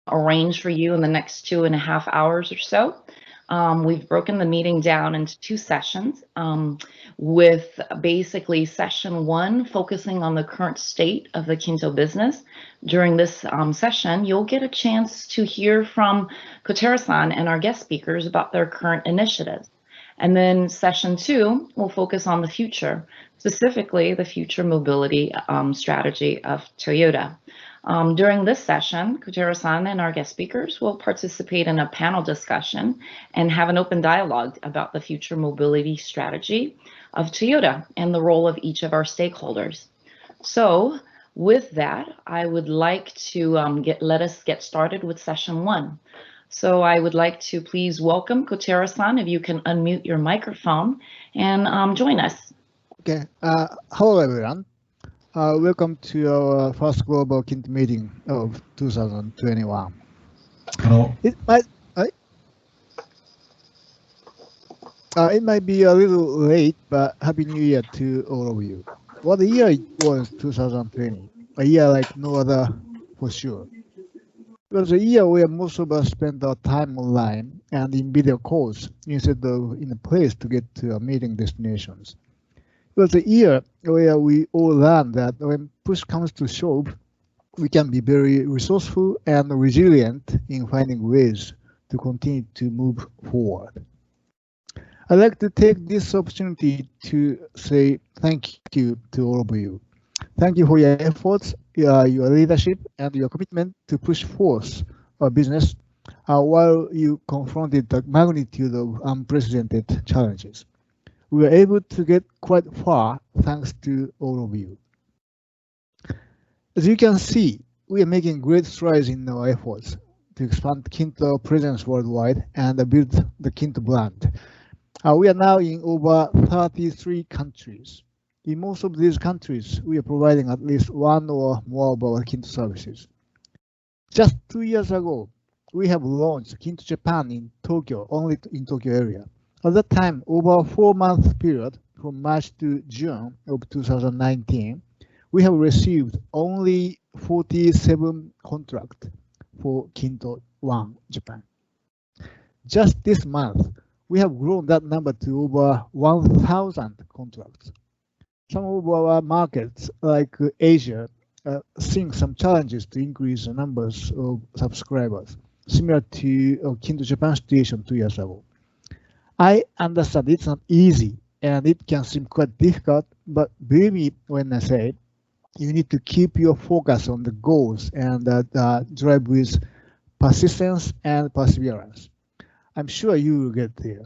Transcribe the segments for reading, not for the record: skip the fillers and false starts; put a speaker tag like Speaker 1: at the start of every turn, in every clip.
Speaker 1: arrange for you in the next 2.5 hours or so. We've broken the meeting down into 2 sessions, with basically session 1 focusing on the current state of the KINTO business. During this session, you'll get a chance to hear from Kotera-san and our guest speakers about their current initiatives. And then session 2 will focus on the future, specifically the future mobility strategy of Toyota. During this session, Kotera-san and our guest speakers will participate in a panel discussion and have an open dialogue about the future mobility strategy of Toyota and the role of each of our stakeholders. So with that, I would like to let us get started with session 1. So I would like to please welcome Kotera-san, if you can unmute your microphone and join us.
Speaker 2: Okay. Hello, everyone. Welcome to our first global KINTO meeting of 2021.
Speaker 3: Hello.
Speaker 2: It might be a little late, but Happy New Year to all of you. What a year it was, 2020. A year like no other, for sure. It was a year where most of us spent our time online and in video calls instead of in a place to get to our meeting destinations. It was a year where we all learned that when push comes to shove, we can be very resourceful and resilient in finding ways to continue to move forward. I'd like to take this opportunity to say thank you to all of you. Thank you for your efforts, your leadership, and your commitment to push forth our business while you confronted the magnitude of unprecedented challenges. We were able to get quite far thanks to all of you. As you can see, we are making great strides in our efforts to expand KINTO presence worldwide and build the KINTO brand. We are now in over 33 countries. In most of these countries, we are providing at least one or more of our KINTO services. Just 2 years ago, we have launched KINTO Japan in Tokyo, only in Tokyo area. At that time, over a 4-month period, from March to June of 2019, we have received only 47 contracts for KINTO 1 Japan. Just this month, we have grown that number to over 1,000 contracts. Some of our markets, like Asia, are seeing some challenges to increase the numbers of subscribers, similar to KINTO Japan situation 2 years ago. I understand it's not easy and it can seem quite difficult, but believe me when I say you need to keep your focus on the goals and drive with persistence and perseverance. I'm sure you will get there.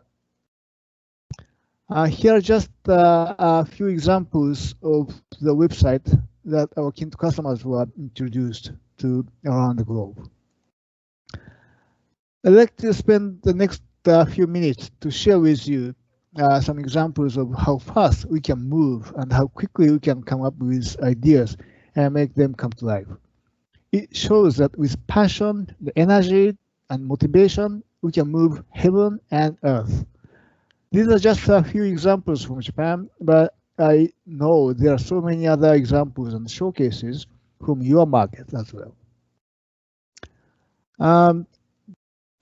Speaker 2: Here are just a few examples of the website that our KINTO customers were introduced to around the globe. I'd like to spend the next few minutes to share with you some examples of how fast we can move and how quickly we can come up with ideas and make them come to life. It shows that with passion, the energy, and motivation, we can move heaven and earth. These are just a few examples from Japan, but I know there are so many other examples and showcases from your market as well.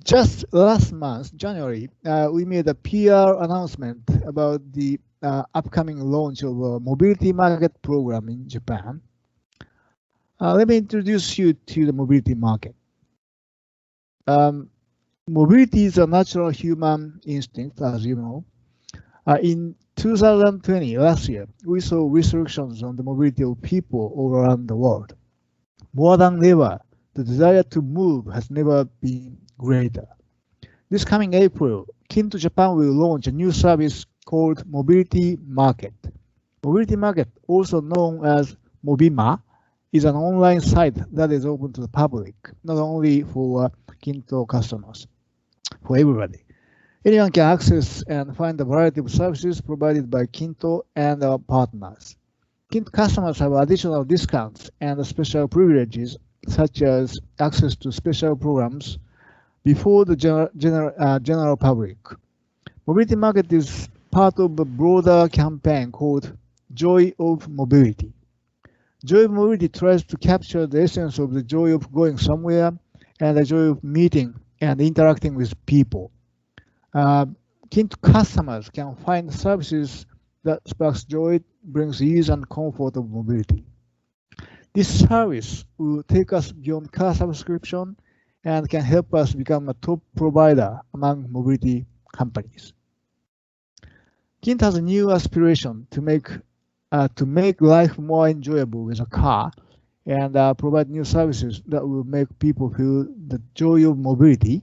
Speaker 2: Just last month, January, we made a PR announcement about the upcoming launch of a mobility market program in Japan. Let me introduce you to the mobility market. Mobility is a natural human instinct, as you know. In 2020, last year, we saw restrictions on the mobility of people all around the world. More than ever, the desire to move has never been greater. This coming April, KINTO Japan will launch a new service called Mobility Market. Mobility Market, also known as Mobima, is an online site that is open to the public, not only for KINTO customers, for everybody. Anyone can access and find a variety of services provided by KINTO and our partners. KINTO customers have additional discounts and special privileges, such as access to special programs before the general public. Mobility Market is part of a broader campaign called Joy of Mobility. Joy of Mobility tries to capture the essence of the joy of going somewhere and the joy of meeting and interacting with people. KINTO customers can find services that sparks joy, brings ease and comfort of mobility. This service will take us beyond car subscription and can help us become a top provider among mobility companies. KINTO has a new aspiration to make life more enjoyable with a car and provide new services that will make people feel the joy of mobility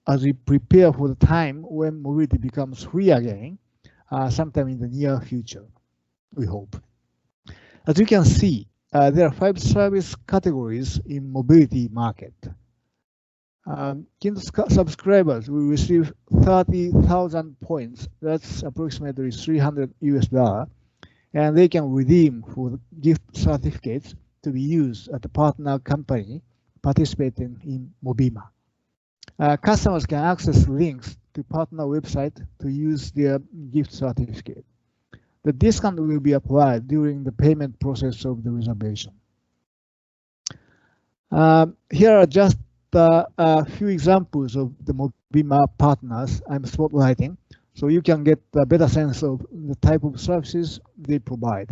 Speaker 2: as we prepare for the time when mobility becomes free again, sometime in the near future, we hope. As you can see, there are 5 service categories in mobility market. KINTO subscribers will receive 30,000 points. That's approximately $300, and they can redeem for gift certificates to be used at the partner company participating in Mobima. Customers can access links to partner website to use their gift certificate. The discount will be applied during the payment process of the reservation. Here are just a few examples of the Mobima partners I'm spotlighting, so you can get a better sense of the type of services they provide.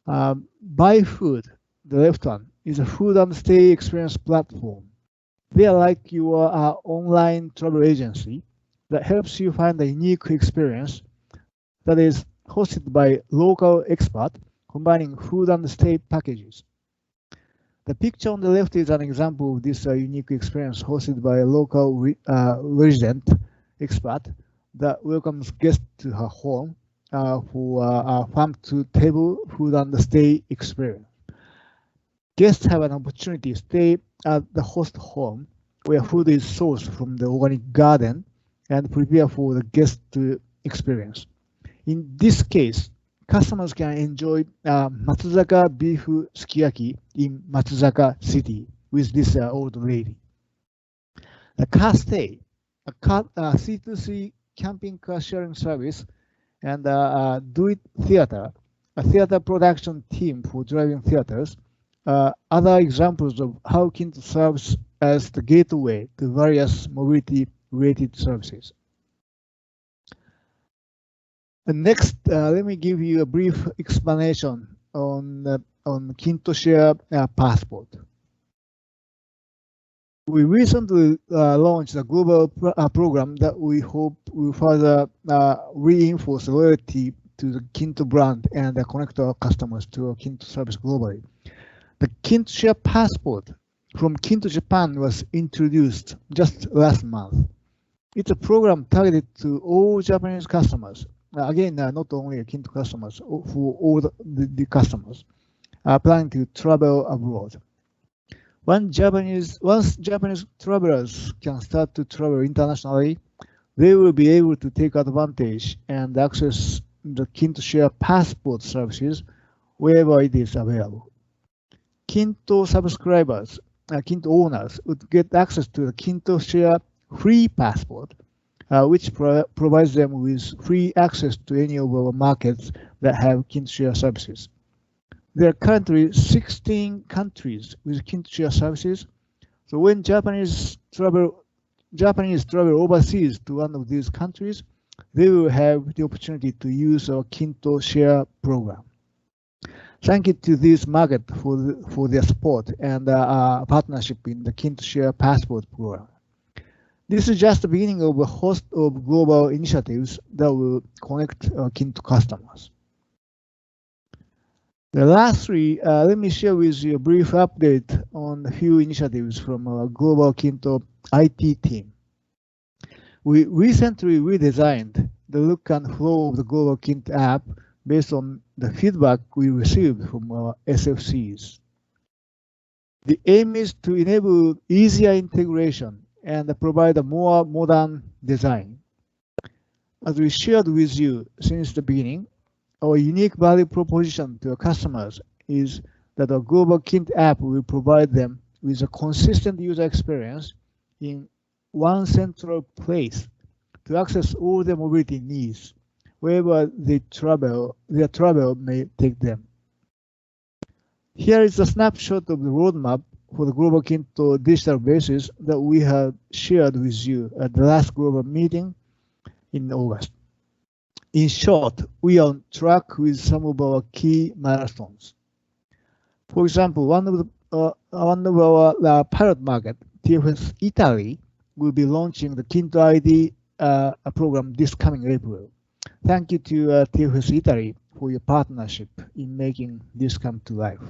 Speaker 2: Buy Food, the left one, is a food and stay experience platform. They are like your online travel agency that helps you find a unique experience that is hosted by local expert, combining food and stay packages. The picture on the left is an example of this unique experience hosted by a local resident expert that welcomes guests to her home for a farm-to-table food and stay experience. Guests have an opportunity to stay at the host home where food is sourced from the organic garden and prepare for the guests to experience. In this case, customers can enjoy Matsuzaka beef sukiyaki in Matsuzaka City with this old lady. The car stay, a C2C camping car sharing service, and Do It Theater, a theater production team for driving theaters, other examples of how KINTO serves as the gateway to various mobility-related services. And next, let me give you a brief explanation on KINTO Share Passport. We recently launched a global program that we hope will further reinforce loyalty to the KINTO brand and connect our customers to our KINTO service globally. The KINTO Share Passport from KINTO Japan was introduced just last month. It's a program targeted to all Japanese customers. Again, not only KINTO customers, for all the customers planning to travel abroad. Once Japanese travelers can start to travel internationally, they will be able to take advantage and access the KINTO Share Passport services wherever it is available. KINTO subscribers, KINTO owners would get access to the KINTO Share Free Passport, which provides them with free access to any of our markets that have KINTO Share services. There are currently 16 countries with KINTO Share services, so when Japanese travel overseas to one of these countries, they will have the opportunity to use our KINTO Share program. Thank you to this market for their support and partnership in the KINTO Share Passport program. This is just the beginning of a host of global initiatives that will connect our KINTO customers. The last three, let me share with you a brief update on a few initiatives from our global KINTO IT team. We recently redesigned the look and flow of the global KINTO app based on the feedback we received from our SFCs. The aim is to enable easier integration and provide a more modern design. As we shared with you since the beginning, our unique value proposition to our customers is that our global KINTO app will provide them with a consistent user experience in one central place to access all their mobility needs, wherever their travel may take them. Here is a snapshot of the roadmap for the Global KINTO digital basis that we have shared with you at the last global meeting in August. In short, we are on track with some of our key milestones. For example, one of our pilot market, TFS Italy, will be launching the KINTO ID program this coming April. Thank you to TFS Italy for your partnership in making this come to life.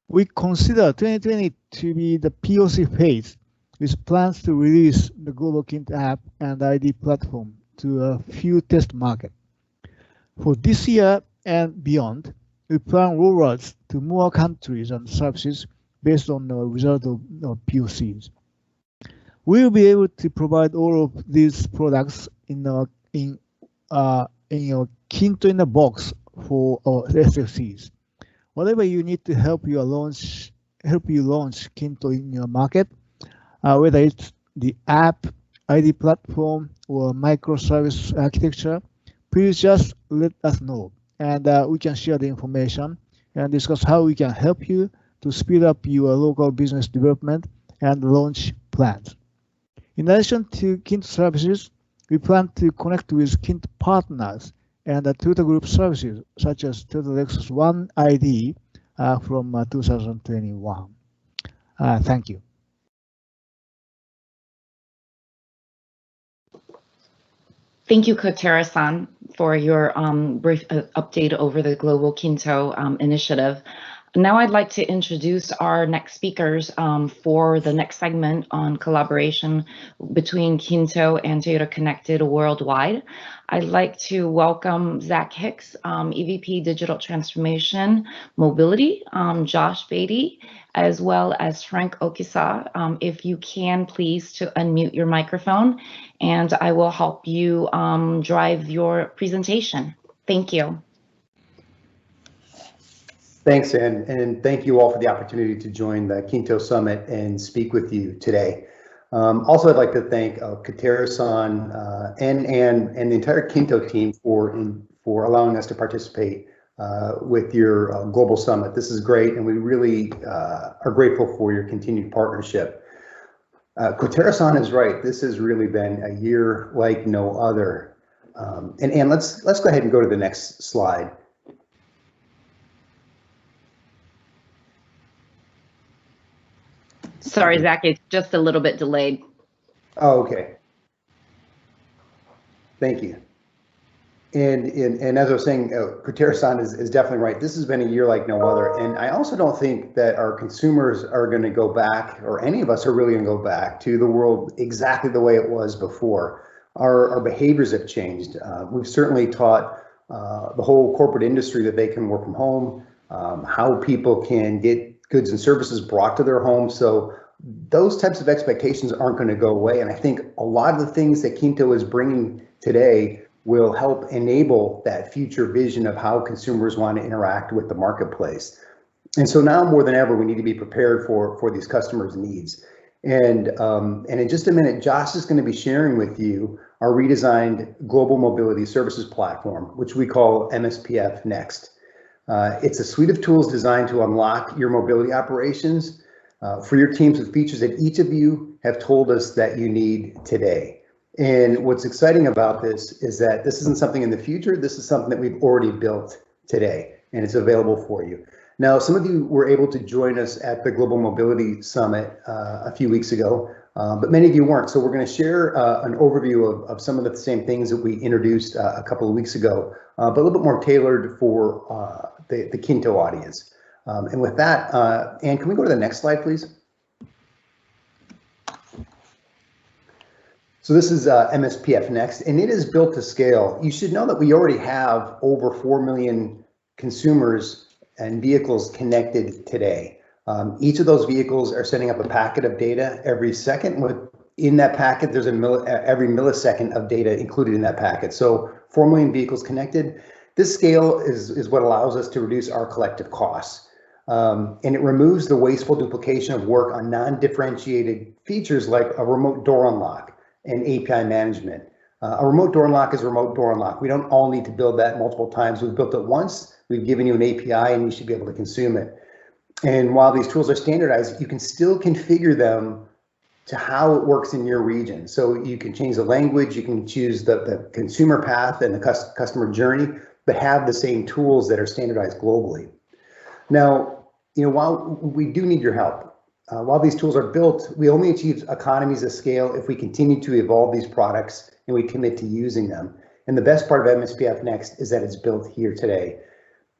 Speaker 2: We consider 2020 to be the POC phase, with plans to release the Global KINTO app and ID platform to a few test markets. For this year and beyond, we plan rollouts to more countries and services based on the result of POCs. We will be able to provide all of these products in your KINTO in a box for our SFCs. Whatever you need to help you launch KINTO in your market, whether it's the app, ID platform, or microservice architecture, please just let us know, and we can share the information and discuss how we can help you to speed up your local business development and launch plans. In addition to KINTO services, we plan to connect with KINTO partners and the Toyota Group services, such as Toyota Lexus One ID from 2021. Thank you.
Speaker 1: Thank you, Kotera-san, for your brief update over the Global KINTO initiative. Now I'd like to introduce our next speakers for the next segment on collaboration between KINTO and Toyota Connected Worldwide. I'd like to welcome Zach Hicks, EVP Digital Transformation Mobility, Josh Beatty, as well as Frank Okisa. If you can, please to unmute your microphone, and I will help you drive your presentation. Thank you.
Speaker 3: Thanks, Ann, and thank you all for the opportunity to join the KINTO Summit and speak with you today. Also, I'd like to thank Kotera-san and the entire KINTO team for allowing us to participate with your global summit. This is great, and we really are grateful for your continued partnership. Kotera-san is right. This has really been a year like no other. And let's go ahead and go to the next slide.
Speaker 1: Sorry, Zach, it's just a little bit delayed.
Speaker 3: Oh, okay. Thank you. And as I was saying, Kotera-san is definitely right. This has been a year like no other. And I also don't think that our consumers are going to go back, or any of us are really going to go back to the world exactly the way it was before. Our behaviors have changed. We've certainly taught the whole corporate industry that they can work from home, how people can get goods and services brought to their home. So those types of expectations aren't going to go away. And I think a lot of the things that KINTO is bringing today will help enable that future vision of how consumers want to interact with the marketplace. And so now more than ever, we need to be prepared for these customers' needs. And in just a minute, Josh is going to be sharing with you our redesigned global mobility services platform, which we call MSPF Next. It's a suite of tools designed to unlock your mobility operations for your teams with features that each of you have told us that you need today. And what's exciting about this is that this isn't something in the future. This is something that we've already built today, and it's available for you. Now, some of you were able to join us at the Global Mobility Summit a few weeks ago, but many of you weren't. So we're going to share an overview of some of the same things that we introduced a couple of weeks ago, but a little bit more tailored for the KINTO audience. And with that, Ann, can we go to the next slide, please? So this is MSPF Next, and it is built to scale. You should know that we already have over 4 million consumers and vehicles connected today. Each of those vehicles are sending up a packet of data every second. In that packet, there's every millisecond of data included in that packet. So 4 million vehicles connected. This scale is what allows us to reduce our collective costs. And it removes the wasteful duplication of work on non-differentiated features like a remote door unlock and API management. A remote door unlock is a remote door unlock. We don't all need to build that multiple times. We've built it once, we've given you an API, and you should be able to consume it. And while these tools are standardized, you can still configure them to how it works in your region. So you can change the language, you can choose the consumer path and the customer journey, but have the same tools that are standardized globally. Now, while we do need your help, while these tools are built, we only achieve economies of scale if we continue to evolve these products and we commit to using them. And the best part of MSPF Next is that it's built here today.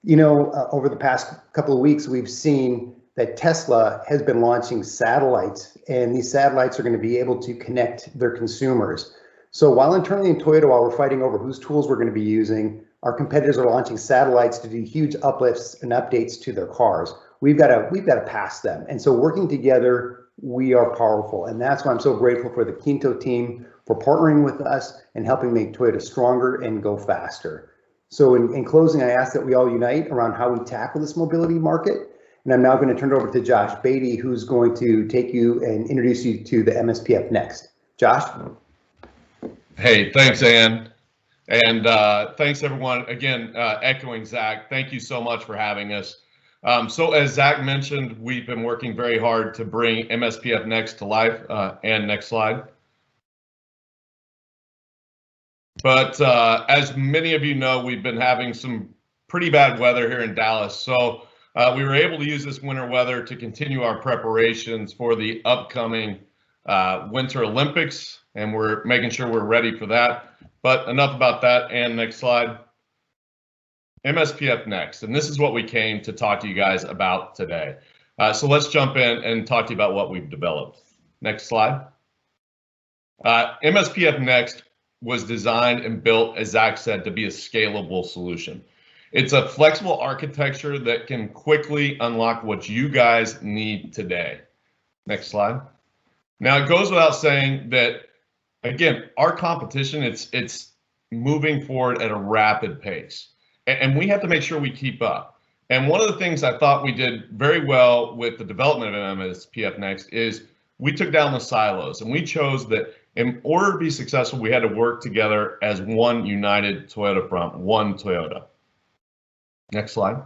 Speaker 3: Over the past couple of weeks, we've seen that Tesla has been launching satellites, and these satellites are going to be able to connect their consumers. So while internally in Toyota, while we're fighting over whose tools we're going to be using, our competitors are launching satellites to do huge uplifts and updates to their cars. We've got to pass them. And so working together, we are powerful. And that's why I'm so grateful for the KINTO team for partnering with us and helping make Toyota stronger and go faster. So in closing, I ask that we all unite around how we tackle this mobility market. And I'm now going to turn it over to Josh Beatty, who's going to take you and introduce you to the MSPF Next. Josh?
Speaker 4: Hey, thanks, Ann. And thanks, everyone. Again, echoing Zach, thank you so much for having us. So as Zach mentioned, we've been working very hard to bring MSPF Next to life. And next slide. But as many of you know, we've been having some pretty bad weather here in Dallas. So we were able to use this winter weather to continue our preparations for the upcoming Winter Olympics, and we're making sure we're ready for that. But enough about that, and next slide. MSPF Next, and this is what we came to talk to you guys about today. So let's jump in and talk to you about what we've developed. Next slide. MSPF Next was designed and built, as Zach said, to be a scalable solution. It's a flexible architecture that can quickly unlock what you guys need today. Next slide. Now, it goes without saying that, again, our competition, it's moving forward at a rapid pace, and we have to make sure we keep up. And one of the things I thought we did very well with the development of MSPF Next is we took down the silos, and we chose that in order to be successful, we had to work together as one united Toyota front, one Toyota. Next slide.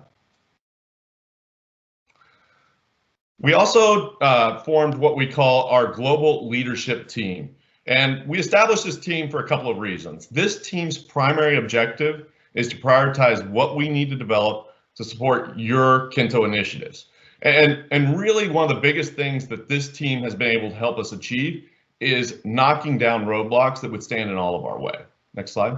Speaker 4: We also formed what we call our global leadership team. And we established this team for a couple of reasons. This team's primary objective is to prioritize what we need to develop to support your KINTO initiatives. And really one of the biggest things that this team has been able to help us achieve is knocking down roadblocks that would stand in all of our way. Next slide.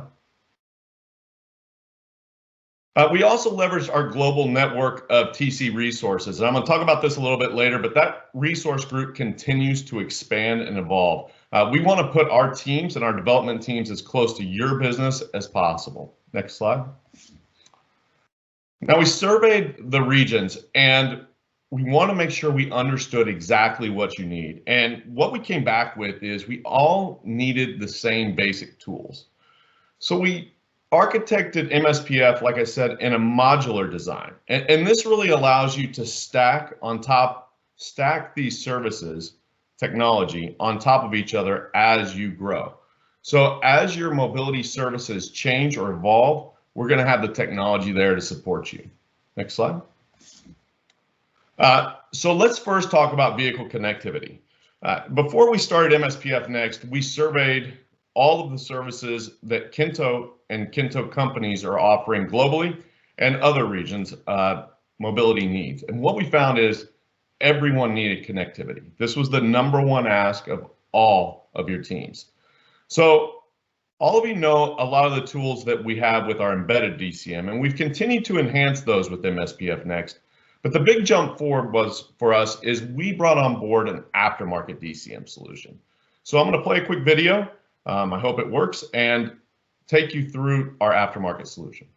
Speaker 4: We also leveraged our global network of TC resources. And I'm going to talk about this a little bit later, but that resource group continues to expand and evolve. We want to put our teams and our development teams as close to your business as possible. Next slide. Now, we surveyed the regions, and we want to make sure we understood exactly what you need. And what we came back with is we all needed the same basic tools. So we architected MSPF, like I said, in a modular design. And this really allows you to stack these services, technology, on top of each other as you grow. So as your mobility services change or evolve, we're going to have the technology there to support you. Next slide. So let's first talk about vehicle connectivity. Before we started MSPF Next, we surveyed all of the services that KINTO and KINTO companies are offering globally and other regions mobility needs. And what we found is everyone needed connectivity. This was the #1 ask of all of your teams. So all of you know a lot of the tools that we have with our embedded DCM, and we've continued to enhance those with MSPF Next. But the big jump forward for us is we brought on board an aftermarket DCM solution. So I'm going to play a quick video. I hope it works and take you through our aftermarket solution.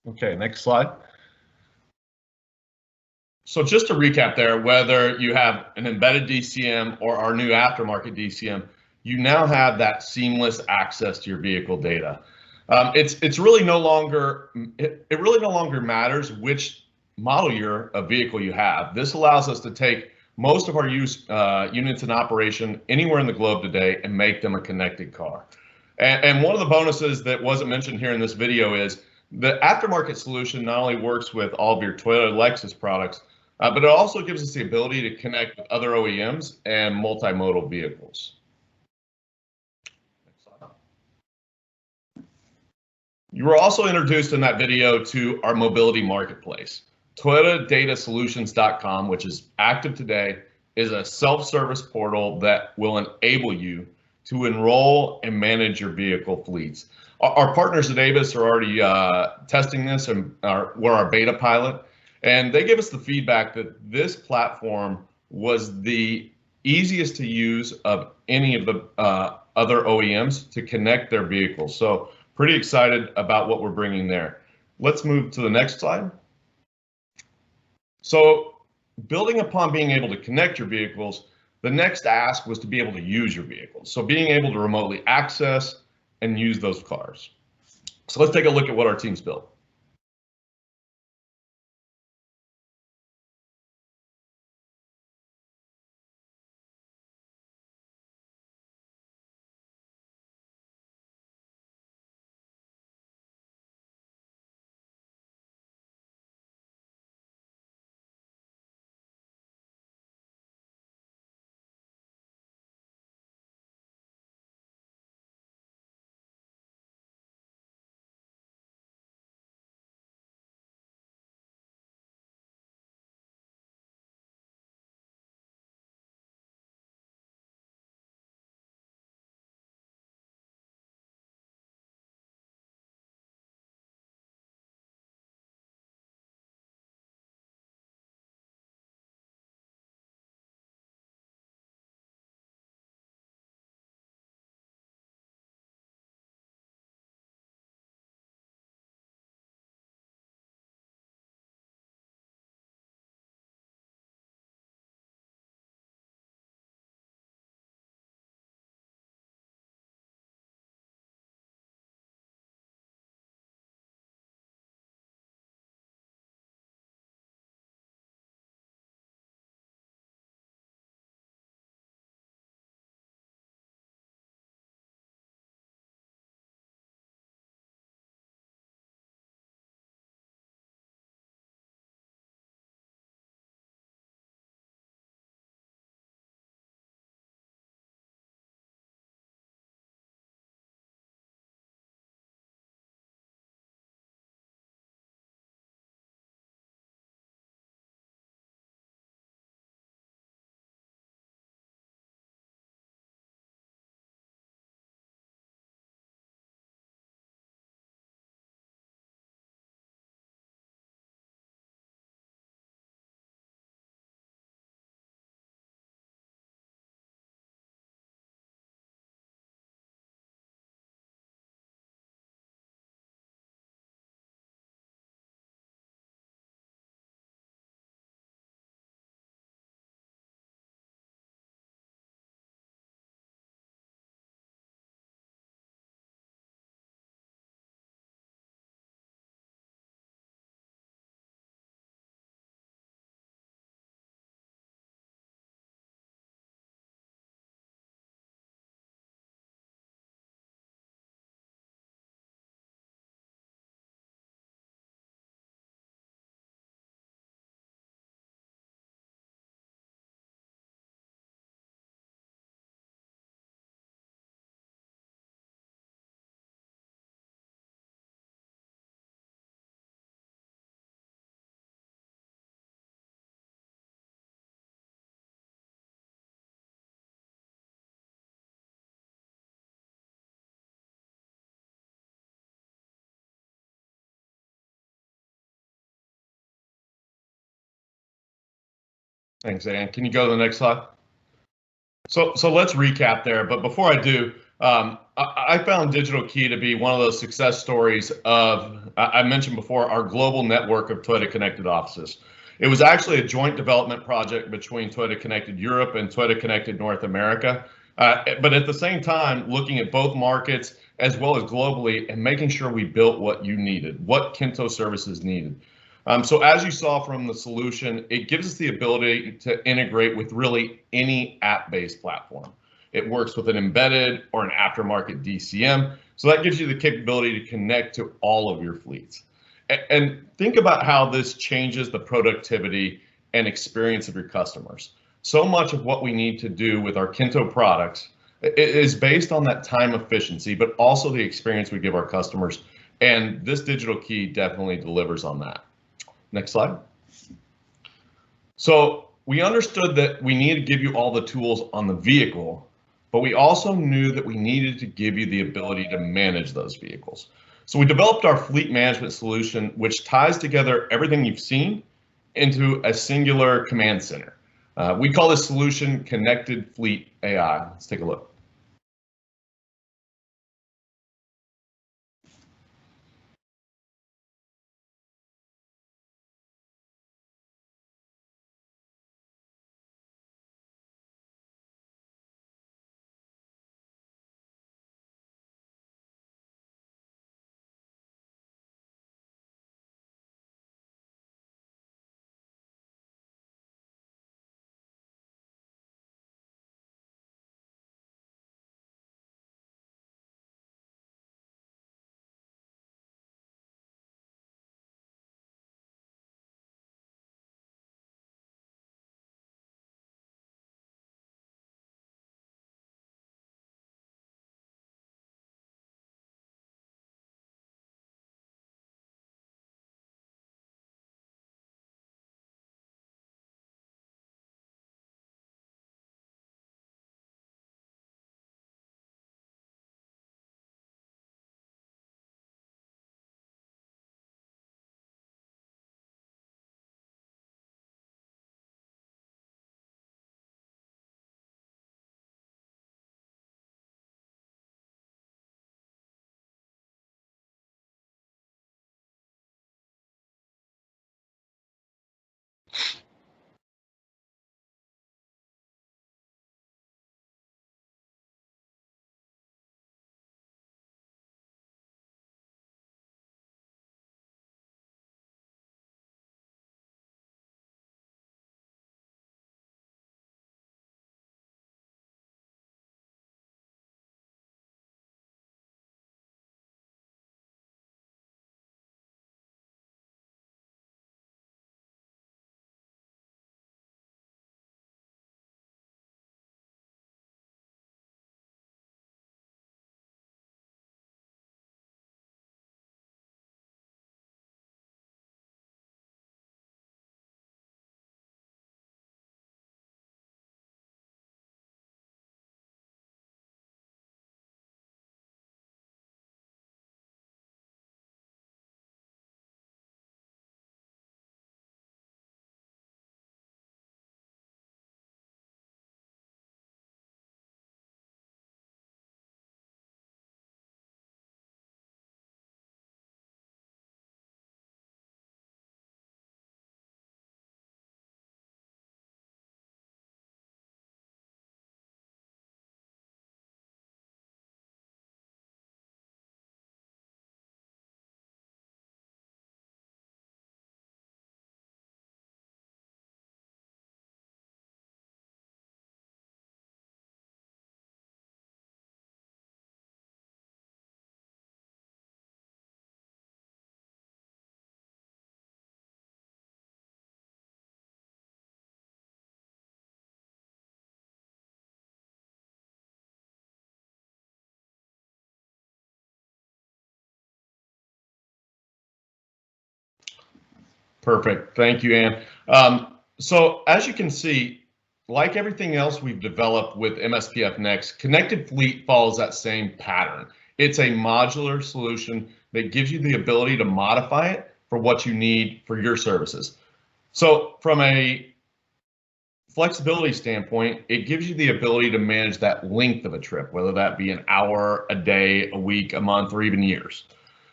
Speaker 4: Okay, next slide. So just to recap there, whether you have an embedded DCM or our new aftermarket DCM, you now have that seamless access to your vehicle data. It's really no longer, it really no longer matters which model year of vehicle you have. This allows us to take most of our units in operation anywhere in the globe today and make them a connected car. And one of the bonuses that wasn't mentioned here in this video is the aftermarket solution not only works with all of your Toyota, Lexus products, but it also gives us the ability to connect with other OEMs and multimodal vehicles. You were also introduced in that video to our mobility marketplace. ToyotaDataSolutions.com, which is active today, is a self-service portal that will enable you to enroll and manage your vehicle fleets. Our partners at Avis are already testing this and we're our beta pilot. And they give us the feedback that this platform was the easiest to use of any of the other OEMs to connect their vehicles. So pretty excited about what we're bringing there. Let's move to the next slide. So building upon being able to connect your vehicles, the next ask was to be able to use your vehicles. So being able to remotely access and use those cars. So let's take a look at what our team's built. Thanks, Ann. Can you go to the next slide? So let's recap there. But before I do, I found Digital Key to be one of those success stories of, I mentioned before, our global network of Toyota Connected offices. It was actually a joint development project between Toyota Connected Europe and Toyota Connected North America. But at the same time, looking at both markets as well as globally and making sure we built what you needed, what KINTO services needed. So as you saw from the solution, it gives us the ability to integrate with really any app-based platform. It works with an embedded or an aftermarket DCM. So that gives you the capability to connect to all of your fleets. And think about how this changes the productivity and experience of your customers. So much of what we need to do with our KINTO products is based on that time efficiency, but also the experience we give our customers. And this Digital Key definitely delivers on that. Next slide. So we understood that we needed to give you all the tools on the vehicle, but we also knew that we needed to give you the ability to manage those vehicles. So we developed our fleet management solution, which ties together everything you've seen into a singular command center. We call this solution Connected Fleet AI. Let's take a look. Perfect. Thank you, Ann. So as you can see, like everything else we've developed with MSPF Next, Connected Fleet follows that same pattern. It's a modular solution that gives you the ability to modify it for what you need for your services. So from a flexibility standpoint, it gives you the ability to manage that length of a trip, whether that be an hour, a day, a week, a month, or even years,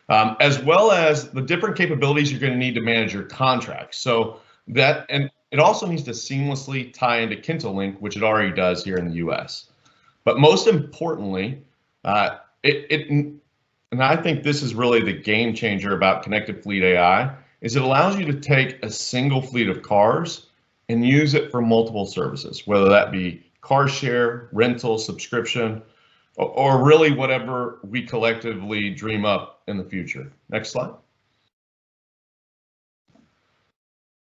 Speaker 4: as well as the different capabilities you're going to need to manage your contracts. So that, and it also needs to seamlessly tie into KINTO Link, which it already does here in the US. But most importantly, and I think this is really the game changer about Connected Fleet AI, is it allows you to take a single fleet of cars and use it for multiple services, whether that be car share, rental, subscription, or really whatever we collectively dream up in the future. Next slide.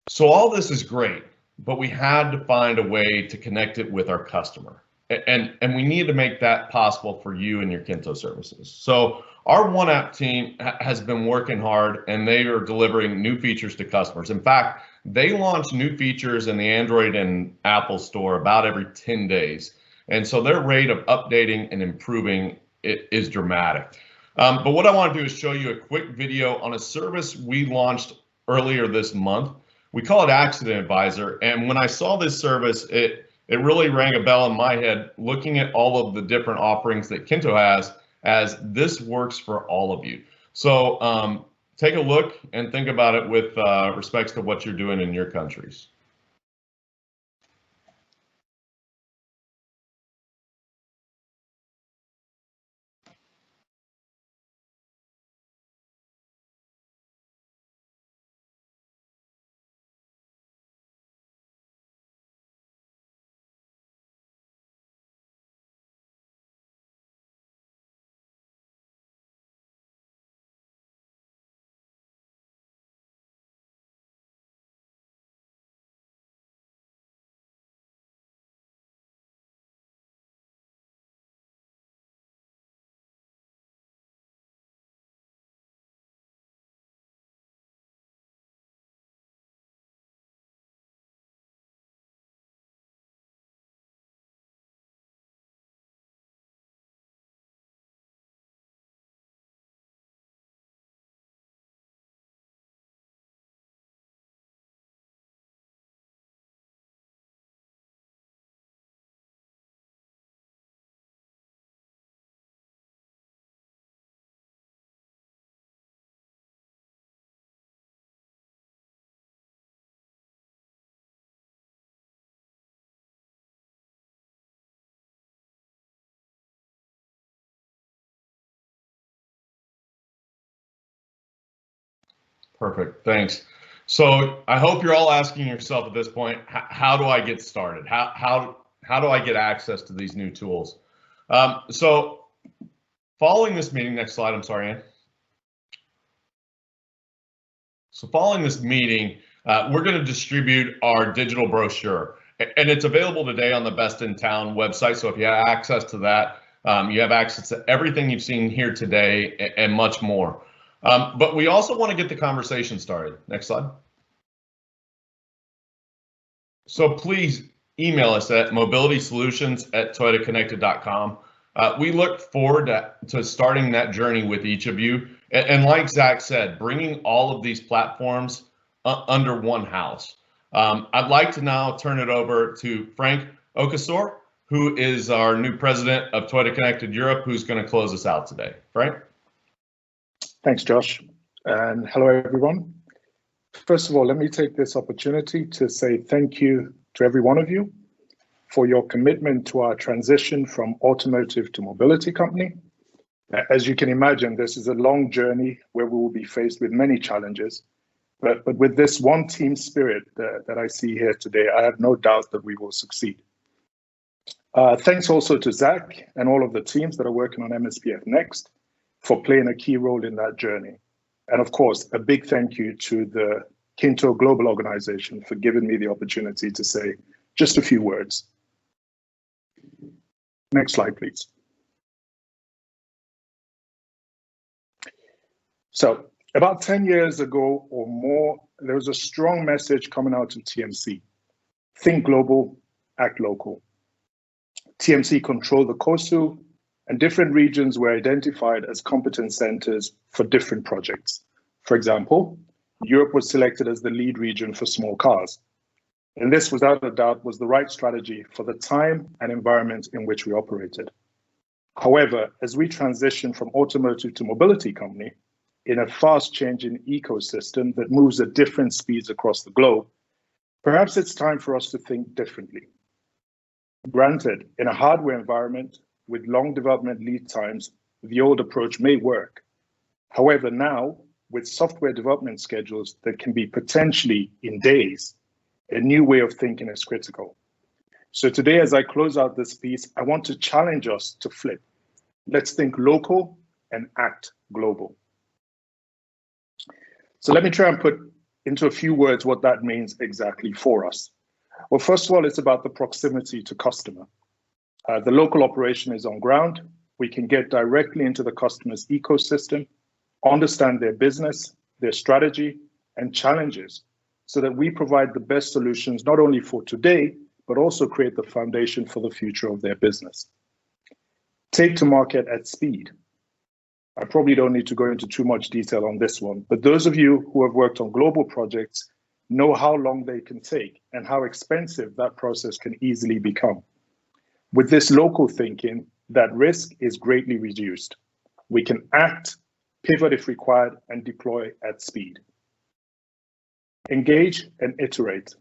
Speaker 4: So all this is great, but we had to find a way to connect it with our customer. And we need to make that possible for you and your KINTO services. So our One App team has been working hard, and they are delivering new features to customers. In fact, they launch new features in the Android and Apple store about every 10 days. And so their rate of updating and improving it is dramatic. But what I want to do is show you a quick video on a service we launched earlier this month. We call it Accident Advisor. And when I saw this service, it really rang a bell in my head, looking at all of the different offerings that KINTO has, as this works for all of you. So take a look and think about it with respects to what you're doing in your countries. Perfect, thanks. So I hope you're all asking yourself at this point, how do I get started? How do I get access to these new tools? So following this meeting, next slide, I'm sorry, Ann. So following this meeting, we're going to distribute our digital brochure, and it's available today on the Best in Town website. So if you have access to that, you have access to everything you've seen here today and much more. But we also want to get the conversation started. Next slide. So please email us at mobilitysolutions@toyotaconnected.com. We look forward to starting that journey with each of you. And like Zach said, bringing all of these platforms under one house. I'd like to now turn it over to Frank Okasor, who is our new president of Toyota Connected Europe, who's going to close us out today. Frank?
Speaker 5: Thanks, Josh, and hello, everyone. First of all, let me take this opportunity to say thank you to every one of you for your commitment to our transition from automotive to mobility company. As you can imagine, this is a long journey where we will be faced with many challenges, but with this one team spirit that I see here today, I have no doubt that we will succeed. Thanks also to Zach and all of the teams that are working on MSPF Next for playing a key role in that journey. And of course, a big thank you to the KINTO Global Organization for giving me the opportunity to say just a few words. Next slide, please. So about 10 years ago or more, there was a strong message coming out of TMC. Think global, act local. TMC controlled the COSU, and different regions were identified as competence centers for different projects. For example, Europe was selected as the lead region for small cars. And this, without a doubt, was the right strategy for the time and environment in which we operated. However, as we transition from automotive to mobility company in a fast-changing ecosystem that moves at different speeds across the globe, perhaps it's time for us to think differently. Granted, in a hardware environment with long development lead times, the old approach may work. However, now, with software development schedules that can be potentially in days, a new way of thinking is critical. So today, as I close out this piece, I want to challenge us to flip. Let's think local and act global. So let me try and put into a few words what that means exactly for us. Well, first of all, it's about the proximity to customer. The local operation is on ground. We can get directly into the customer's ecosystem, understand their business, their strategy, and challenges, so that we provide the best solutions, not only for today, but also create the foundation for the future of their business. Take to market at speed. I probably don't need to go into too much detail on this one, but those of you who have worked on global projects know how long they can take and how expensive that process can easily become. With this local thinking, that risk is greatly reduced. We can act, pivot if required, and deploy at speed. Engage and iterate.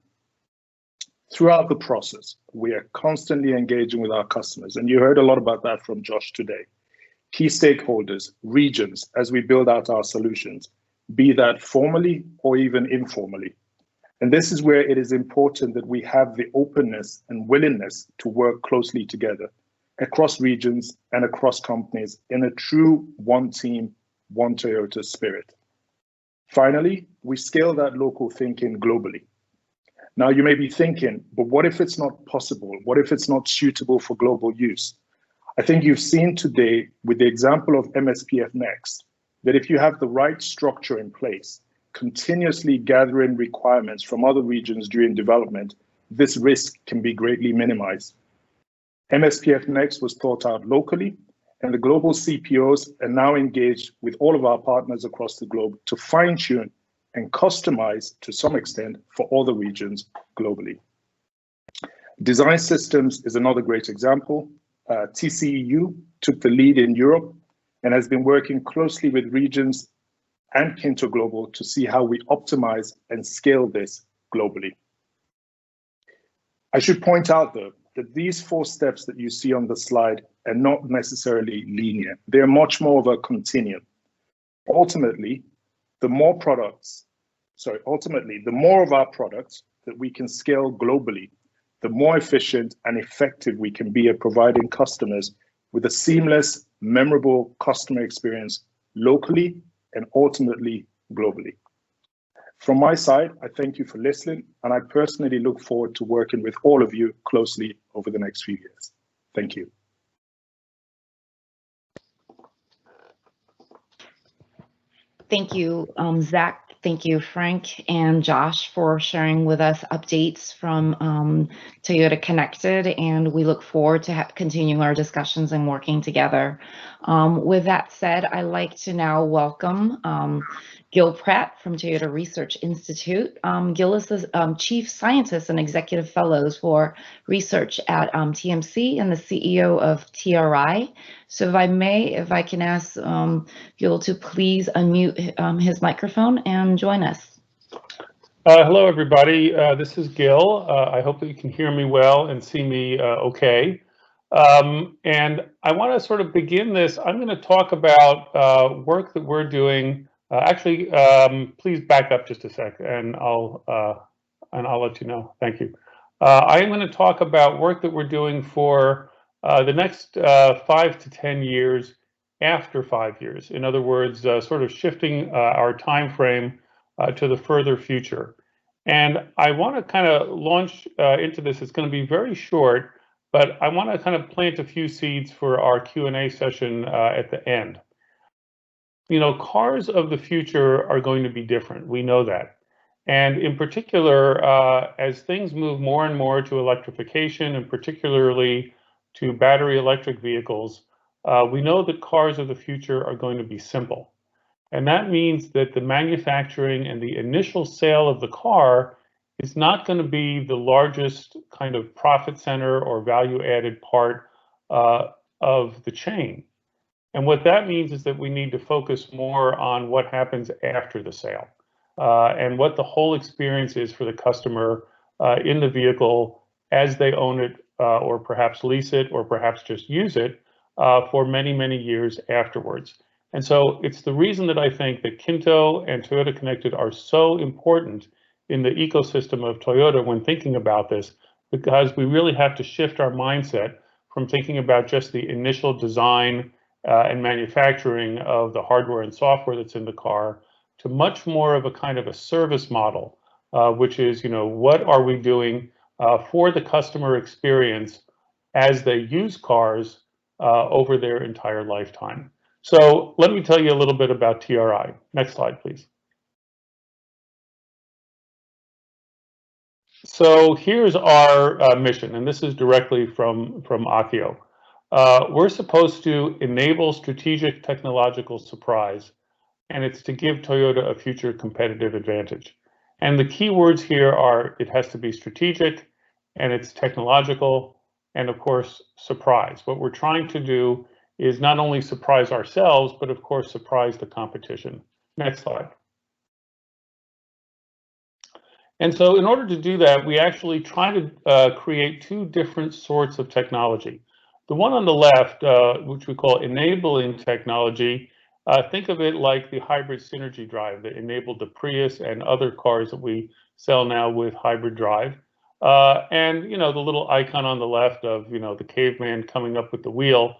Speaker 5: Throughout the process, we are constantly engaging with our customers, and you heard a lot about that from Josh today. Key stakeholders, regions, as we build out our solutions, be that formally or even informally. And this is where it is important that we have the openness and willingness to work closely together across regions and across companies in a true one team, one Toyota spirit. Finally, we scale that local thinking globally. Now you may be thinking, but what if it's not possible? What if it's not suitable for global use? I think you've seen today with the example of MSPF Next, that if you have the right structure in place, continuously gathering requirements from other regions during development, this risk can be greatly minimized. MSPF Next was thought out locally, and the global CPOs are now engaged with all of our partners across the globe to fine-tune and customize to some extent for all the regions globally. Design systems is another great example. TCEU took the lead in Europe and has been working closely with regions and KINTO Global to see how we optimize and scale this globally. I should point out though, that these 4 steps that you see on the slide are not necessarily linear. They're much more of a continuum. Ultimately, the more of our products that we can scale globally, the more efficient and effective we can be at providing customers with a seamless, memorable customer experience locally and ultimately globally. From my side, I thank you for listening, and I personally look forward to working with all of you closely over the next few years. Thank you.
Speaker 1: Thank you, Zach. Thank you, Frank and Josh, for sharing with us updates from Toyota Connected, and we look forward to continuing our discussions and working together. With that said, I'd like to now welcome Gil Pratt from Toyota Research Institute. Gil is the Chief Scientist and Executive Fellows for Research at TMC and the CEO of TRI. So if I can ask Gil to please unmute his microphone and join us.
Speaker 6: Hello, everybody. This is Gil. I hope that you can hear me well and see me okay. And I want to sort of begin this. I'm going to talk about work that we're doing. Please back up just a sec, and I'll let you know. Thank you. I am going to talk about work that we're doing for the next 5 to 10 years after 5 years. In other words, sort of shifting our time frame to the further future. And I want to kind of launch into this. It's going to be very short, but I want to kind of plant a few seeds for our Q&A session at the end. You know, cars of the future are going to be different. We know that. And in particular, as things move more and more to electrification, and particularly to battery electric vehicles, we know that cars of the future are going to be simple. And that means that the manufacturing and the initial sale of the car is not going to be the largest kind of profit center or value added part of the chain. And what that means is that we need to focus more on what happens after the sale and what the whole experience is for the customer in the vehicle as they own it or perhaps lease it or perhaps just use it for many, many years afterwards. And so it's the reason that I think that KINTO and Toyota Connected are so important in the ecosystem of Toyota when thinking about this, because we really have to shift our mindset from thinking about just the initial design and manufacturing of the hardware and software that's in the car to much more of a kind of a service model, which is, what are we doing for the customer experience as they use cars over their entire lifetime. So let me tell you a little bit about TRI. Next slide, please. So here's our mission, and this is directly from Akio. We're supposed to enable strategic technological surprise, and it's to give Toyota a future competitive advantage. And the key words here are it has to be strategic, and it's technological, and of course, surprise. What we're trying to do is not only surprise ourselves, but of course, surprise the competition. Next slide. And so in order to do that, we actually try to create two different sorts of technology. The one on the left, which we call enabling technology, think of it like the hybrid synergy drive that enabled the Prius and other cars that we sell now with hybrid drive. And the little icon on the left of the caveman coming up with the wheel,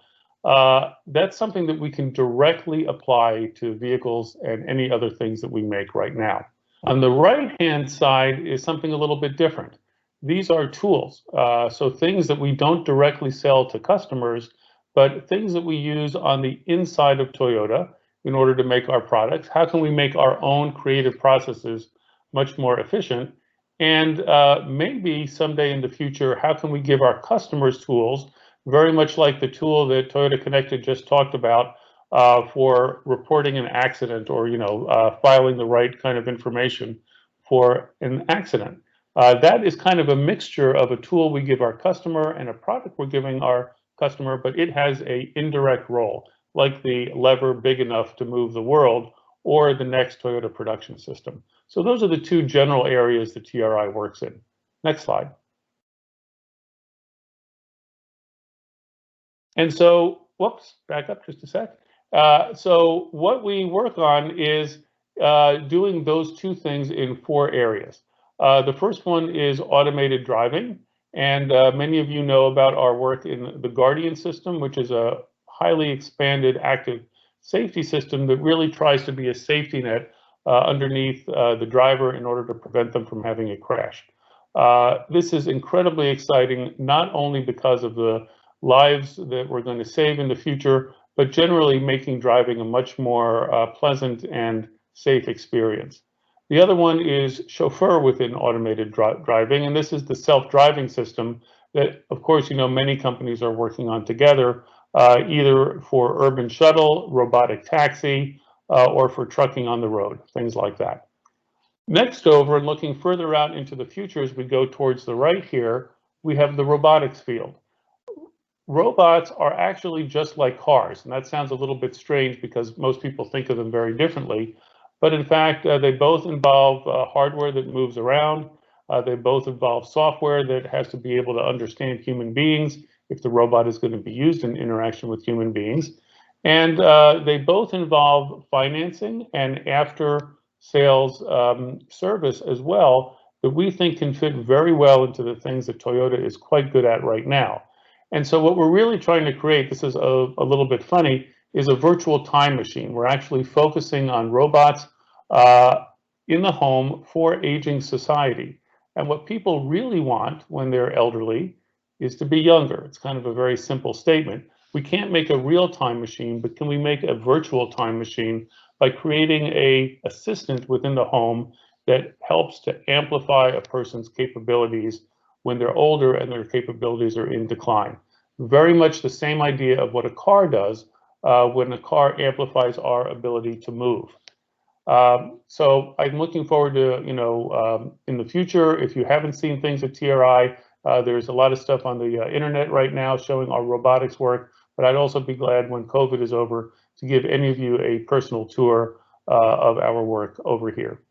Speaker 6: that's something that we can directly apply to vehicles and any other things that we make right now. On the right-hand side is something a little bit different. These are tools, so things that we don't directly sell to customers, but things that we use on the inside of Toyota in order to make our products. How can we make our own creative processes much more efficient? And maybe someday in the future, how can we give our customers tools, very much like the tool that Toyota Connected just talked about, for reporting an accident or filing the right kind of information for an accident. That is kind of a mixture of a tool we give our customer and a product we're giving our customer, but it has an indirect role, like the lever big enough to move the world or the next Toyota production system. So those are the two general areas that TRI works in. Next slide. And so, whoops, back up just a sec. So what we work on is doing those two things in 4 areas. The first one is automated driving. And many of you know about our work in the Guardian system, which is a highly expanded active safety system that really tries to be a safety net underneath the driver in order to prevent them from having a crash. This is incredibly exciting, not only because of the lives that we're going to save in the future, but generally making driving a much more pleasant and safe experience. The other one is chauffeur within automated driving, and this is the self-driving system that, of course, many companies are working on together, either for urban shuttle, robotic taxi, or for trucking on the road, things like that. Next over, and looking further out into the future as we go towards the right here, we have the robotics field. Robots are actually just like cars, and that sounds a little bit strange because most people think of them very differently. But in fact, they both involve hardware that moves around. They both involve software that has to be able to understand human beings if the robot is going to be used in interaction with human beings. And they both involve financing and after sales service as well, that we think can fit very well into the things that Toyota is quite good at right now. And so what we're really trying to create, this is a little bit funny, is a virtual time machine. We're actually focusing on robots in the home for aging society. And what people really want when they're elderly is to be younger. It's kind of a very simple statement. We can't make a real time machine, but can we make a virtual time machine by creating an assistant within the home that helps to amplify a person's capabilities when they're older and their capabilities are in decline. Very much the same idea of what a car does when a car amplifies our ability to move. So I'm looking forward to, in the future, if you haven't seen things at TRI, there's a lot of stuff on the internet right now showing our robotics work, but I'd also be glad when COVID is over to give any of you a personal tour of our work over here.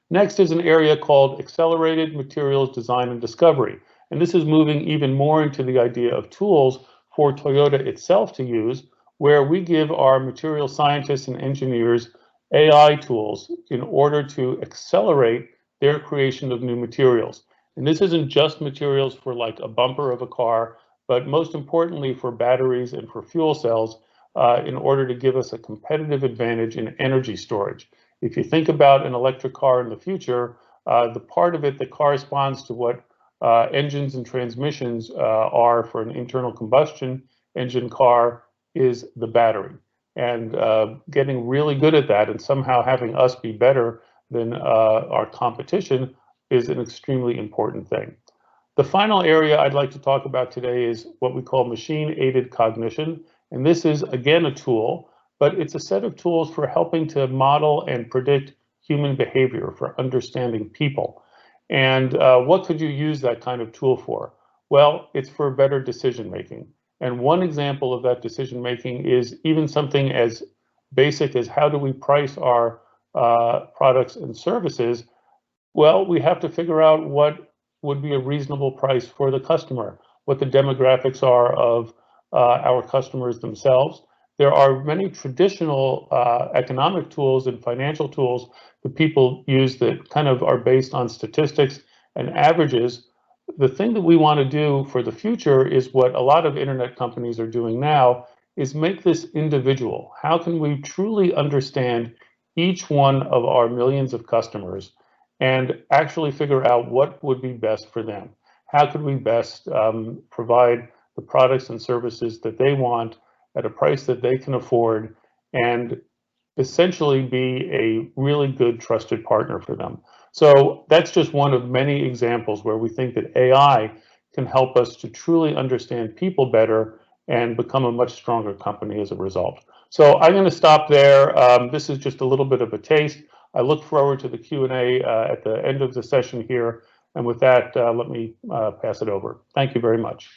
Speaker 6: Next is an area called Accelerated Materials Design and Discovery. And this is moving even more into the idea of tools for Toyota itself to use, where we give our material scientists and engineers AI tools in order to accelerate their creation of new materials. And this isn't just materials for like a bumper of a car, but most importantly for batteries and for fuel cells in order to give us a competitive advantage in energy storage. If you think about an electric car in the future, the part of it that corresponds to what engines and transmissions are for an internal combustion engine car is the battery. And getting really good at that and somehow having us be better than our competition is an extremely important thing. The final area I'd like to talk about today is what we call machine-aided cognition. And this is, again, a tool, but it's a set of tools for helping to model and predict human behavior, for understanding people. And what could you use that kind of tool for? Well, it's for better decision making. And one example of that decision making is even something as basic as how do we price our products and services? Well, we have to figure out what would be a reasonable price for the customer, what the demographics are of our customers themselves. There are many traditional economic tools and financial tools that people use that kind of are based on statistics and averages. The thing that we want to do for the future is what a lot of internet companies are doing now, is make this individual. How can we truly understand each one of our millions of customers and actually figure out what would be best for them? How could we best provide the products and services that they want at a price that they can afford, and essentially be a really good trusted partner for them? So that's just one of many examples where we think that AI can help us to truly understand people better and become a much stronger company as a result. So I'm going to stop there. This is just a little bit of a taste. I look forward to the Q&A at the end of the session here. And with that, let me pass it over. Thank you very much.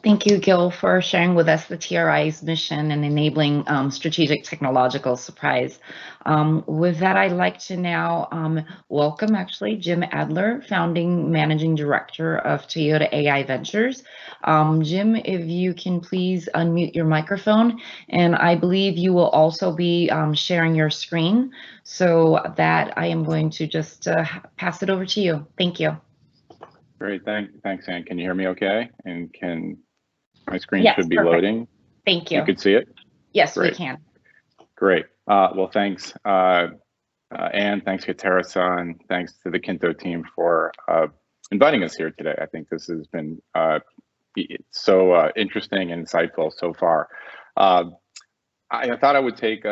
Speaker 1: Thank you, Gil, for sharing with us the TRI's mission and enabling strategic technological surprise. With that, I'd like to now welcome actually Jim Adler, founding managing director of Toyota AI Ventures. Jim, if you can please unmute your microphone, and I believe you will also be sharing your screen, so that I am going to just pass it over to you. Thank you.
Speaker 7: Great, thanks, Ann. Can you hear me okay? And my screen
Speaker 1: yes,
Speaker 7: should be
Speaker 1: perfect.
Speaker 7: loading.
Speaker 1: Thank you.
Speaker 7: You could see it?
Speaker 1: Yes,
Speaker 7: Great.
Speaker 1: we can.
Speaker 7: Great. Well, thanks, Ann. Thanks, Katera-san. Thanks to the KINTO team for inviting us here today. I think this has been so interesting and insightful so far. I thought I would take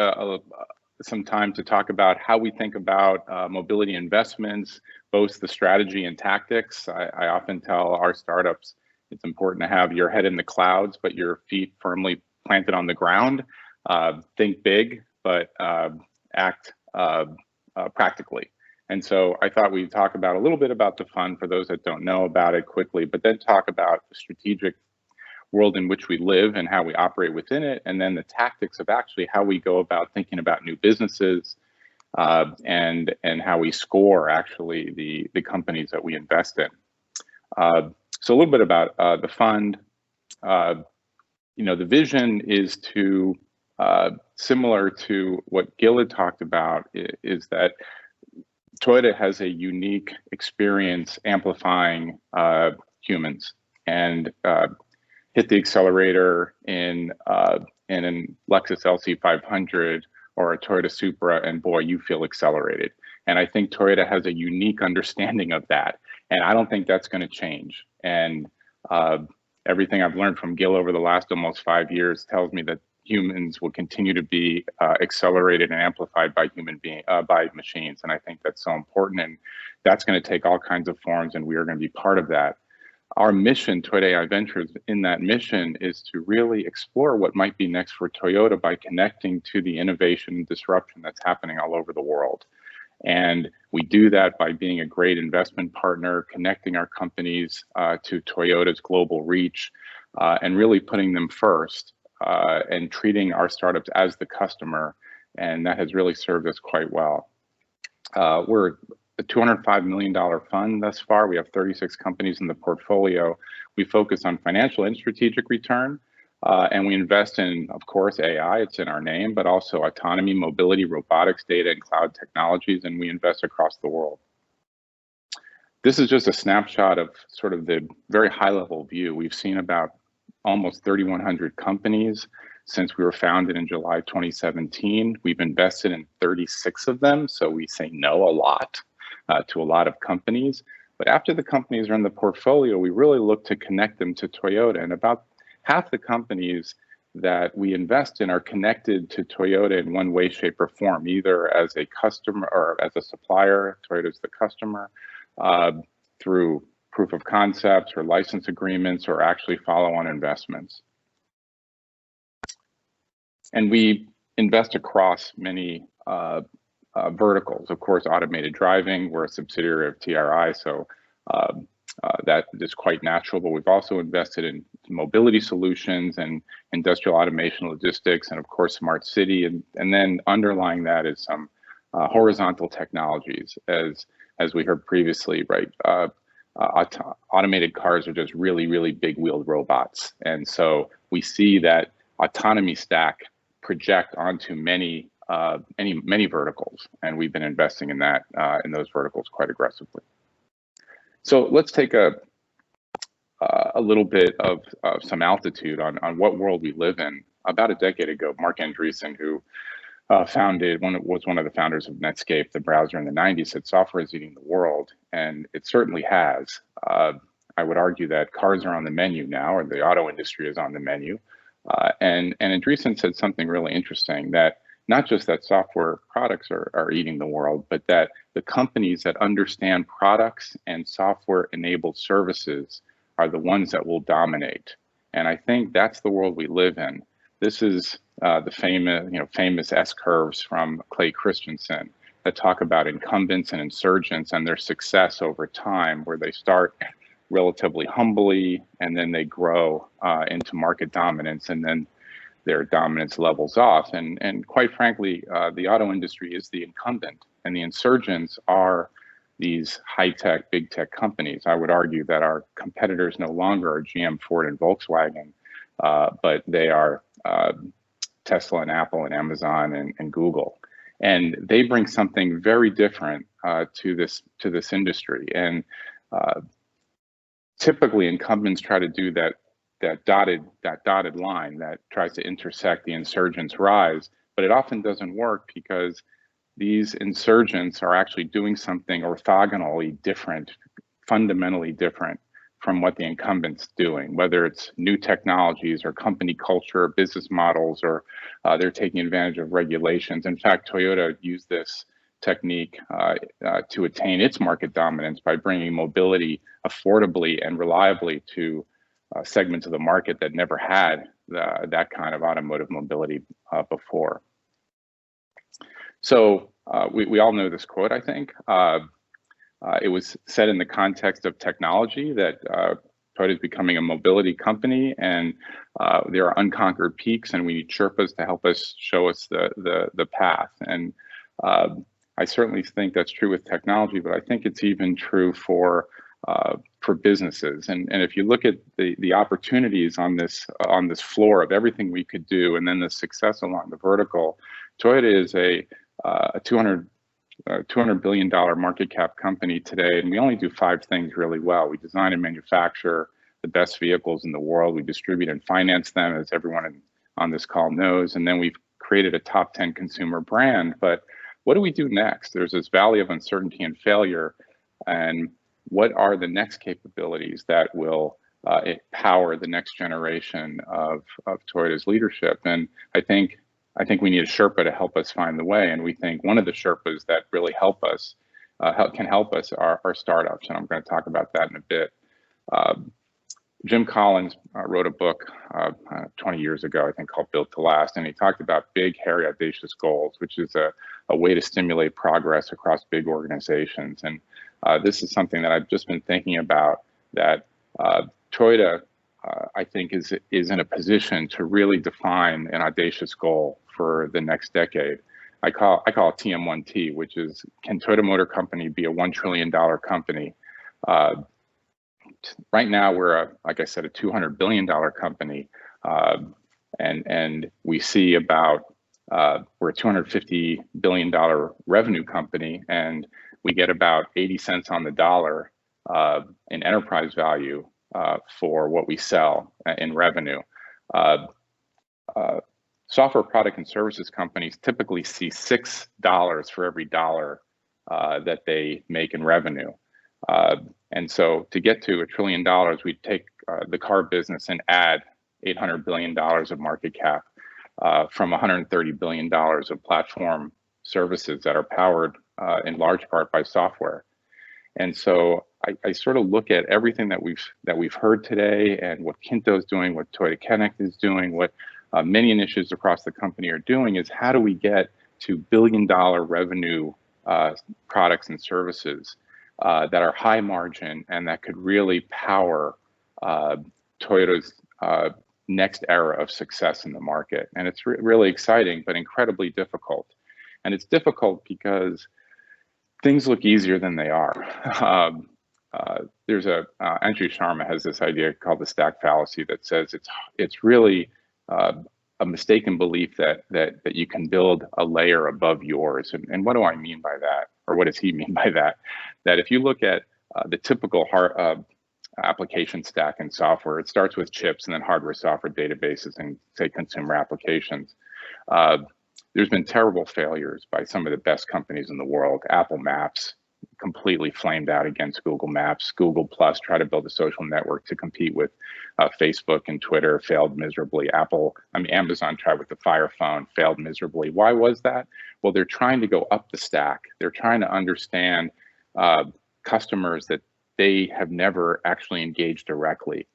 Speaker 7: some time to talk about how we think about mobility investments, both the strategy and tactics. I often tell our startups it's important to have your head in the clouds, but your feet firmly planted on the ground. Think big, but act practically. And so I thought we'd talk about a little bit about the fund for those that don't know about it quickly, but then talk about the strategic world in which we live and how we operate within it, and then the tactics of actually how we go about thinking about new businesses and how we score actually the companies that we invest in. So a little bit about the fund. The vision is to, similar to what Gil had talked about, is that Toyota has a unique experience amplifying humans, and hit the accelerator in an Lexus LC500 or a Toyota Supra, and boy, you feel accelerated. And I think Toyota has a unique understanding of that, and I don't think that's going to change. And everything I've learned from Gil over the last almost 5 years tells me that humans will continue to be accelerated and amplified by by machines. And I think that's so important, and that's going to take all kinds of forms, and we are going to be part of that. our mission, Toyota AI Ventures, in that mission is to really explore what might be next for Toyota by connecting to the innovation and disruption that's happening all over the world. And we do that by being a great investment partner, connecting our companies to Toyota's global reach, and really putting them first and treating our startups as the customer. And that has really served us quite well. We're a $205 million fund thus far. We have 36 companies in the portfolio. We focus on financial and strategic return. And we invest in, of course, AI, it's in our name, but also autonomy, mobility, robotics, data, and cloud technologies, and we invest across the world. This is just a snapshot of sort of the very high-level view. We've seen about almost 3,100 companies since we were founded in July 2017. We've invested in 36 of them, so we say no a lot to a lot of companies. But after the companies are in the portfolio, we really look to connect them to Toyota, and about half the companies that we invest in are connected to Toyota in one way, shape, or form, either as a customer or as a supplier, Toyota's the customer, through proof of concepts or license agreements or actually follow-on investments. And we invest across many verticals. Of course, automated driving, we're a subsidiary of TRI, so that is quite natural, but we've also invested in mobility solutions and industrial automation, logistics, and of course, smart city. And then underlying that is some horizontal technologies, as we heard previously, right? Automated cars are just really, really big wheeled robots. And so we see that autonomy stack project onto many verticals, and we've been investing in that, in those verticals quite aggressively. So let's take a little bit of some altitude on what world we live in. About a decade ago, Mark Andreessen, who was one of the founders of Netscape, the browser in the 90s, said software is eating the world, and it certainly has. I would argue that cars are on the menu now, or the auto industry is on the menu. And Andreessen said something really interesting, that not just that software products are eating the world, but that the companies that understand products and software-enabled services are the ones that will dominate. And I think that's the world we live in. This is the famous S-curves from Clay Christensen that talk about incumbents and insurgents and their success over time, where they start relatively humbly and then they grow into market dominance, and then their dominance levels off. And quite frankly, the auto industry is the incumbent, and the insurgents are these high-tech, big tech companies. I would argue that our competitors no longer are GM, Ford, and Volkswagen, but they are Tesla and Apple and Amazon and Google. And they bring something very different to this industry. And typically incumbents try to do that dotted line that tries to intersect the insurgents' rise, but it often doesn't work because these insurgents are actually doing something orthogonally different, fundamentally different from what the incumbent's doing, whether it's new technologies or company culture, or business models, or they're taking advantage of regulations. In fact, Toyota used this technique to attain its market dominance by bringing mobility affordably and reliably to segments of the market that never had that kind of automotive mobility before. So we all know this quote, I think. It was said in the context of technology that Toyota is becoming a mobility company, and there are unconquered peaks, and we need Sherpas to help us show us the path. And I certainly think that's true with technology, but I think it's even true for businesses. And if you look at the opportunities on this floor of everything we could do, and then the success along the vertical, Toyota is a $200 billion market cap company today, and we only do 5 things really well. We design and manufacture the best vehicles in the world. We distribute and finance them, as everyone on this call knows, and then we've created a top 10 consumer brand. But what do we do next? There's this valley of uncertainty and failure, and what are the next capabilities that will power the next generation of Toyota's leadership? And I think we need a Sherpa to help us find the way. And we think one of the Sherpas that really can help us are startups. And I'm going to talk about that in a bit. Jim Collins wrote a book 20 years ago, I think, called Built to Last, and he talked about big, hairy, audacious goals, which is a way to stimulate progress across big organizations. And this is something that I've just been thinking about, that Toyota, I think, is in a position to really define an audacious goal for the next decade. I call it TM1T, which is, can Toyota Motor Company be a $1 trillion company? Right now, we're like I said, a $200 billion company, and we see about we're a $250 billion revenue company, and we get about 80 cents on the dollar in enterprise value for what we sell in revenue. Software product and services companies typically see $6 for every dollar that they make in revenue. And so to get to $1 trillion, we'd take the car business and add $800 billion of market cap from $130 billion of platform services that are powered in large part by software. And so I sort of look at everything that we've heard today, and what KINTO is doing, what Toyota Connect is doing, what many initiatives across the company are doing, is how do we get to billion-dollar revenue products and services that are high margin and that could really power Toyota's next era of success in the market. And it's really exciting, but incredibly difficult. And it's difficult because things look easier than they are. There's Andrew Sharma has this idea called the stack fallacy that says it's really a mistaken belief that you can build a layer above yours. And what do I mean by that? Or what does he mean by that? That if you look at the typical application stack in software, it starts with chips and then hardware, software, databases, and say consumer applications. There's been terrible failures by some of the best companies in the world. Apple Maps completely flamed out against Google Maps. Google Plus tried to build a social network to compete with Facebook and Twitter, failed miserably. Amazon tried with the Fire phone, failed miserably. Why was that? Well, they're trying to go up the stack. They're trying to understand customers that they have never actually engaged directly.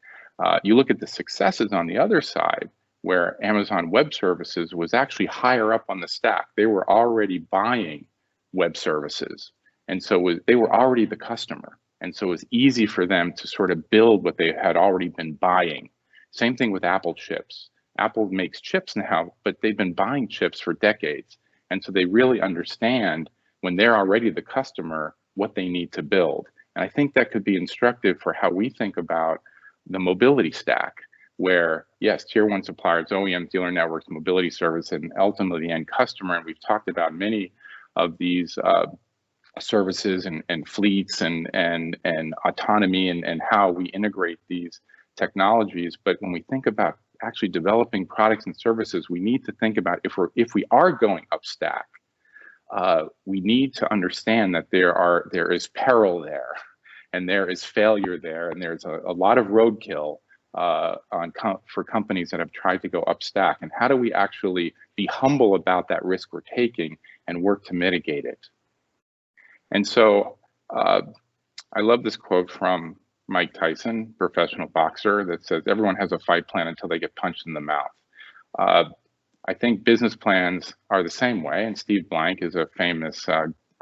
Speaker 7: You look at the successes on the other side, where Amazon Web Services was actually higher up on the stack. They were already buying web services. And so they were already the customer. And so it was easy for them to sort of build what they had already been buying. Same thing with Apple chips. Apple makes chips now, but they've been buying chips for decades. And so they really understand, when they're already the customer, what they need to build. And I think that could be instructive for how we think about the mobility stack, where, yes, tier one suppliers, OEM, dealer networks, mobility service, and ultimately the end customer. And we've talked about many of these services and fleets and autonomy and how we integrate these technologies. But when we think about actually developing products and services, we need to think about, if we are going up stack, we need to understand that there is peril there, and there is failure there, and there's a lot of roadkill for companies that have tried to go up stack. And how do we actually be humble about that risk we're taking and work to mitigate it? And so I love this quote from Mike Tyson, professional boxer, that says, everyone has a fight plan until they get punched in the mouth. I think business plans are the same way. And Steve Blank is a famous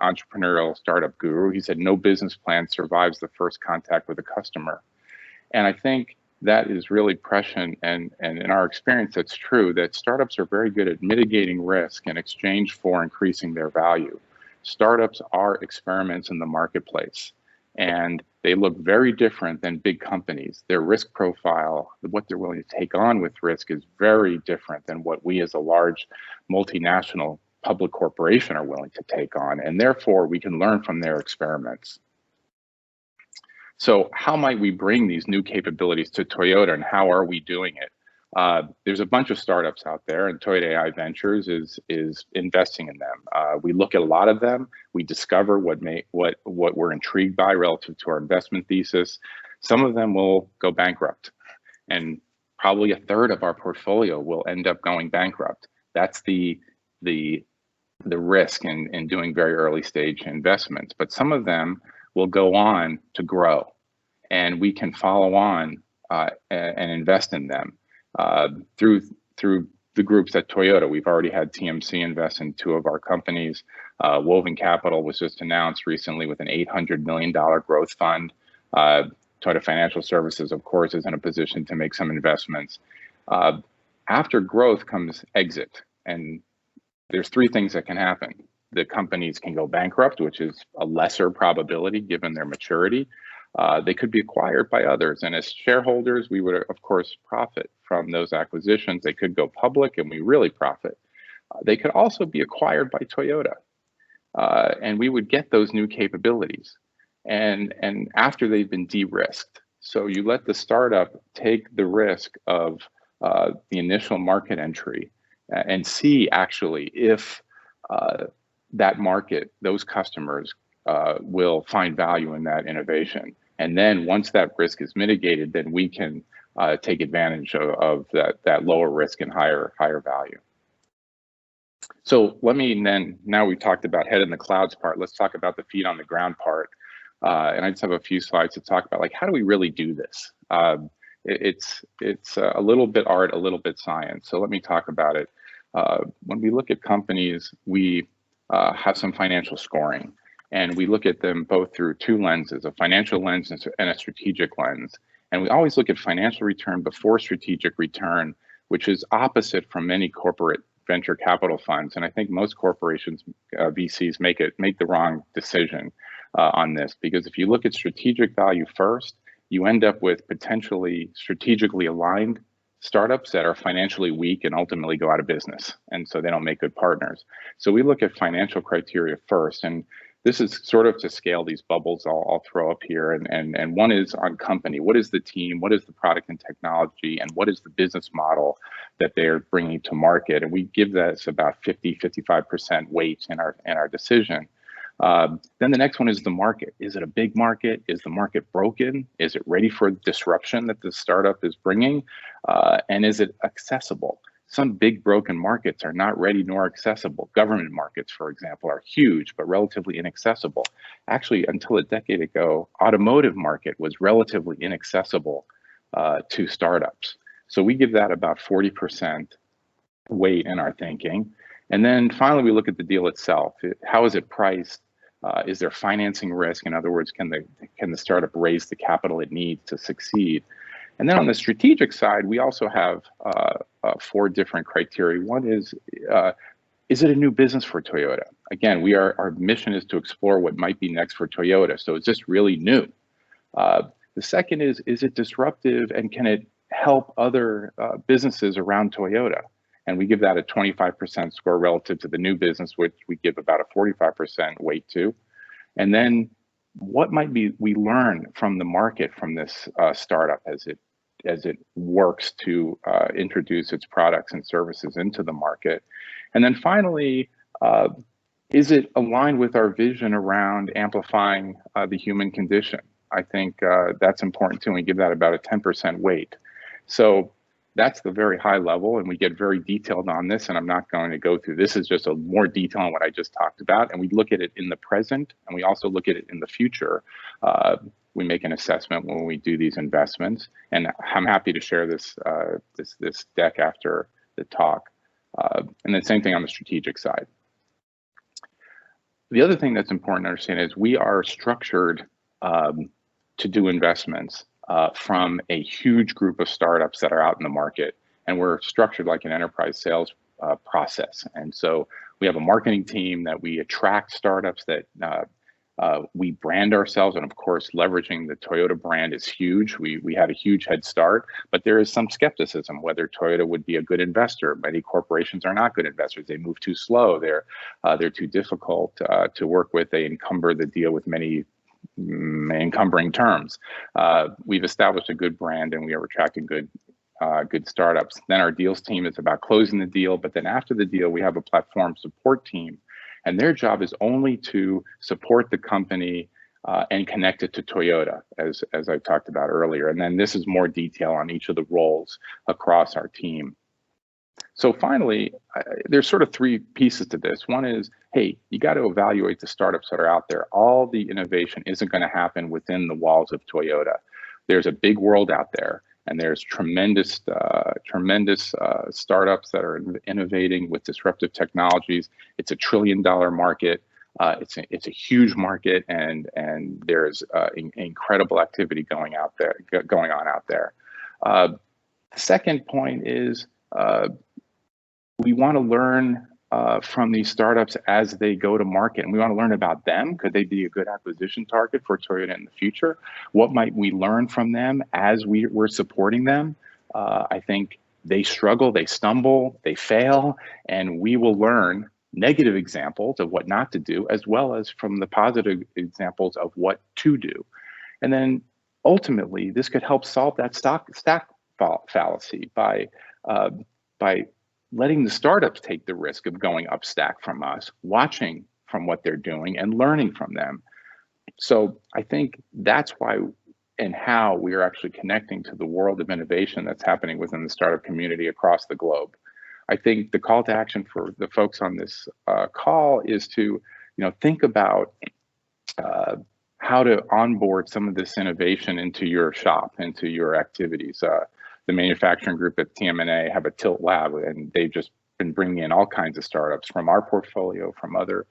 Speaker 7: entrepreneurial startup guru. He said, no business plan survives the first contact with a customer. And I think that is really prescient. And in our experience, that's true, that startups are very good at mitigating risk in exchange for increasing their value. Startups are experiments in the marketplace, and they look very different than big companies. Their risk profile, what they're willing to take on with risk, is very different than what we as a large multinational public corporation are willing to take on. And therefore, we can learn from their experiments. So how might we bring these new capabilities to Toyota, and how are we doing it? There's a bunch of startups out there, and Toyota AI Ventures is investing in them. We look at a lot of them. We discover what we're intrigued by relative to our investment thesis. Some of them will go bankrupt, and probably a third of our portfolio will end up going bankrupt. That's the risk in doing very early stage investments. But some of them will go on to grow, and we can follow on and invest in them through the groups at Toyota. We've already had TMC invest in 2 of our companies. Woven Capital was just announced recently with an $800 million growth fund. Toyota Financial Services, of course, is in a position to make some investments. After growth comes exit, and there's 3 things that can happen. The companies can go bankrupt, which is a lesser probability given their maturity. They could be acquired by others, and as shareholders, we would, of course, profit from those acquisitions. They could go public, and we really profit. They could also be acquired by Toyota, and we would get those new capabilities. And after they've been de-risked. So you let the startup take the risk of the initial market entry and see actually if that market, those customers will find value in that innovation. And then once that risk is mitigated, then we can take advantage of that lower risk and higher value. So let me then, now we've talked about head in the clouds part, let's talk about the feet on the ground part. And I just have a few slides to talk about, like, how do we really do this? It's a little bit art, a little bit science. So let me talk about it. When we look at companies, we have some financial scoring, and we look at them both through 2 lenses, a financial lens and a strategic lens. And we always look at financial return before strategic return, which is opposite from many corporate venture capital funds. And I think most corporations, VCs, make the wrong decision on this, because if you look at strategic value first, you end up with potentially strategically aligned startups that are financially weak and ultimately go out of business. And so they don't make good partners. So we look at financial criteria first. And this is sort of to scale these bubbles I'll throw up here. And one is on company. What is the team? What is the product and technology? And what is the business model that they're bringing to market? And we give that about 50-55% weight in our decision. Then the next one is the market. Is it a big market? Is the market broken? Is it ready for disruption that the startup is bringing? And is it accessible? Some big broken markets are not ready nor accessible. Government markets, for example, are huge, but relatively inaccessible. Actually, until a decade ago, automotive market was relatively inaccessible to startups. So we give that about 40% weight in our thinking. And then finally, we look at the deal itself. How is it priced? Is there financing risk? In other words, can the startup raise the capital it needs to succeed? And then on the strategic side, we also have 4 different criteria. One is it a new business for Toyota? Again, our mission is to explore what might be next for Toyota. So is this really new? The second is it disruptive, and can it help other businesses around Toyota? And we give that a 25% score relative to the new business, which we give about a 45% weight to. And then what might we learn from the market from this startup as it works to introduce its products and services into the market? And then finally, is it aligned with our vision around amplifying the human condition? I think that's important too, and we give that about a 10% weight. So that's the very high level, and we get very detailed on this, and I'm not going to go through. This is just a more detail on what I just talked about, and we look at it in the present, and we also look at it in the future. We make an assessment when we do these investments, and I'm happy to share this this deck after the talk. And the same thing on the strategic side. The other thing that's important to understand is we are structured to do investments from a huge group of startups that are out in the market, and we're structured like an enterprise sales process. And so we have a marketing team that we attract startups that we brand ourselves, and of course, leveraging the Toyota brand is huge. We had a huge head start, but there is some skepticism whether Toyota would be a good investor. Many corporations are not good investors. They move too slow. They're too difficult to work with. They encumber the deal with many encumbering terms. We've established a good brand, and we are attracting good startups. Then our deals team is about closing the deal, but then after the deal, we have a platform support team, and their job is only to support the company and connect it to Toyota, as I talked about earlier. And then this is more detail on each of the roles across our team. So finally, there's sort of 3 pieces to this. One is, hey, you got to evaluate the startups that are out there. All the innovation isn't going to happen within the walls of Toyota. There's a big world out there, And there's tremendous startups that are innovating with disruptive technologies. It's $1 trillion market. It's a huge market, and there's incredible activity going on out there. The second point is we want to learn from these startups as they go to market, and we want to learn about them. Could they be a good acquisition target for Toyota in the future? What might we learn from them as we're supporting them? I think they struggle, they stumble, they fail, and we will learn negative examples of what not to do, as well as from the positive examples of what to do. And then ultimately, this could help solve that stack fallacy by letting the startups take the risk of going up stack from us, watching from what they're doing and learning from them. So I think that's why and how we are actually connecting to the world of innovation that's happening within the startup community across the globe. I think the call to action for the folks on this call is to, think about how to onboard some of this innovation into your shop, into your activities. The manufacturing group at TMNA have a Tilt Lab, and they've just been bringing in all kinds of startups from our portfolio, from other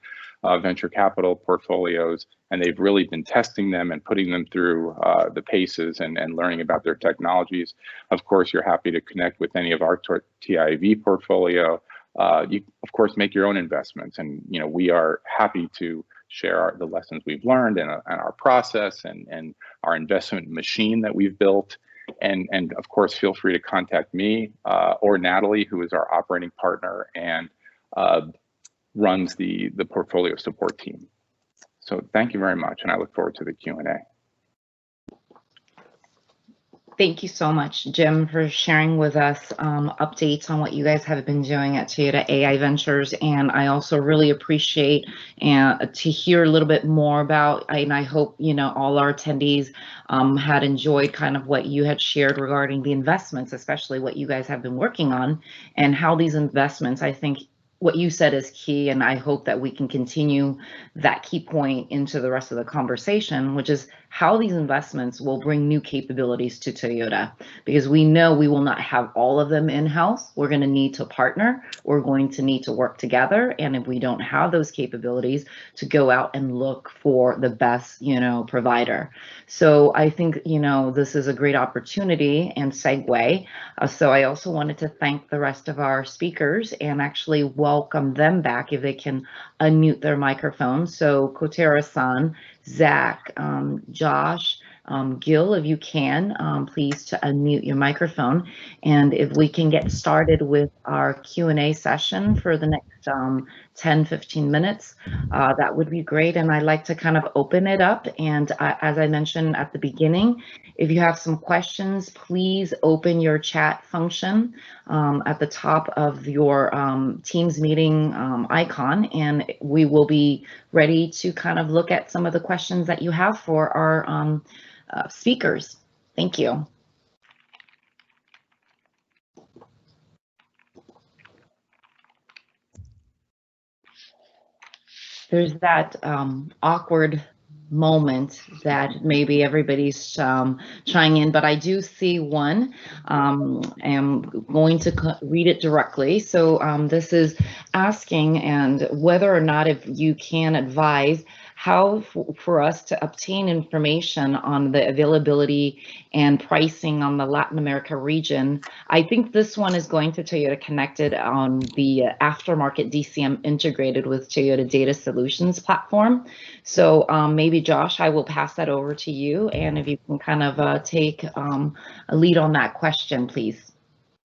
Speaker 7: venture capital portfolios, and they've really been testing them and putting them through the paces and learning about their technologies. Of course, you're happy to connect with any of our TIV portfolio. You, of course, make your own investments, and we are happy to share the lessons we've learned and our process and our investment machine that we've built. And of course, feel free to contact me or Natalie, who is our operating partner and runs the portfolio support team. So thank you very much, and I look forward to the Q&A.
Speaker 1: Thank you so much, Jim, for sharing with us updates on what you guys have been doing at Toyota AI Ventures. And I also really appreciate to hear a little bit more about, and I hope, all our attendees had enjoyed kind of what you had shared regarding the investments, especially what you guys have been working on and how these investments, I think, what you said is key, and I hope that we can continue that key point into the rest of the conversation, which is how these investments will bring new capabilities to Toyota, because we know we will not have all of them in-house. We're going to need to partner. We're going to need to work together, and if we don't have those capabilities, to go out and look for the best, provider. So I think, this is a great opportunity and segue. So I also wanted to thank the rest of our speakers and actually welcome them back if they can unmute their microphone. So Kotera-san, Zach, Josh, Gil, if you can, please to unmute your microphone. And if we can get started with our Q&A session for the next 10-15 minutes, that would be great. And I'd like to kind of open it up. And as I mentioned at the beginning, if you have some questions, please open your chat function at the top of your Teams meeting icon, and we will be ready to kind of look at some of the questions that you have for our speakers. Thank you. There's that awkward moment that maybe everybody's trying in, but I do see one. I'm going to read it directly. So this is asking and whether or not if you can advise how for us to obtain information on the availability and pricing on the Latin America region. I think this one is going to Toyota Connected on the aftermarket DCM integrated with Toyota Data Solutions platform. So maybe Josh, I will pass that over to you, and if you can kind of take a lead on that question, please.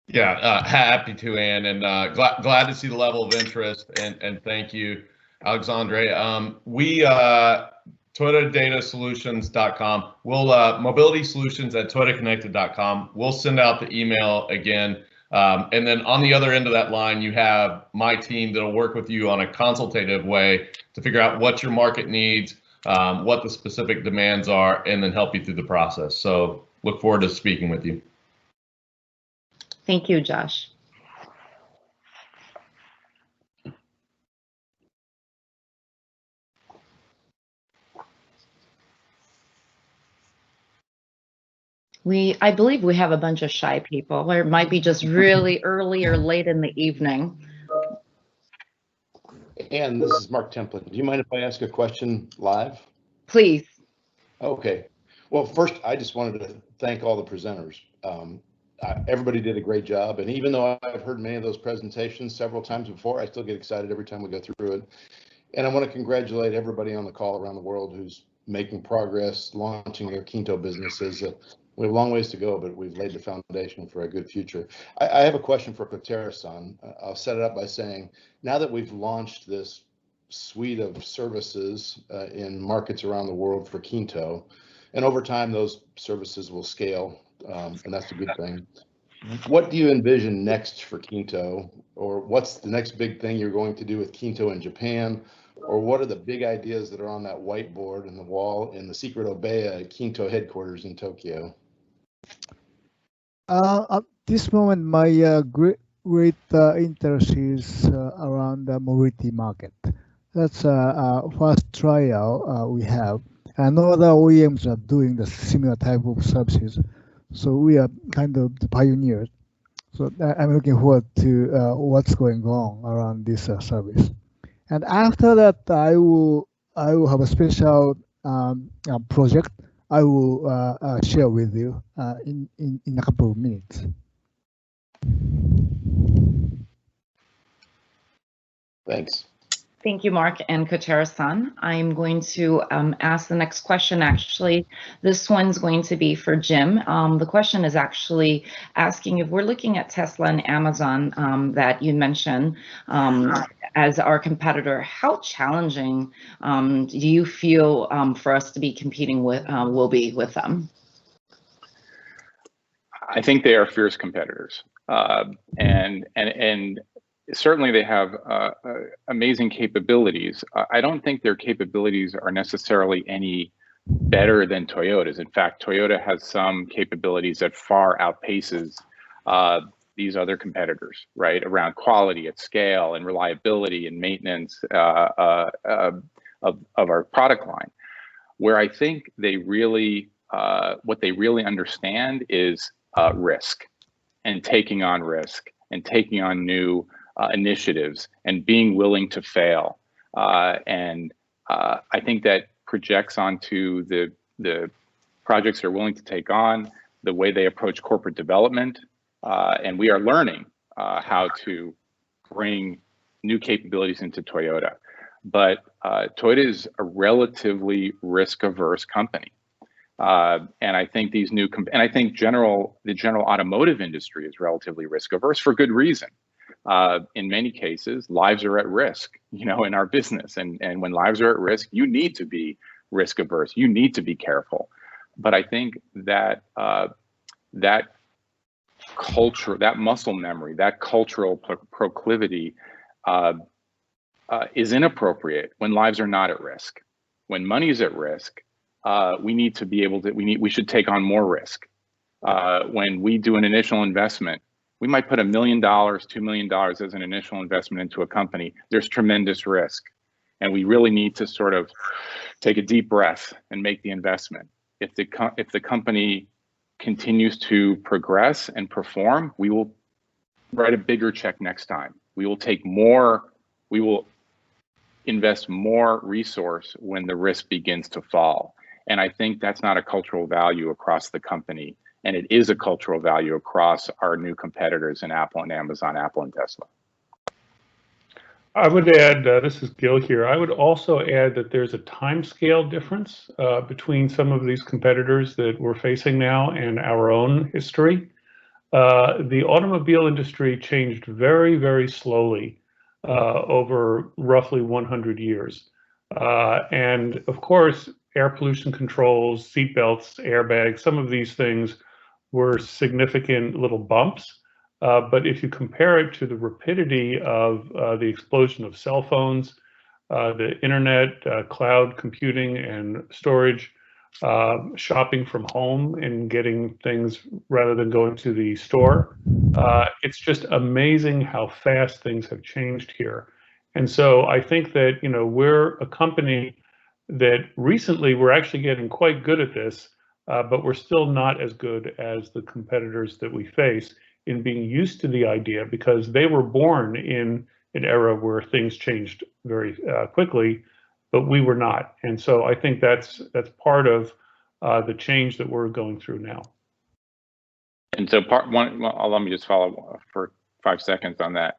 Speaker 4: Yeah, happy to, Ann, and glad to see the level of interest, and thank you, Alexandre. We ToyotaDataSolutions.com. We'll mobilitysolutions@toyotaconnected.com. We'll send out the email again, and then on the other end of that line, you have my team that'll work with you on a consultative way to figure out what your market needs, what the specific demands are, and then help you through the process. So look forward to speaking with you.
Speaker 1: Thank you, Josh. I believe we have a bunch of shy people, or it might be just really early or late in the evening.
Speaker 8: And this is Mark Templin. Do you mind if I ask a question live?
Speaker 1: Please.
Speaker 8: Okay. Well, first, I just wanted to thank all the presenters. Everybody did a great job. And even though I've heard many of those presentations several times before, I still get excited every time we go through it. And I want to congratulate everybody on the call around the world who's making progress, launching their KINTO businesses. We have a long ways to go, but we've laid the foundation for a good future. I have a question for Kotera-san. I'll set it up by saying, now that we've launched this suite of services in markets around the world for KINTO, and over time those services will scale, and that's a good thing. What do you envision next for KINTO, or what's the next big thing you're going to do with KINTO in Japan? Or what are the big ideas that are on that whiteboard in the wall in the secret Obeya KINTO headquarters in Tokyo?
Speaker 2: At this moment, my great interest is around the mobility market. That's first trial we have. And other OEMs are doing the similar type of services. So we are kind of the pioneers. So I'm looking forward to what's going on around this service. And after that, I will have a special project I will share with you in a couple of minutes.
Speaker 8: Thanks.
Speaker 1: Thank you, Mark and Kotera-san. I'm going to ask the next question. Actually, this one's going to be for Jim. The question is actually asking if we're looking at Tesla and Amazon that you mentioned as our competitor, how challenging do you feel for us to be competing with, will be with them?
Speaker 7: I think they are fierce competitors, and certainly they have amazing capabilities. I don't think their capabilities are necessarily any better than Toyota's. In fact, Toyota has some capabilities that far outpaces these other competitors, right? Around quality at scale and reliability and maintenance of our product line. Where I think they really, what they really understand is risk and taking on risk and taking on new initiatives and being willing to fail. And I think that projects onto the projects they're willing to take on, the way they approach corporate development. And we are learning how to bring new capabilities into Toyota. But Toyota is a relatively risk-averse company. And I think these new, and I think the general automotive industry is relatively risk-averse for good reason. In many cases, lives are at risk, you know, in our business. And when lives are at risk, you need to be risk-averse. You need to be careful. But I think that that culture, that muscle memory, that cultural proclivity is inappropriate when lives are not at risk. When money is at risk, we need to be able to, we should take on more risk. When we do an initial investment, we might put $1 million, $2 million as an initial investment into a company. There's tremendous risk. And we really need to sort of take a deep breath and make the investment. If the company continues to progress and perform, we will write a bigger check next time. We will take more, we will invest more resource when the risk begins to fall. And I think that's not a cultural value across the company. And it is a cultural value across our new competitors in Apple and Amazon, Apple and Tesla.
Speaker 6: I would add, this is Gil here, I would also add that there's a time scale difference between some of these competitors that we're facing now and our own history. The automobile industry changed very, very slowly over roughly 100 years. And of course, air pollution controls, seat belts, airbags, some of these things were significant little bumps. But if you compare it to the rapidity of the explosion of cell phones, the internet, cloud computing and storage, shopping from home and getting things rather than going to the store, it's just amazing how fast things have changed here. And so I think that, you know, we're a company that recently we're actually getting quite good at this. but we're still not as good as the competitors that we face in being used to the idea, because they were born in an era where things changed very quickly, but we were not. And so I think that's part of the change that we're going through now.
Speaker 7: And so part one, well, let me just follow for 5 seconds on that.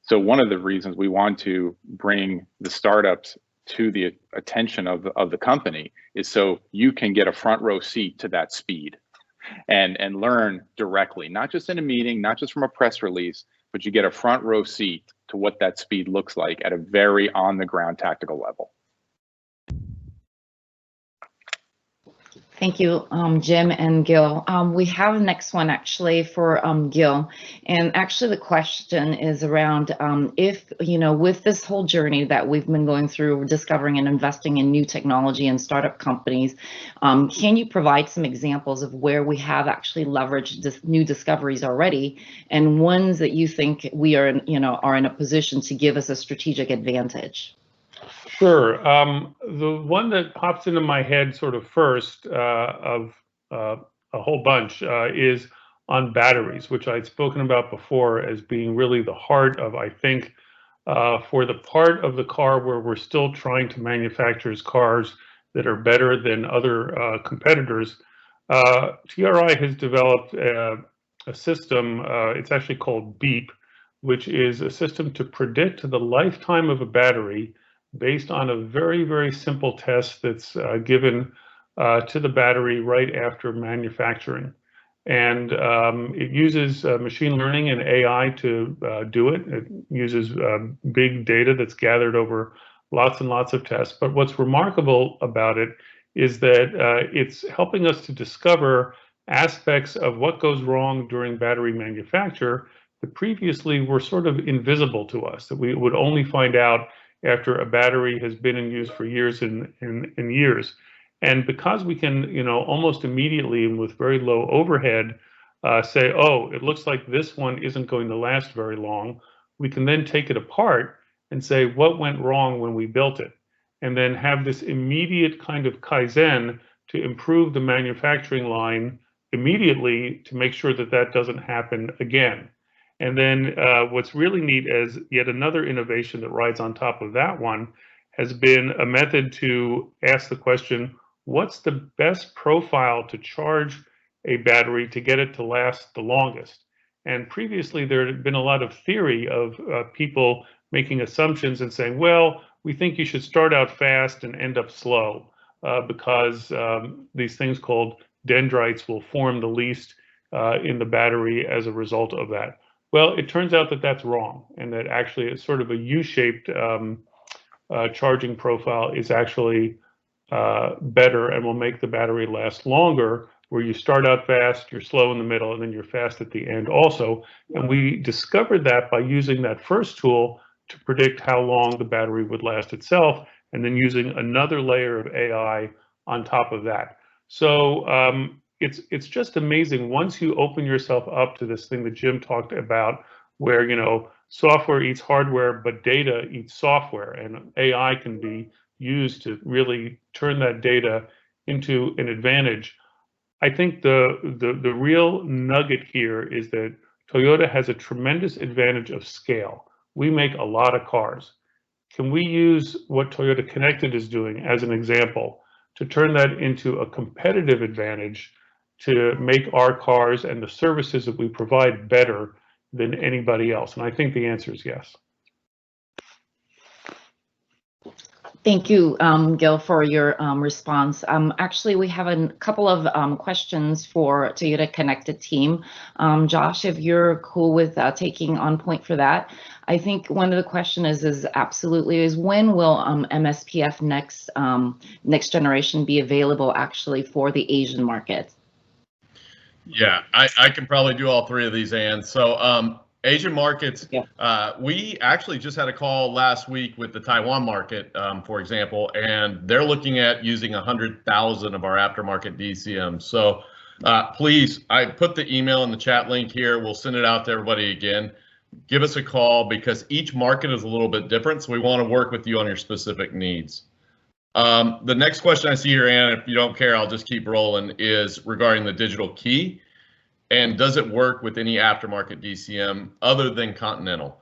Speaker 7: So one of the reasons we want to bring the startups to the attention of the company is so you can get a front row seat to that speed and learn directly, not just in a meeting, not just from a press release, but you get a front row seat to what that speed looks like at a very on the ground tactical level.
Speaker 1: Thank you, Jim and Gil. We have the next one actually for Gil. And actually the question is around if, with this whole journey that we've been going through, discovering and investing in new technology and startup companies, can you provide some examples of where we have actually leveraged this new discoveries already, and ones that you think we are in a position to give us a strategic advantage?
Speaker 6: Sure. The one that pops into my head sort of first of a whole bunch is on batteries, which I'd spoken about before as being really the heart of, I think, for the part of the car where we're still trying to manufacture cars that are better than other competitors. TRI has developed a system, it's actually called BEEP, which is a system to predict the lifetime of a battery based on a very, very simple test that's given to the battery right after manufacturing. And it uses machine learning and AI to do it. It uses big data that's gathered over lots and lots of tests. But what's remarkable about it is that it's helping us to discover aspects of what goes wrong during battery manufacture that previously were sort of invisible to us, that we would only find out after a battery has been in use for years and years. And because we can, almost immediately and with very low overhead, say, oh, it looks like this one isn't going to last very long, we can then take it apart and say what went wrong when we built it, and then have this immediate kind of Kaizen to improve the manufacturing line immediately to make sure that that doesn't happen again. And then what's really neat is yet another innovation that rides on top of that one has been a method to ask the question, what's the best profile to charge a battery to get it to last the longest? And previously there had been a lot of theory of people making assumptions and saying, well, we think you should start out fast and end up slow because these things called dendrites will form the least in the battery as a result of that. Well, it turns out that that's wrong, and that actually it's sort of a U-shaped charging profile is actually better and will make the battery last longer, where you start out fast, you're slow in the middle, and then you're fast at the end also. And we discovered that by using that first tool to predict how long the battery would last itself, and then using another layer of AI on top of that. So it's just amazing once you open yourself up to this thing that Jim talked about, where software eats hardware, but data eats software, and AI can be used to really turn that data into an advantage. I think the real nugget here is that Toyota has a tremendous advantage of scale. We make a lot of cars. Can we use what Toyota Connected is doing as an example to turn that into a competitive advantage to make our cars and the services that we provide better than anybody else? And I think the answer is yes.
Speaker 1: Thank you, Gil, for your response. Actually, we have a couple of questions for Toyota Connected team. Josh, if you're cool with taking on point for that. I think one of the questions is when will MSPF next generation be available actually for the Asian market?
Speaker 4: Yeah, I can probably do all three of these, Ann. So Asian markets, yeah. We actually just had a call last week with the Taiwan market, for example, and they're looking at using 100,000 of our aftermarket DCMs. So please, I put the email in the chat link here. We'll send it out to everybody again. Give us a call because each market is a little bit different. So we want to work with you on your specific needs. The next question I see here, Ann, if you don't care, I'll just keep rolling, is regarding the digital key. And does it work with any aftermarket DCM other than Continental?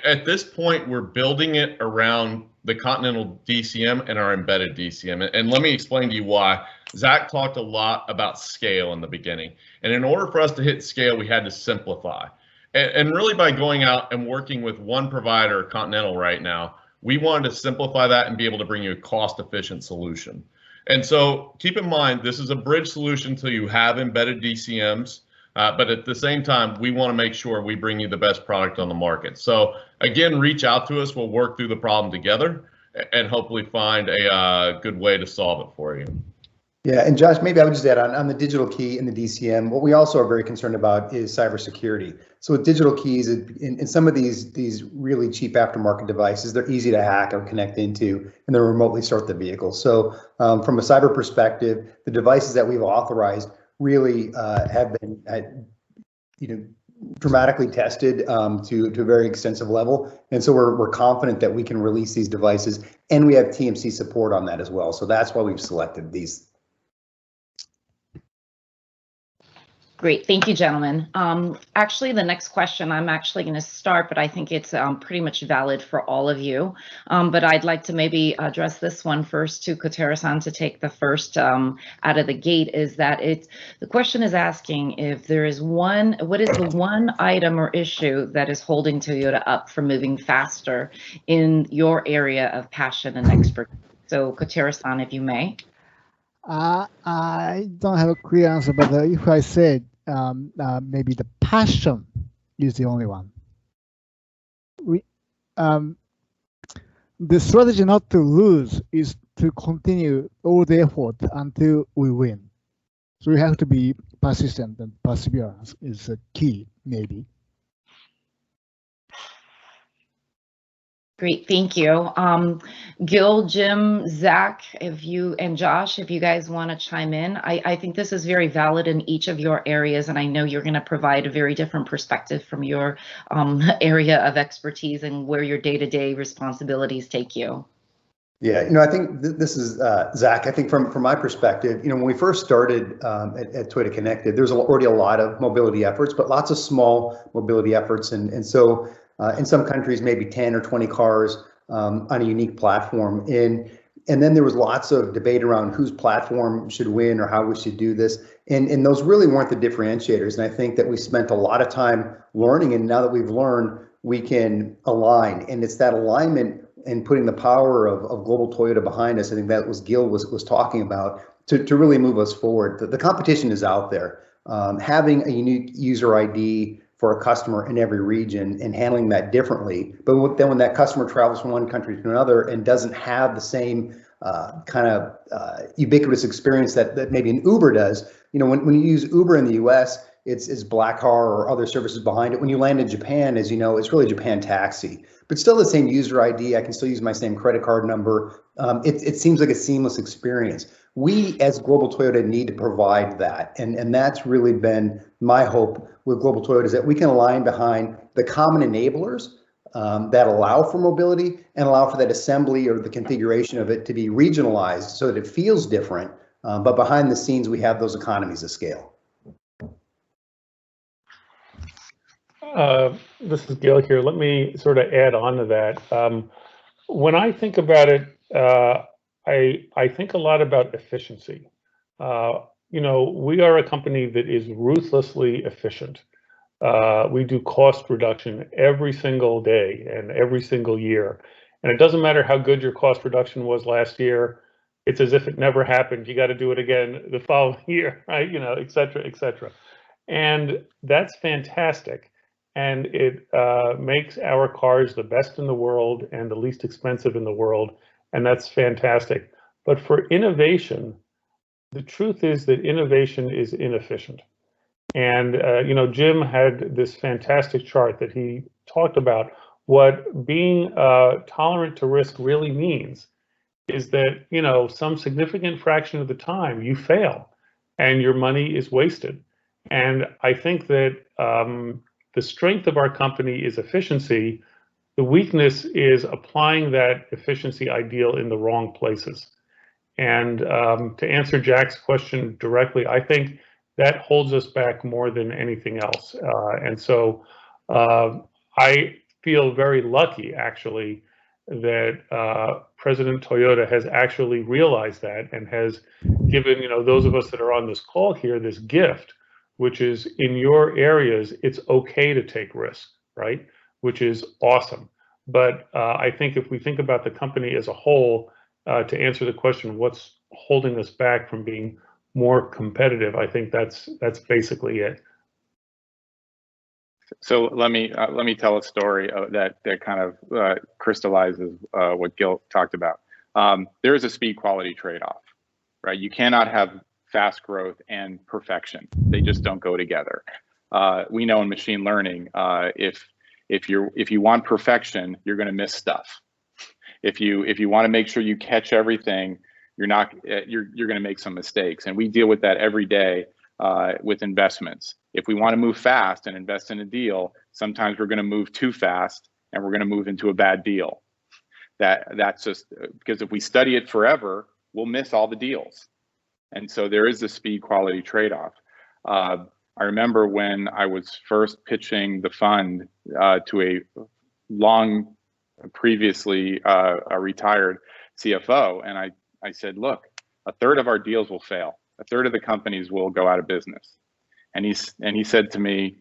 Speaker 4: At this point, we're building it around the Continental DCM and our embedded DCM. And let me explain to you why. Zach talked a lot about scale in the beginning. And in order for us to hit scale, we had to simplify. And really by going out and working with one provider, Continental right now, we wanted to simplify that and be able to bring you a cost-efficient solution. And so keep in mind, this is a bridge solution till you have embedded DCMs. But at the same time, we want to make sure we bring you the best product on the market. So again, reach out to us. We'll work through the problem together and hopefully find a good way to solve it for you.
Speaker 3: Yeah, and Josh, maybe I would just add on the digital key and the DCM, what we also are very concerned about is cybersecurity. So with digital keys, in some of these really cheap aftermarket devices, they're easy to hack or connect into, and they're remotely start the vehicle. So from a cyber perspective, the devices that we've authorized really have been, dramatically tested to a very extensive level, and so we're confident that we can release these devices, and we have TMC support on that as well. So that's why we've selected these.
Speaker 1: Great, thank you, gentlemen. Actually, the next question I'm actually going to start, but I think it's pretty much valid for all of you. But I'd like to maybe address this one first to Kotera-san to take the first out of the gate. Is that the question is asking if there is what is the one item or issue that is holding Toyota up from moving faster in your area of passion and expertise? So Kotera-san, if you may.
Speaker 2: I don't have a clear answer, but if I said maybe the passion is the only one. The strategy not to lose is to continue all the effort until we win. So we have to be persistent, and perseverance is a key, maybe.
Speaker 1: Great, thank you. Gil, Jim, Zach, and Josh, if you guys want to chime in, I think this is very valid in each of your areas, and I know you're going to provide a very different perspective from your area of expertise and where your day-to-day responsibilities take you.
Speaker 3: Yeah, I think this is Zach. I think from my perspective, when we first started at Toyota Connected, there's already a lot of mobility efforts, but lots of small mobility efforts, and so. In some countries, maybe 10 or 20 cars on a unique platform. And then there was lots of debate around whose platform should win or how we should do this. And those really weren't the differentiators. And I think that we spent a lot of time learning. And now that we've learned, we can align. And it's that alignment and putting the power of Global Toyota behind us. I think that was Gil was talking about to really move us forward. The competition is out there. Having a unique user ID for a customer in every region and handling that differently. But then when that customer travels from one country to another and doesn't have the same ubiquitous experience that maybe an Uber does, when you use Uber in the US, it's black car or other services behind it. When you land in Japan, as you know, it's really Japan Taxi, but still the same user ID. I can still use my same credit card number. It seems like a seamless experience. We as Global Toyota need to provide that. And that's really been my hope with Global Toyota, is that we can align behind the common enablers that allow for mobility and allow for that assembly or the configuration of it to be regionalized so that it feels different. But behind the scenes, we have those economies of scale.
Speaker 6: This is Gil here. Let me sort of add on to that. When I think about it, I think a lot about efficiency. We are a company that is ruthlessly efficient. We do cost reduction every single day and every single year. And it doesn't matter how good your cost reduction was last year. It's as if it never happened. You got to do it again the following year, right? Et cetera, et cetera. And that's fantastic. And it makes our cars the best in the world and the least expensive in the world. And that's fantastic. But for innovation, the truth is that innovation is inefficient. And, Jim had this fantastic chart that he talked about. What being tolerant to risk really means is that, some significant fraction of the time you fail and your money is wasted. And I think that the strength of our company is efficiency. The weakness is applying that efficiency ideal in the wrong places. And to answer Jack's question directly, I think that holds us back more than anything else. And so I feel very lucky, actually, that President Toyota has actually realized that and has given, those of us that are on this call here this gift, which is in your areas, it's okay to take risks, right? Which is awesome. But I think if we think about the company as a whole, to answer the question, what's holding us back from being more competitive, I think that's basically it.
Speaker 7: So let me tell a story that kind of crystallizes what Gil talked about. There is a speed quality trade-off, right? You cannot have fast growth and perfection. They just don't go together. We know in machine learning, if you want perfection, you're going to miss stuff. If you want to make sure you catch everything, you're going to make some mistakes, and we deal with that every day with investments. If we want to move fast and invest in a deal, sometimes we're going to move too fast and we're going to move into a bad deal. That's just because if we study it forever, we'll miss all the deals. And so there is a speed quality trade-off. I remember when I was first pitching the fund to a long previously a retired CFO, and I said, look, a third of our deals will fail. A third of the companies will go out of business. And he said to me,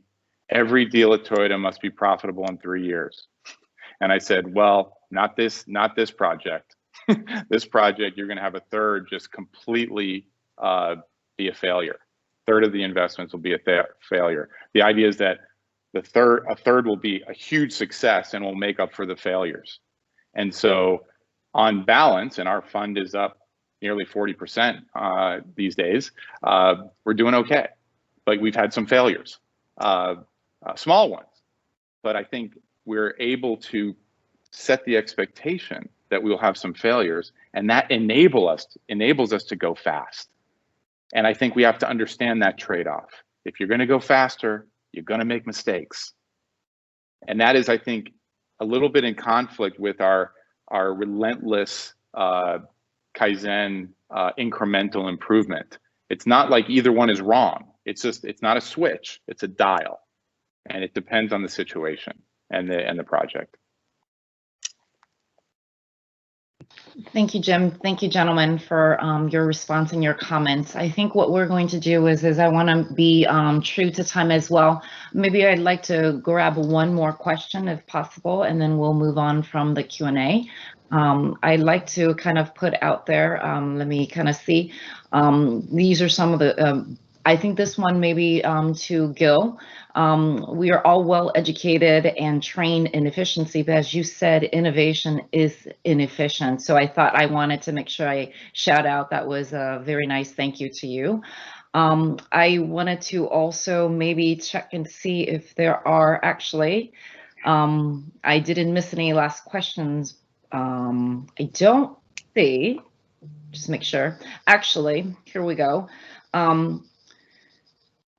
Speaker 7: every deal at Toyota must be profitable in 3 years. And I said, well, not this project. This project, you're going to have a third just completely be a failure. A third of the investments will be a failure. The idea is that a third will be a huge success and will make up for the failures. And so on balance, and our fund is up nearly 40% these days, we're doing okay. But we've had some failures, small ones. But I think we're able to set the expectation that we will have some failures, and that enables us to go fast. And I think we have to understand that trade-off. If you're going to go faster, you're going to make mistakes. And that is, I think, a little bit in conflict with our relentless Kaizen incremental improvement. It's not like either one is wrong. It's not a switch, it's a dial. And it depends on the situation and the project.
Speaker 1: Thank you, Jim. Thank you, gentlemen, for your response and your comments. I think what we're going to do is I want to be true to time as well. Maybe I'd like to grab one more question if possible, and then we'll move on from the Q&A. I'd like to kind of put out there, let me kind of see. These are some of the, I think this one maybe to Gil. We are all well educated and trained in efficiency, but as you said, innovation is inefficient. So I thought I wanted to make sure I shout out. That was a very nice thank you to you. I wanted to also maybe check and see if there are actually, I didn't miss any last questions. I don't see, just make sure. Actually, here we go.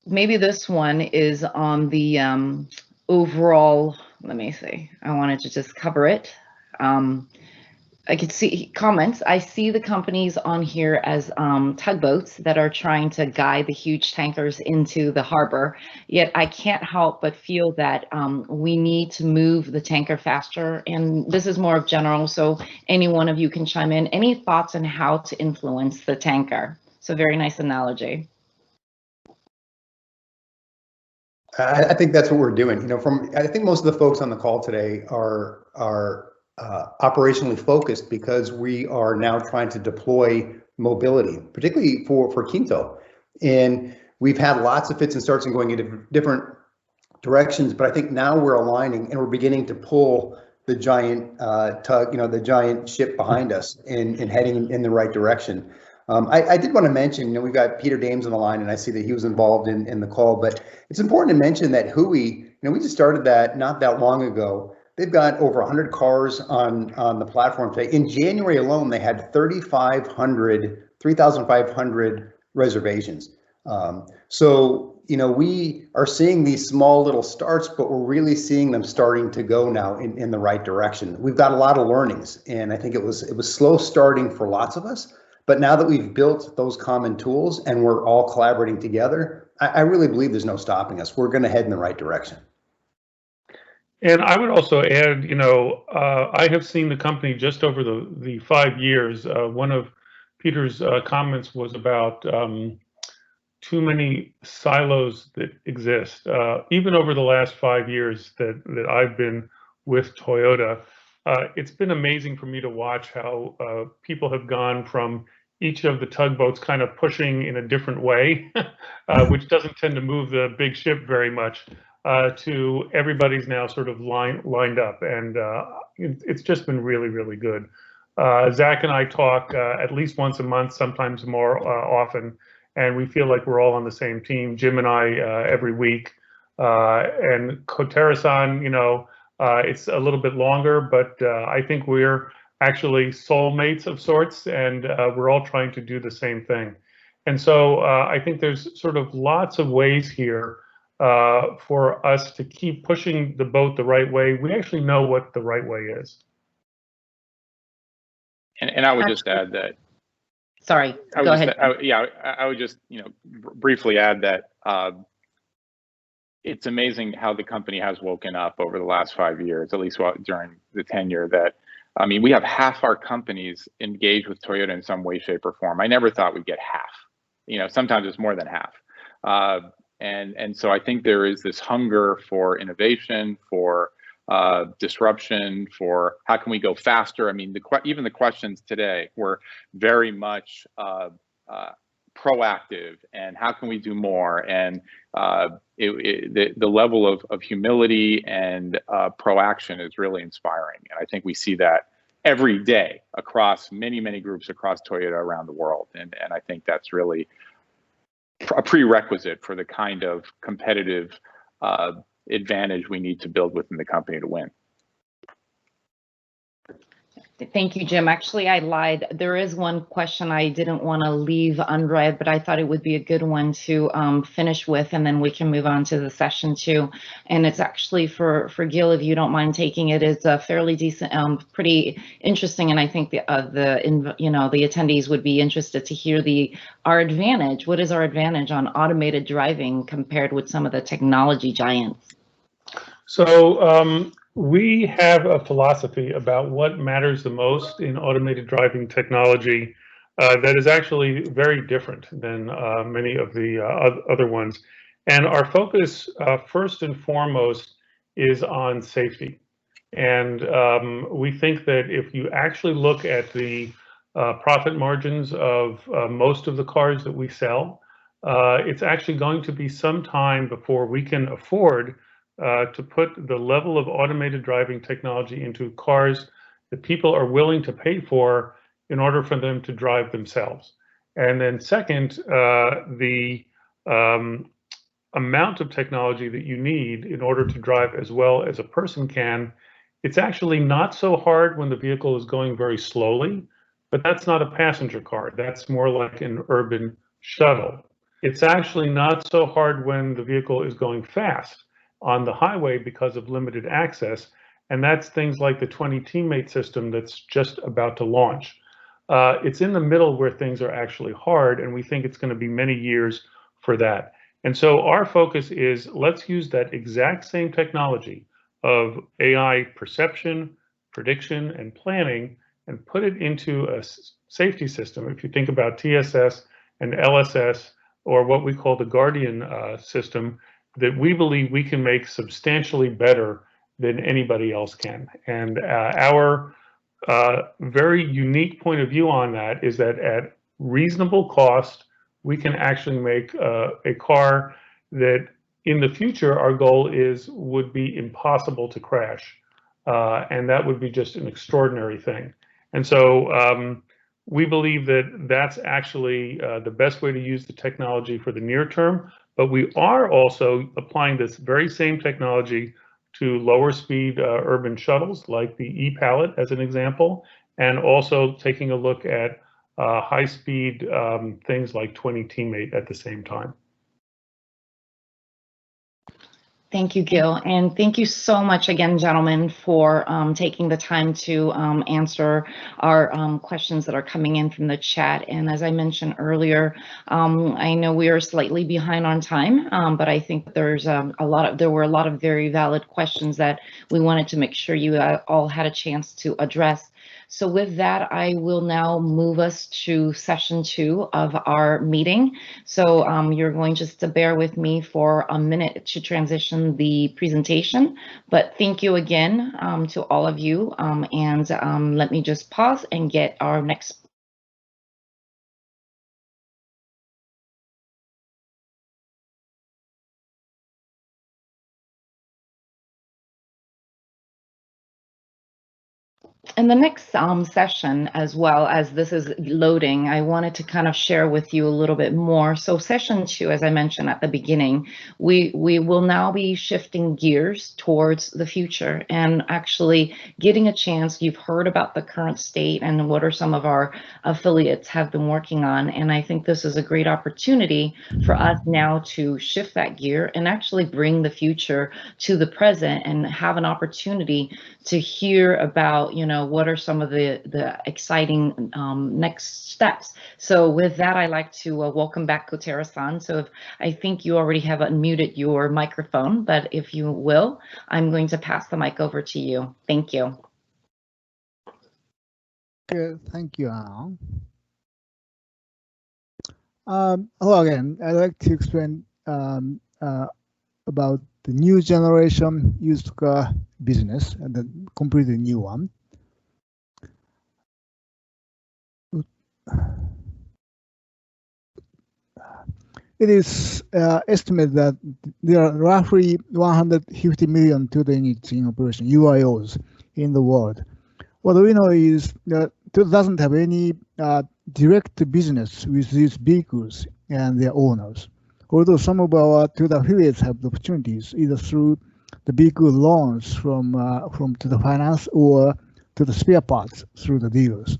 Speaker 1: Maybe this one is on the overall, let me see, I wanted to just cover it. I could see comments. I see the companies on here as tugboats that are trying to guide the huge tankers into the harbor, yet I can't help but feel that we need to move the tanker faster. And this is more of general, so any one of you can chime in. Any thoughts on how to influence the tanker? So very nice analogy.
Speaker 3: I think that's what we're doing. You know, I think most of the folks on the call today are operationally focused because we are now trying to deploy mobility, particularly for KINTO. And we've had lots of fits and starts and going in different directions, but I think now we're aligning and we're beginning to pull the giant tug, the giant ship behind us and heading in the right direction. I did want to mention, we've got Peter Dames on the line, and I see that he was involved in the call, but it's important to mention that Hui, we just started that not that long ago. They've got over 100 cars on the platform today. In January alone, they had 3,500 reservations. So, we are seeing these small little starts, but we're really seeing them starting to go now in the right direction. We've got a lot of learnings, and I think it was slow starting for lots of us. But now that we've built those common tools and we're all collaborating together, I really believe there's no stopping us. We're going to head in the right direction.
Speaker 6: And I would also add, I have seen the company just over the 5 years. One of Peter's comments was about too many silos that exist. Even over the last 5 years that I've been with Toyota, it's been amazing for me to watch how people have gone from each of the tugboats kind of pushing in a different way, which doesn't tend to move the big ship very much, to everybody's now sort of lined up. And it's just been really, really good. Zach and I talk at least once a month, sometimes more often, and we feel like we're all on the same team. Jim and I every week, and Kotera-san, it's a little bit longer, but I think we're actually soulmates of sorts, and we're all trying to do the same thing. And so I think there's sort of lots of ways here for us to keep pushing the boat the right way. We actually know what the right way is.
Speaker 7: And I would just add that.
Speaker 1: Sorry, go ahead.
Speaker 7: I would just, briefly add that it's amazing how the company has woken up over the last 5 years, at least during the tenure that, we have half our companies engaged with Toyota in some way, shape, or form. I never thought we'd get half. Sometimes it's more than half. And so I think there is this hunger for innovation, for disruption, for how can we go faster. Even the questions today were very much proactive, and how can we do more? And the level of humility and proaction is really inspiring. And I think we see that every day across many, many groups across Toyota around the world. And I think that's really a prerequisite for the kind of competitive advantage we need to build within the company to win.
Speaker 1: Thank you, Jim. Actually, I lied. There is one question I didn't want to leave unread, but I thought it would be a good one to finish with, and then we can move on to the session 2. And it's actually for Gil, if you don't mind taking it. It's a fairly decent, pretty interesting, and I think the attendees would be interested to hear our advantage. What is our advantage on automated driving compared with some of the technology giants?
Speaker 6: So we have a philosophy about what matters the most in automated driving technology that is actually very different than many of the other ones. And our focus, first and foremost, is on safety. And we think that if you actually look at the profit margins of most of the cars that we sell, it's actually going to be some time before we can afford to put the level of automated driving technology into cars that people are willing to pay for in order for them to drive themselves. And then second, the amount of technology that you need in order to drive as well as a person can, it's actually not so hard when the vehicle is going very slowly, but that's not a passenger car. That's more like an urban shuttle. It's actually not so hard when the vehicle is going fast on the highway because of limited access, and that's things like the 20 teammate system that's just about to launch. It's in the middle where things are actually hard, and we think it's going to be many years for that. And so our focus is, let's use that exact same technology of AI perception, prediction, and planning, and put it into a safety system. If you think about TSS and LSS, or what we call the Guardian system, that we believe we can make substantially better than anybody else can. And our very unique point of view on that is that at reasonable cost, we can actually make a car that in the future, our goal would be impossible to crash. And that would be just an extraordinary thing. And so we believe that that's actually the best way to use the technology for the near term. But we are also applying this very same technology to lower speed urban shuttles like the e-Pallet as an example, and also taking a look at high speed things like 20 teammate at the same time.
Speaker 1: Thank you, Gil. And thank you so much again, gentlemen, for taking the time to answer our questions that are coming in from the chat. And as I mentioned earlier, I know we are slightly behind on time, but I think there's there were a lot of very valid questions that we wanted to make sure you all had a chance to address. So with that, I will now move us to session 2 of our meeting. So you're going just to bear with me for a minute to transition the presentation, but thank you again to all of you. And let me just pause and get our next. In the next session, as well as this is loading, I wanted to kind of share with you a little bit more. So session 2, as I mentioned at the beginning, we will now be shifting gears towards the future and actually getting a chance. You've heard about the current state and what are some of our affiliates have been working on. And I think this is a great opportunity for us now to shift that gear and actually bring the future to the present and have an opportunity to hear about, what are some of the exciting next steps. So with that, I'd like to welcome back Kotera-san. So I think you already have unmuted your microphone, but if you will, I'm going to pass the mic over to you. Thank you.
Speaker 2: Okay, thank you, Anna. Hello again. I'd like to explain about the new generation used car business, and the completely new one. It is estimated that there are roughly 150 million total units in operation, UIOs, in the world. What we know is that it doesn't have any direct business with these vehicles and their owners. Although some of our Toyota affiliates have the opportunities either through the vehicle loans from to the finance or to the spare parts through the dealers.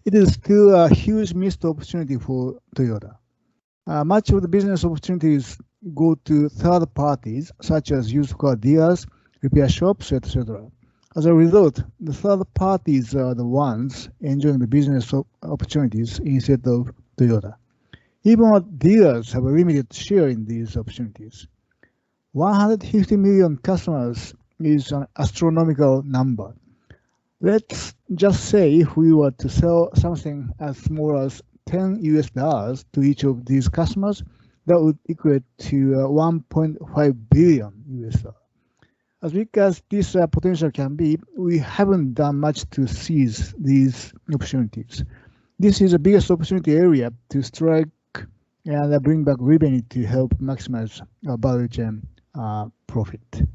Speaker 2: It is still a huge missed opportunity for Toyota. Much of the business opportunities go to third parties, such as used car dealers, repair shops, etc. As a result, the third parties are the ones enjoying the business opportunities instead of Toyota. Even our dealers have a limited share in these opportunities. 150 million customers is an astronomical number. Let's just say if we were to sell something as small as $10 to each of these customers, that would equate to 1.5 billion US. As big as this potential can be, we haven't done much to seize these opportunities. This is the biggest opportunity area to strike and bring back revenue to help maximize value chain profit.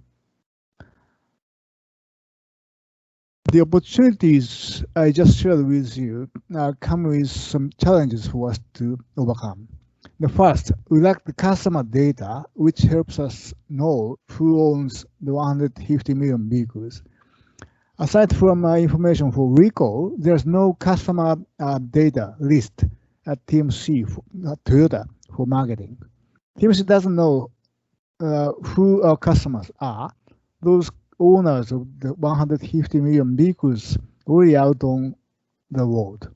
Speaker 2: The opportunities I just shared with you come with some challenges for us to overcome. The first, we lack the customer data, which helps us know who owns the 150 million vehicles. Aside from information for recall, there's no customer data list at TMC, Toyota, for marketing. TMC doesn't know who our customers are. Those owners of the 150 million vehicles already out on the road.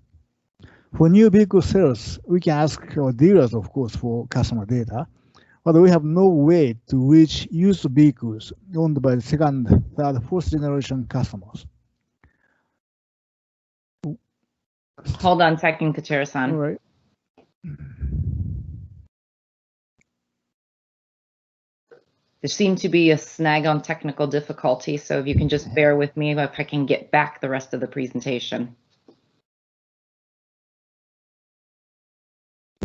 Speaker 2: For new vehicle sales, we can ask our dealers, of course, for customer data, but we have no way to reach used vehicles owned by the second, third, fourth generation customers.
Speaker 1: Hold on a second, Kotera-san.
Speaker 2: All right.
Speaker 1: There seemed to be a snag on technical difficulty, so if you can just bear with me if I can get back the rest of the presentation.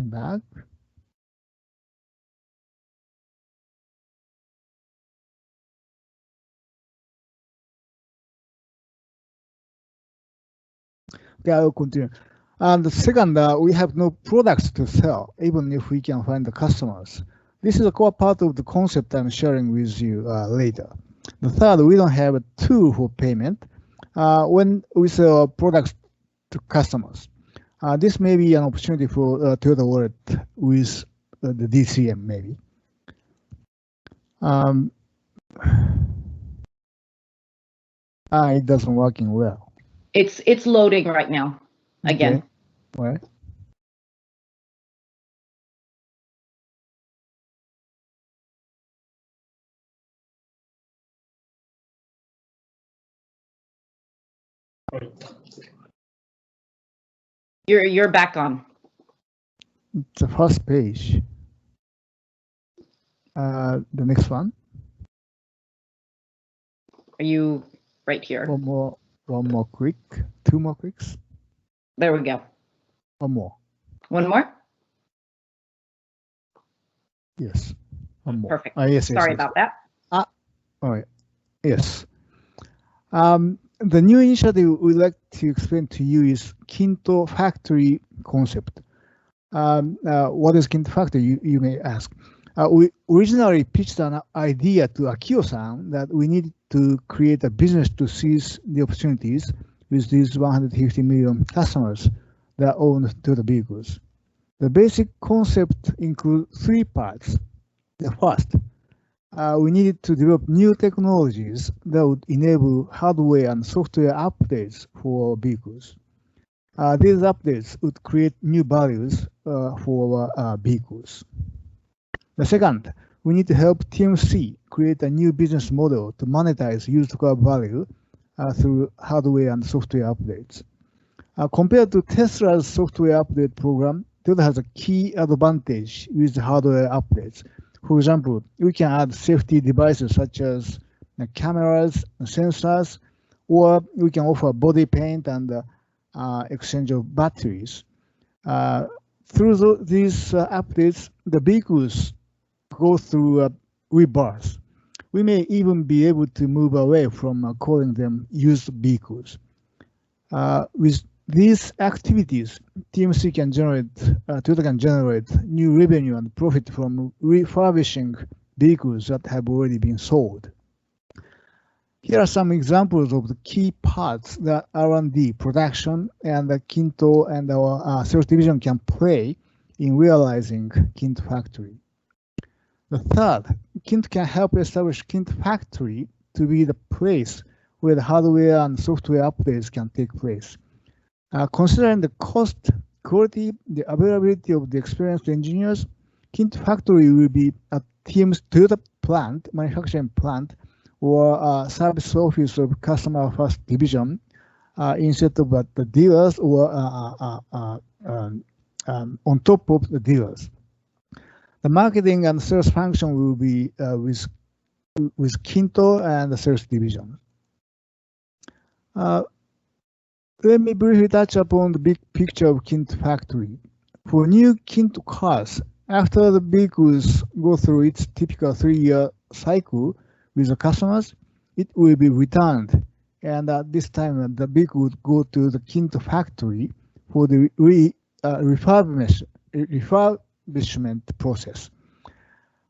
Speaker 2: Back. Okay, I will continue. And the second, we have no products to sell, even if we can find the customers. This is a core part of the concept I'm sharing with you later. The third, we don't have a tool for payment when we sell products to customers. This may be an opportunity for Toyota Wallet with the DCM, maybe. It doesn't working well.
Speaker 1: It's loading right now. Again.
Speaker 2: Okay. Right.
Speaker 1: You're back on.
Speaker 2: The first page. The next one.
Speaker 1: Are you right here?
Speaker 2: One more click. 2 more clicks.
Speaker 1: There we go.
Speaker 2: One more.
Speaker 1: One more?
Speaker 2: Yes. One more.
Speaker 1: Perfect.
Speaker 2: Yes,
Speaker 1: Sorry
Speaker 2: yes.
Speaker 1: about that.
Speaker 2: All right. Yes. The new initiative we'd like to explain to you is KINTO Factory concept. What is KINTO Factory, you may ask. We originally pitched an idea to Akio-san that we need to create a business to seize the opportunities with these 150 million customers that own Toyota vehicles. The basic concept includes 3 parts. The first, we needed to develop new technologies that would enable hardware and software updates for vehicles. These updates would create new values for vehicles. The second, we need to help TMC create a new business model to monetize used car value through hardware and software updates. Compared to Tesla's software update program, Toyota has a key advantage with hardware updates. For example, we can add safety devices such as cameras, sensors, or we can offer body paint and exchange of batteries. Through these updates, the vehicles go through rebirth. We may even be able to move away from calling them used vehicles. With these activities, TMC can generate, Toyota can generate new revenue and profit from refurbishing vehicles that have already been sold. Here are some examples of the key parts that R&D, production, and the KINTO and our sales division can play in realizing KINTO Factory. The third, KINTO can help establish KINTO Factory to be the place where the hardware and software updates can take place. Considering the cost, quality, the availability of the experienced engineers, KINTO Factory will be a TM's Toyota plant, manufacturing plant, or a service office of customer first division instead of at the dealers or on top of the dealers. The marketing and sales function will be with KINTO and the sales division. Let me briefly touch upon the big picture of KINTO Factory. For new KINTO cars, after the vehicles go through its typical 3-year cycle with the customers, it will be returned. And at this time, the vehicle would go to the KINTO Factory for the refurbishment process.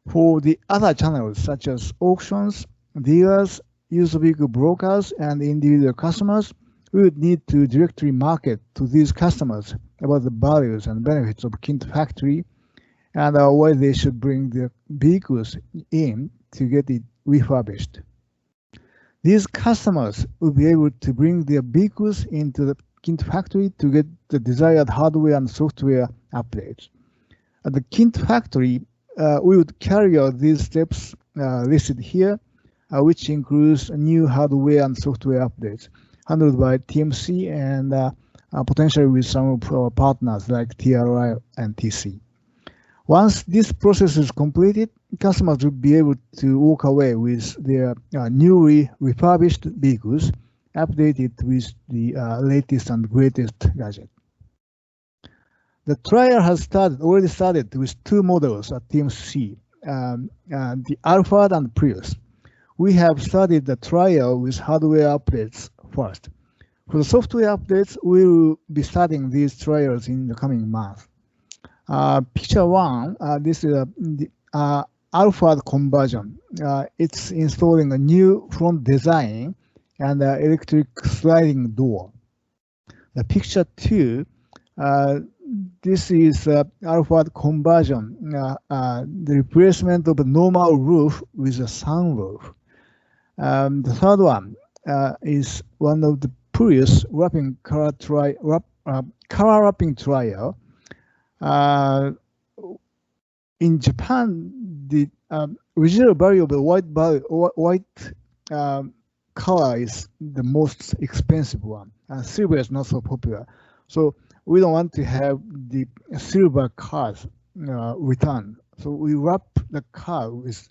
Speaker 2: For the other channels, such as auctions, dealers, used vehicle brokers, and individual customers, we would need to directly market to these customers about the values and benefits of KINTO Factory and why they should bring their vehicles in to get it refurbished. These customers will be able to bring their vehicles into the KINTO Factory to get the desired hardware and software updates. At the KINTO Factory, we would carry out these steps listed here, which includes new hardware and software updates handled by TMC and potentially with some of our partners like TRI and TC. Once this process is completed, customers will be able to walk away with their newly refurbished vehicles, updated with the latest and greatest gadget. The trial has already started with 2 models at TMC, the Alpha and Prius. We have started the trial with hardware updates first. For the software updates, we will be starting these trials in the coming month. Picture 1, this is the Alpha conversion. It's installing a new front design and electric sliding door. The picture 2, this is alpha conversion, the replacement of a normal roof with a sunroof. The third one is one of the previous color wrapping trial. In Japan, the residual value of the white color is the most expensive one, and silver is not so popular. So we don't want to have the silver cars returned. So we wrap the car with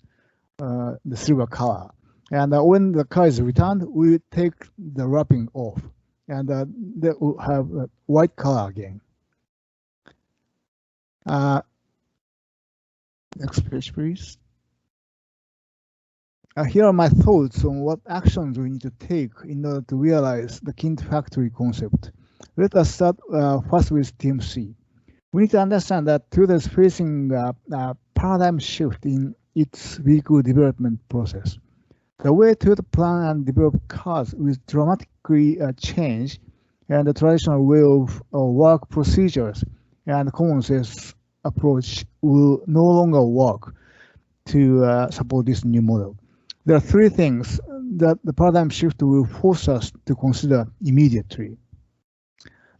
Speaker 2: the silver color. And when the car is returned, we take the wrapping off, and they will have a white color again. Next page, please. Here are my thoughts on what actions we need to take in order to realize the KINTO factory concept. Let us start first with TMC. We need to understand that Toyota is facing a paradigm shift in its vehicle development process. The way Toyota plan and develop cars will dramatically change, and the traditional way of work procedures and common sense approach will no longer work to support this new model. There are three things that the paradigm shift will force us to consider immediately.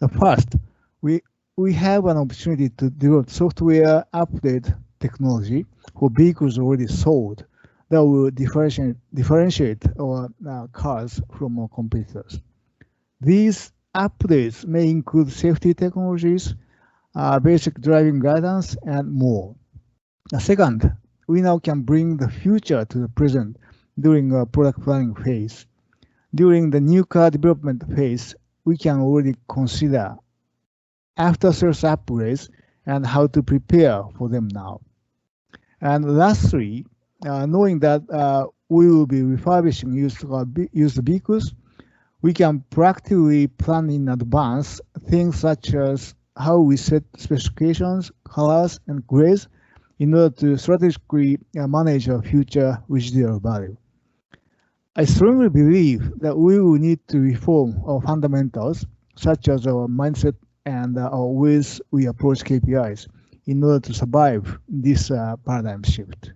Speaker 2: The first, we have an opportunity to develop software update technology for vehicles already sold that will differentiate our cars from our competitors. These updates may include safety technologies, basic driving guidance, and more. Second, we now can bring the future to the present during our product planning phase. During the new car development phase, we can already consider after-sales upgrades and how to prepare for them now. And lastly, knowing that we will be refurbishing used vehicles, we can proactively plan in advance things such as how we set specifications, colors, and grades in order to strategically manage our future residual value. I strongly believe that we will need to reform our fundamentals, such as our mindset and our ways we approach KPIs, in order to survive this paradigm shift.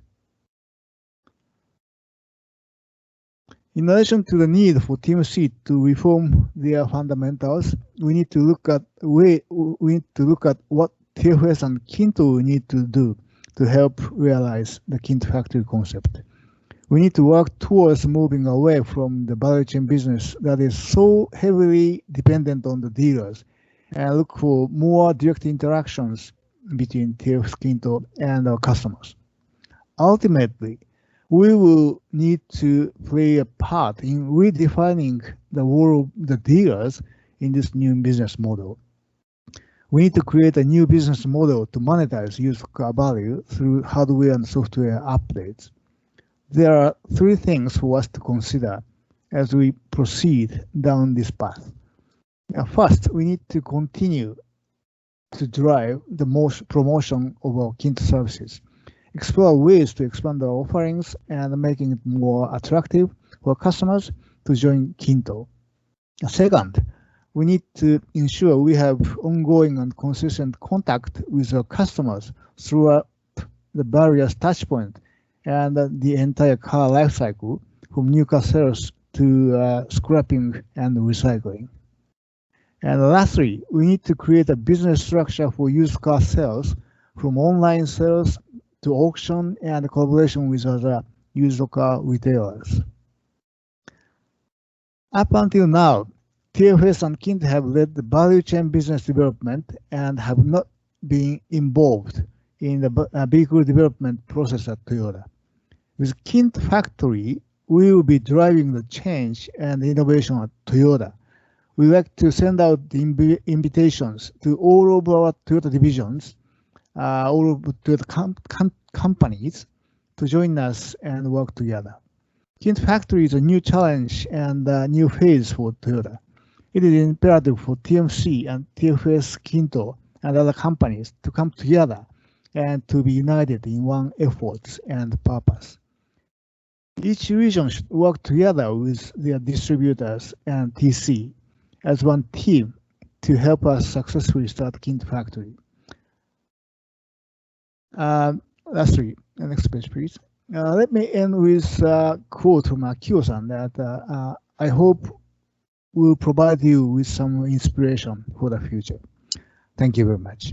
Speaker 2: In addition to the need for TMC to reform their fundamentals, we need to look at what TFS and KINTO need to do to help realize the KINTO factory concept. We need to work towards moving away from the value chain business that is so heavily dependent on the dealers and look for more direct interactions between TFS, KINTO, and our customers. Ultimately, we will need to play a part in redefining the role of the dealers in this new business model. We need to create a new business model to monetize used car value through hardware and software updates. There are three things for us to consider as we proceed down this path. First, we need to continue to drive the most promotion of our KINTO services, explore ways to expand our offerings and making it more attractive for customers to join KINTO. Second, we need to ensure we have ongoing and consistent contact with our customers throughout the various touchpoints and the entire car lifecycle, from new car sales to scrapping and recycling. And lastly, we need to create a business structure for used car sales, from online sales to auction and collaboration with other used car retailers. Up until now, TFS and KINTO have led the value chain business development and have not been involved in the vehicle development process at Toyota. With KINTO Factory, we will be driving the change and innovation at Toyota. We like to send out the invitations to all of our Toyota divisions, all of Toyota companies, to join us and work together. KINTO Factory is a new challenge and a new phase for Toyota. It is imperative for TMC and TFS, KINTO, and other companies to come together and to be united in one effort and purpose. Each region should work together with their distributors and TC as one team to help us successfully start KINTO factory. Lastly, next page, please. Let me end with a quote from Akio-san that I hope will provide you with some inspiration for the future. Thank you very much.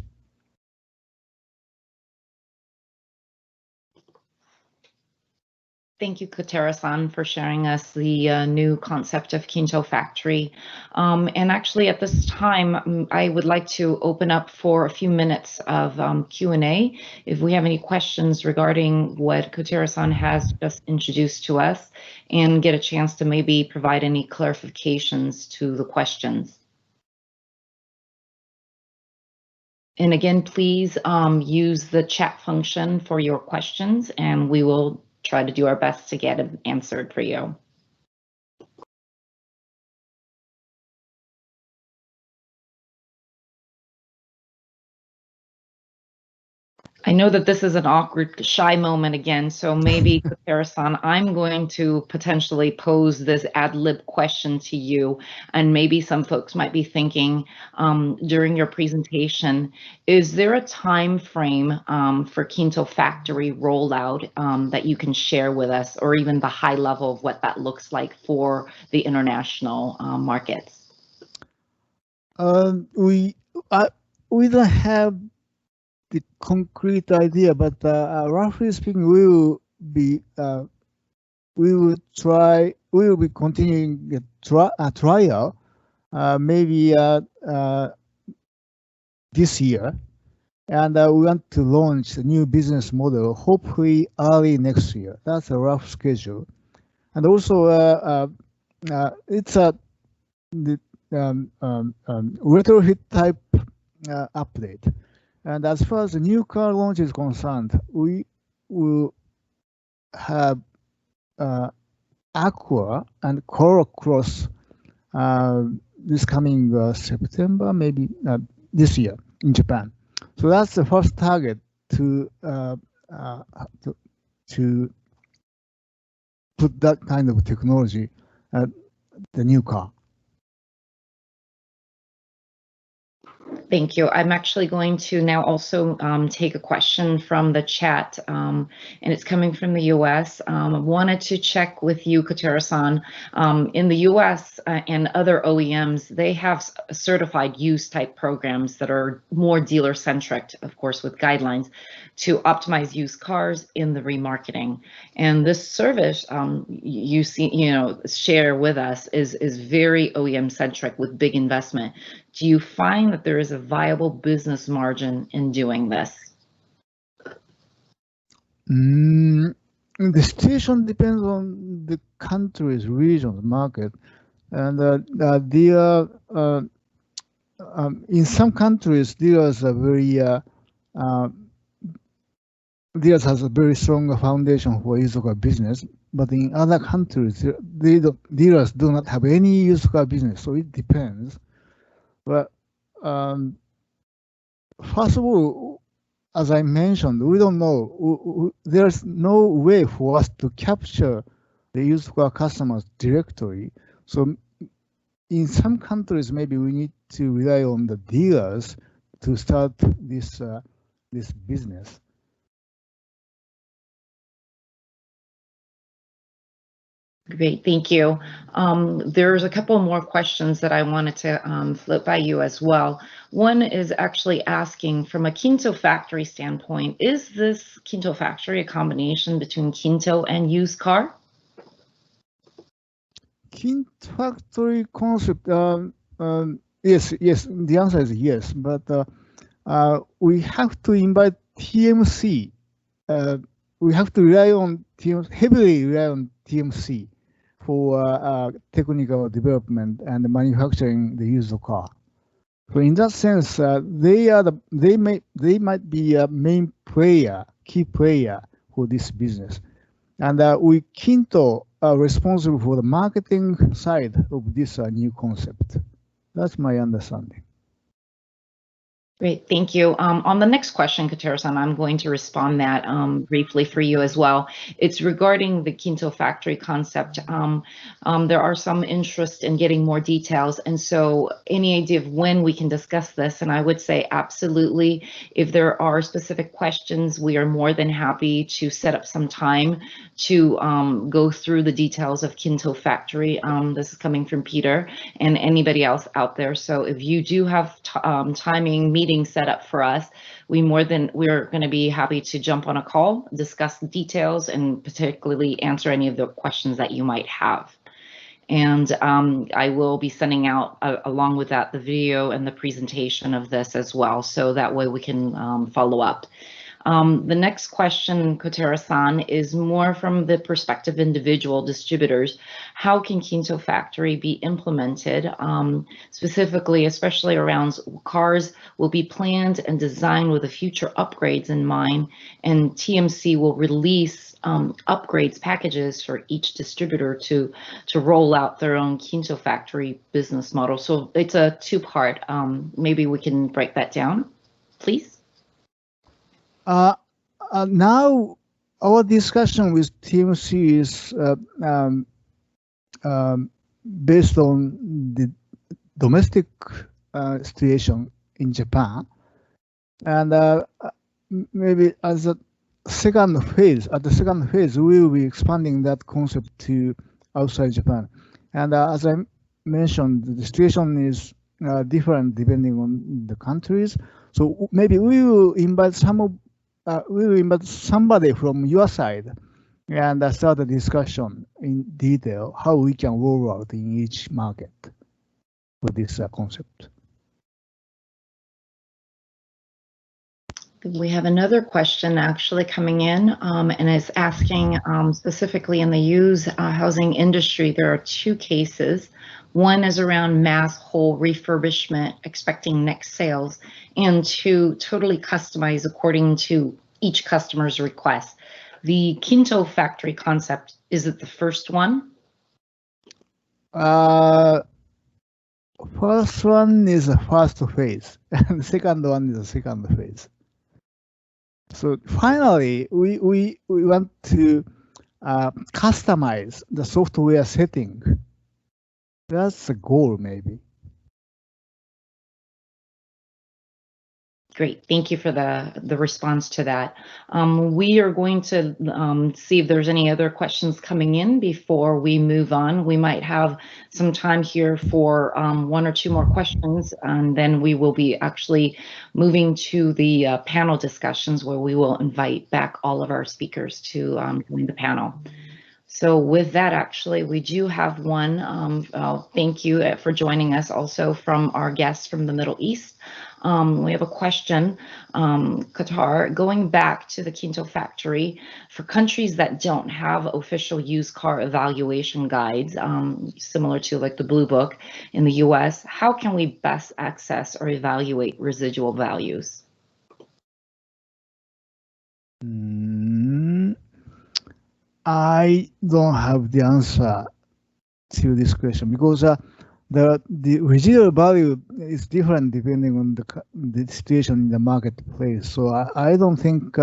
Speaker 1: Thank you, Kotera-san, for sharing us the new concept of KINTO Factory. And actually, at this time, I would like to open up for a few minutes of Q&A. If we have any questions regarding what Kotera-san has just introduced to us, and get a chance to maybe provide any clarifications to the questions. And again, please use the chat function for your questions, and we will try to do our best to get it answered for you. I know that this is an awkward, shy moment again, so maybe, Kotera-san, I'm going to potentially pose this ad lib question to you, and maybe some folks might be thinking during your presentation, is there a time frame for KINTO Factory rollout that you can share with us, or even the high level of what that looks like for the international markets?
Speaker 2: We don't have the concrete idea, but roughly speaking, we will be continuing the trial maybe this year, and we want to launch a new business model hopefully early next year. That's a rough schedule, and also it's a retrofit type update. And as far as the new car launch is concerned, we will have Aqua and Corolla Cross this coming September, maybe this year in Japan. So that's the first target to put that kind of technology at the new car.
Speaker 1: Thank you. I'm actually going to now also take a question from the chat, and it's coming from the US. Wanted to check with you, Kotera-san. In the US and other OEMs, they have certified use type programs that are more dealer centric, of course, with guidelines to optimize used cars in the remarketing. And this service you share with us is very OEM centric with big investment. Do you find that there is a viable business margin in doing this?
Speaker 2: The situation depends on the country's region, market, and in some countries dealers are dealers has a very strong foundation for used car business, but in other countries dealers do not have any used car business, so it depends. But first of all, as I mentioned, we don't know. There's no way for us to capture the used car customers directly. So in some countries, maybe we need to rely on the dealers to start this business.
Speaker 1: Great, thank you. There's a couple more questions that I wanted to flip by you as well. One is actually asking, from a KINTO Factory standpoint, is this KINTO Factory a combination between KINTO and used car?
Speaker 2: KINTO Factory concept, yes, the answer is yes, but we have to invite TMC. We have to heavily rely on TMC for technical development and manufacturing the used car. So in that sense, they might be a main player, key player for this business, and we KINTO are responsible for the marketing side of this new concept. That's my understanding.
Speaker 1: Great, thank you. On the next question, Katera-san, I'm going to respond that briefly for you as well. It's regarding the KINTO factory concept. There are some interest in getting more details, and so any idea of when we can discuss this? And I would say absolutely. If there are specific questions, we are more than happy to set up some time to go through the details of KINTO factory. This is coming from Peter and anybody else out there. So if you do have timing meeting set up for us, we're going to be happy to jump on a call, discuss the details, and particularly answer any of the questions that you might have. And I will be sending out along with that the video and the presentation of this as well, so that way we can follow up. The next question, Kotera-san, is more from the perspective of individual distributors. How can KINTO factory be implemented? Specifically, especially around cars will be planned and designed with the future upgrades in mind, and TMC will release upgrades packages for each distributor to roll out their own KINTO factory business model. So it's a two-part. Maybe we can break that down, please.
Speaker 2: Now, our discussion with TMC is based on the domestic situation in Japan, and maybe as a second phase, we will be expanding that concept to outside Japan. And as I mentioned, the situation is different depending on the countries. So maybe we will invite somebody from your side and start a discussion in detail how we can roll out in each market for this concept.
Speaker 1: We have another question actually coming in, and it's asking specifically in the used housing industry, there are two cases. One is around mass whole refurbishment, expecting next sales, and two, totally customized according to each customer's request. The KINTO factory concept, is it the first one?
Speaker 2: First one is the first phase, and the second one is the second phase. So finally, we want to customize the software setting. That's the goal, maybe.
Speaker 1: Great, thank you for the response to that. We are going to see if there's any other questions coming in before we move on. We might have some time here for one or two more questions, and then we will be actually moving to the panel discussions where we will invite back all of our speakers to join the panel. So with that, actually, we do have one. Thank you for joining us also from our guests from the Middle East. We have a question, Qatar, going back to the KINTO factory, for countries that don't have official used car evaluation guides, similar to like the Blue Book in the US, how can we best access or evaluate residual values?
Speaker 2: I don't have the answer to this question because the residual value is different depending on the situation in the marketplace. So I don't think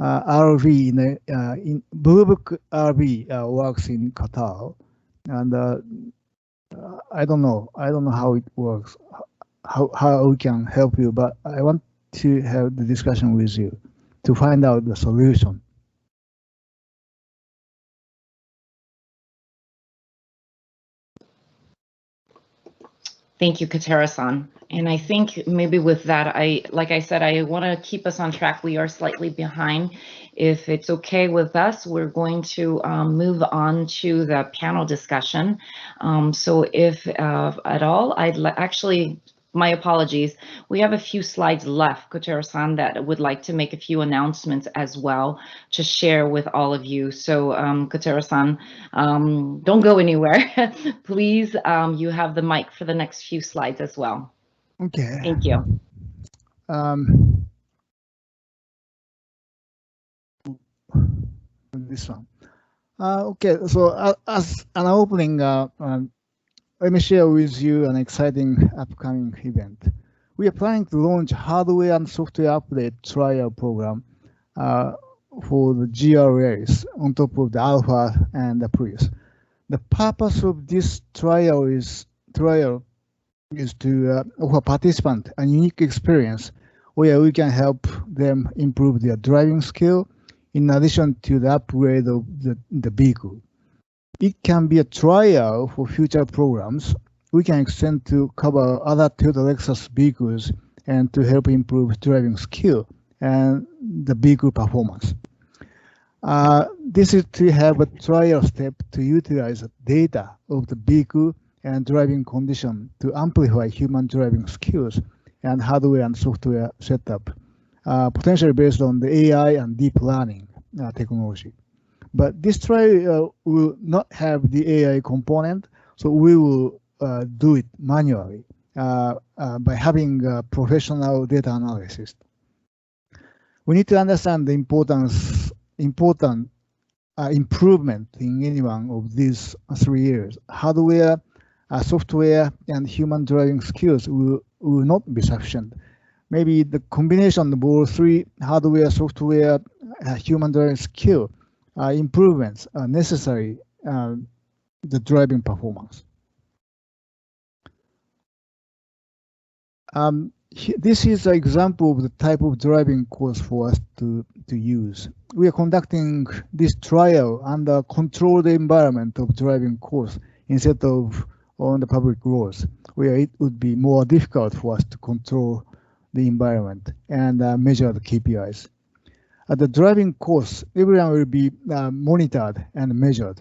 Speaker 2: RV in Blue Book RV works in Qatar, and I don't know how it works, how we can help you. But I want to have the discussion with you to find out the solution.
Speaker 1: Thank you, Katera-san. And I think maybe with that, like I said, I want to keep us on track. We are slightly behind. If it's okay with us, we're going to move on to the panel discussion. So if at all, actually, my apologies. We have a few slides left, Kotero-san, that would like to make a few announcements as well to share with all of you. So Kotero-san, don't go anywhere. Please, you have the mic for the next few slides as well.
Speaker 2: Okay.
Speaker 1: Thank you.
Speaker 2: This one. Okay, so as an opening, let me share with you an exciting upcoming event. we are planning to launch hardware and software update trial program for the GRAs on top of the Alpha and the Prius. The purpose of this trial is to offer participants a unique experience where we can help them improve their driving skill in addition to the upgrade of the vehicle. It can be a trial for future programs. We can extend to cover other Toyota Lexus vehicles and to help improve driving skill and the vehicle performance. This is to have a trial step to utilize data of the vehicle and driving condition to amplify human driving skills and hardware and software setup, potentially based on the AI and deep learning technology. But this trial will not have the AI component, so we will do it manually by having professional data analysis. We need to understand the important improvement in any one of these 3 areas. Hardware, software, and human driving skills will not be sufficient. Maybe the combination of all three, hardware, software, human driving skill improvements are necessary the driving performance. This is an example of the type of driving course for us to use. We are conducting this trial under controlled environment of driving course instead of on the public roads, where it would be more difficult for us to control the environment and measure the KPIs. At the driving course, everyone will be monitored and measured.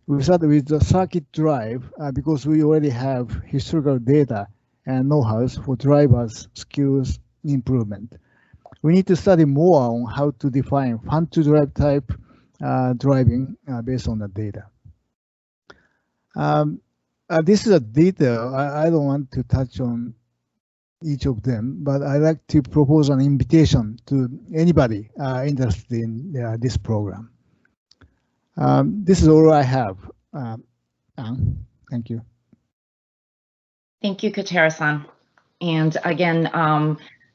Speaker 2: We start with the circuit drive because we already have historical data and know-how for drivers' skills improvement. We need to study more on how to define fun-to-drive type driving based on the data. This is a detail. I don't want to touch on each of them, but I'd like to propose an invitation to anybody interested in this program. This is all I have. Thank you.
Speaker 1: Thank you, Katera-san. And again,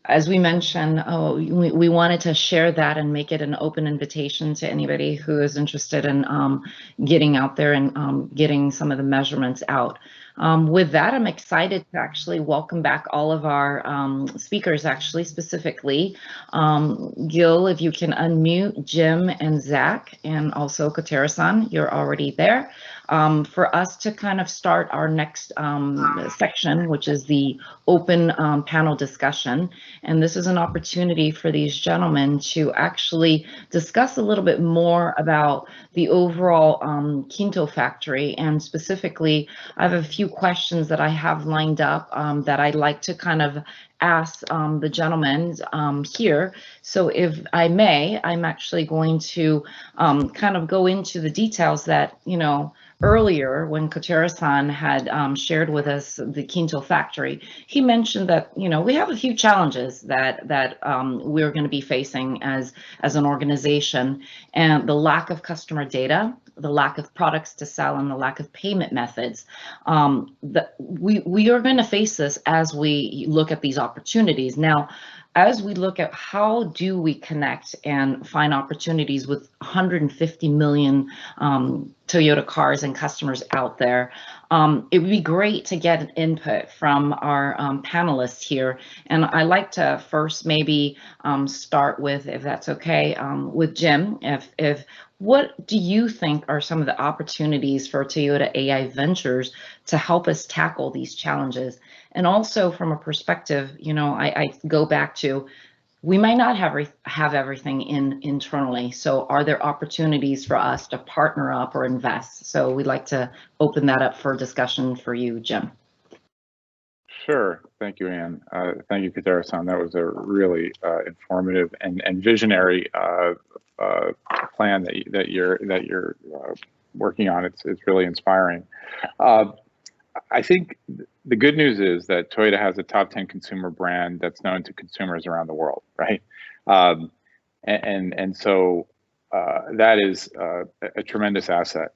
Speaker 1: as we mentioned, we wanted to share that and make it an open invitation to anybody who is interested in getting out there and getting some of the measurements out. With that, I'm excited to actually welcome back all of our speakers, actually, specifically. Gil, if you can unmute Jim and Zach, and also Katera-san, you're already there. For us to kind of start our next section, which is the open panel discussion. And this is an opportunity for these gentlemen to actually discuss a little bit more about the overall KINTO factory. And specifically, I have a few questions that I have lined up that I'd like to kind of ask the gentlemen here. So if I may, I'm actually going to kind of go into the details that, you know, earlier when Katera-san had shared with us the KINTO factory, he mentioned that, you know, we have a few challenges that we're going to be facing as an organization, and the lack of customer data, the lack of products to sell, and the lack of payment methods. We are going to face this as we look at these opportunities. Now, as we look at how do we connect and find opportunities with 150 million Toyota cars and customers out there, it would be great to get an input from our panelists here. And I'd like to first maybe start with, if that's okay, with Jim. What do you think are some of the opportunities for Toyota AI Ventures to help us tackle these challenges? And also from a perspective, you know, I go back to, we might not have everything internally. So are there opportunities for us to partner up or invest? So we'd like to open that up for discussion for you, Jim.
Speaker 7: Sure. Thank you, Anne. Thank you, Katera-san. That was a really informative and visionary plan that you're working on. It's really inspiring. I think the good news is that Toyota has a top 10 consumer brand that's known to consumers around the world, right? And so that is a tremendous asset.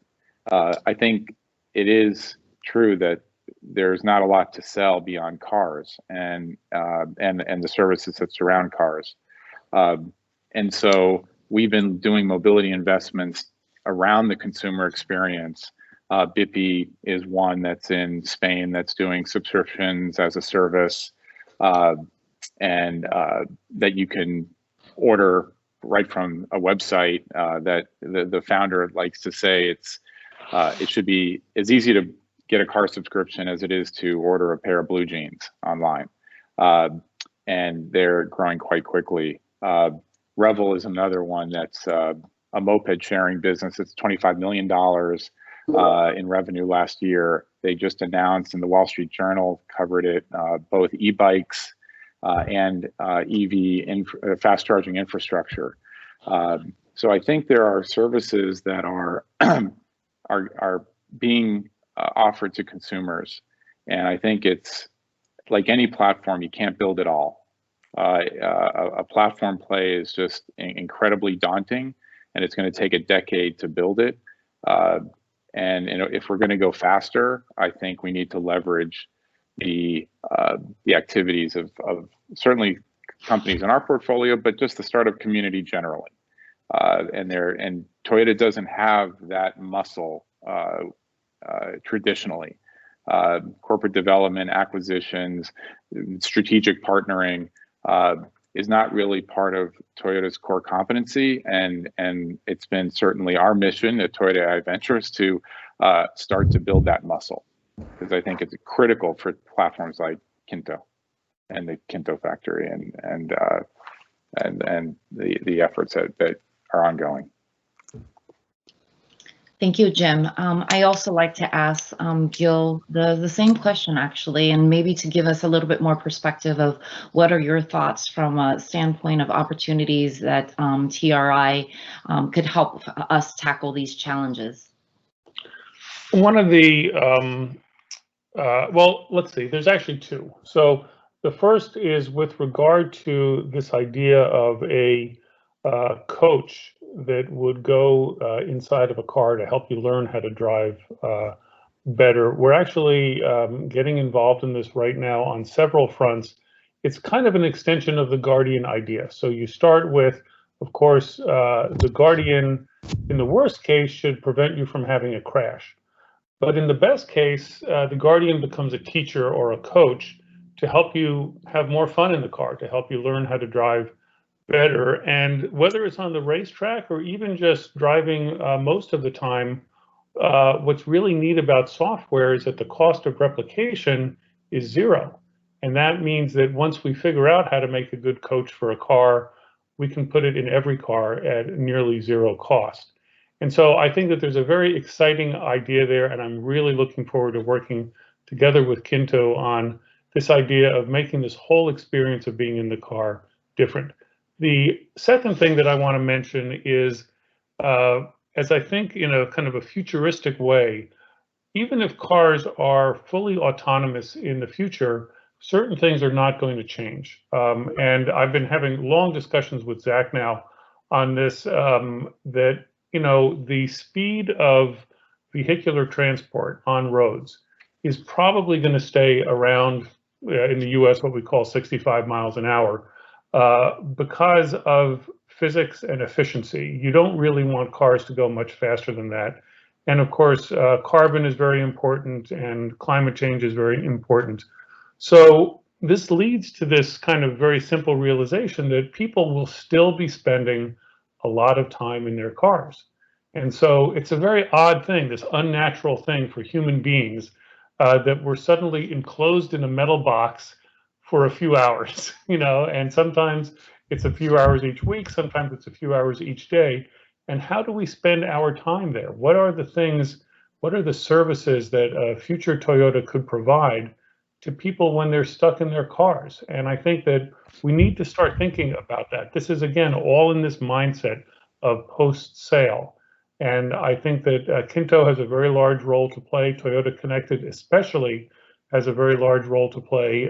Speaker 7: I think it is true that there's not a lot to sell beyond cars and the services that surround cars. And so we've been doing mobility investments around the consumer experience. Bippy is one that's in Spain that's doing subscriptions as a service, and that you can order right from a website. That the founder likes to say it should be as easy to get a car subscription as it is to order a pair of blue jeans online, and they're growing quite quickly. Revel is another one that's a moped sharing business. It's $25 million in revenue last year. They just announced, in the Wall Street Journal covered it, both e-bikes and EV fast charging infrastructure. So I think there are services that are being offered to consumers, and I think it's like any platform, you can't build it all. A platform play is just incredibly daunting, and it's going to take a decade to build it. And if we're going to go faster, I think we need to leverage the activities of certainly companies in our portfolio, but just the startup community generally. And Toyota doesn't have that muscle traditionally. Corporate development, acquisitions, strategic partnering is not really part of Toyota's core competency, and it's been certainly our mission at Toyota AI Ventures to start to build that muscle, because I think it's critical for platforms like KINTO and the KINTO factory and the efforts that are ongoing.
Speaker 1: Thank you, Jim. I also like to ask Gil the same question, actually, and maybe to give us a little bit more perspective of what are your thoughts from a standpoint of opportunities that TRI could help us tackle these challenges.
Speaker 6: One of the, well, let's see, there's actually two. So the first is with regard to this idea of a coach that would go inside of a car to help you learn how to drive better. We're actually getting involved in this right now on several fronts. It's kind of an extension of the Guardian idea. So you start with, of course, the Guardian, in the worst case, should prevent you from having a crash. But in the best case, the Guardian becomes a teacher or a coach to help you have more fun in the car, to help you learn how to drive better. And whether it's on the racetrack or even just driving most of the time, what's really neat about software is that the cost of replication is zero. And that means that once we figure out how to make a good coach for a car, we can put it in every car at nearly zero cost. And so I think that there's a very exciting idea there, and I'm really looking forward to working together with KINTO on this idea of making this whole experience of being in the car different. The second thing that I want to mention is, as I think in a kind of a futuristic way, even if cars are fully autonomous in the future, certain things are not going to change. And I've been having long discussions with Zach now on this, that, you know, the speed of vehicular transport on roads is probably going to stay around, in the US, what we call 65 miles an hour. Because of physics and efficiency. You don't really want cars to go much faster than that. And of course, carbon is very important and climate change is very important. So this leads to this kind of very simple realization that people will still be spending a lot of time in their cars. And so it's a very odd thing, this unnatural thing for human beings, that we're suddenly enclosed in a metal box for a few hours, you know, and sometimes it's a few hours each week, sometimes it's a few hours each day. And how do we spend our time there? What are the things, what are the services that a future Toyota could provide to people when they're stuck in their cars? And I think that we need to start thinking about that. This is, again, all in this mindset of post-sale. And I think that KINTO has a very large role to play. Toyota Connected especially has a very large role to play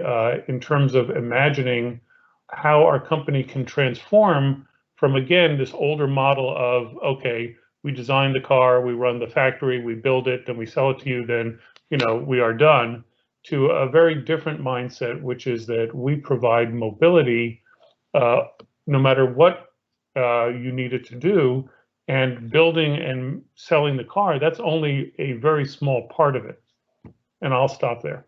Speaker 6: in terms of imagining how our company can transform from, again, this older model of, okay, we design the car, we run the factory, we build it, then we sell it to you, then, you know, we are done, to a very different mindset, which is that we provide mobility no matter what you need it to do, and building and selling the car, that's only a very small part of it. And I'll stop there.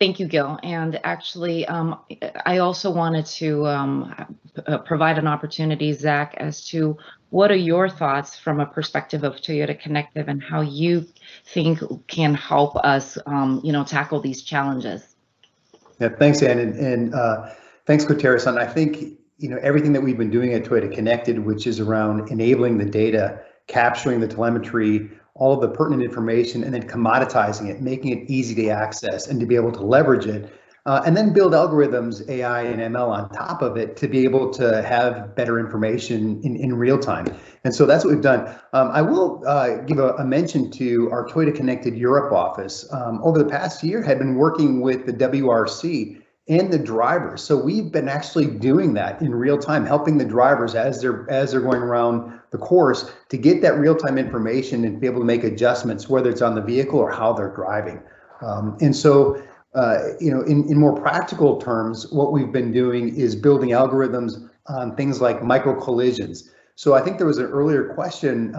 Speaker 1: Thank you, Gil. And actually, I also wanted to provide an opportunity, Zach, as to what are your thoughts from a perspective of Toyota Connective and how you think can help us, tackle these challenges.
Speaker 3: Yeah, thanks, Ann, and thanks, Koutara-san. I think everything that we've been doing at Toyota Connected, which is around enabling the data, capturing the telemetry, all of the pertinent information, and then commoditizing it, making it easy to access and to be able to leverage it, and then build algorithms, AI and ML on top of it to be able to have better information in real time. And so that's what we've done. I will give a mention to our Toyota Connected Europe office. Over the past year, had been working with the WRC and the drivers. So we've been actually doing that in real time, helping the drivers as they're going around the course to get that real time information and be able to make adjustments, whether it's on the vehicle or how they're driving. And so, in more practical terms, what we've been doing is building algorithms on things like micro collisions. So I think there was an earlier question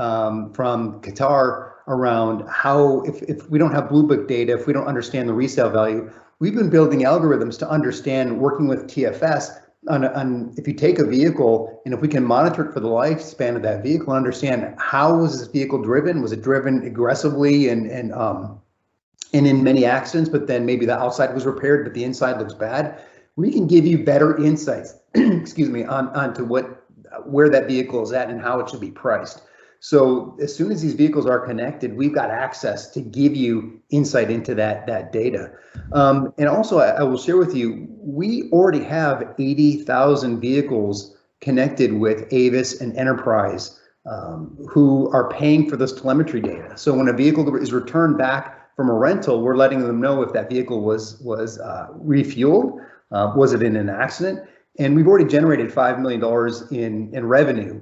Speaker 3: from Qatar around how if we don't have Blue Book data, if we don't understand the resale value, we've been building algorithms to understand, working with TFS on if you take a vehicle and if we can monitor it for the lifespan of that vehicle, understand how was this vehicle driven? Was it driven aggressively and in many accidents, but then maybe the outside was repaired, but the inside looks bad? We can give you better insights, excuse me, onto where that vehicle is at and how it should be priced. So as soon as these vehicles are connected, we've got access to give you insight into that data. And also, I will share with you, we already have 80,000 vehicles connected with Avis and Enterprise who are paying for this telemetry data. So when a vehicle is returned back from a rental, we're letting them know if that vehicle was refueled, was it in an accident, and we've already generated $5 million in revenue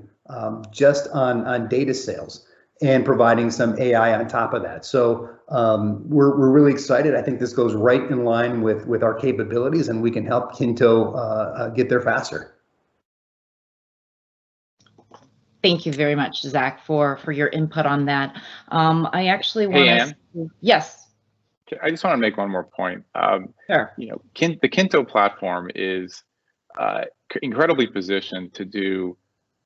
Speaker 3: just on data sales and providing some AI on top of that. So we're really excited. I think this goes right in line with our capabilities, and we can help KINTO get there faster.
Speaker 1: Thank you very much, Zach, for your input on that. I actually want
Speaker 7: Ann?
Speaker 1: Yes.
Speaker 7: I just want to make one more point.
Speaker 1: Sure.
Speaker 7: The KINTO platform is incredibly positioned to do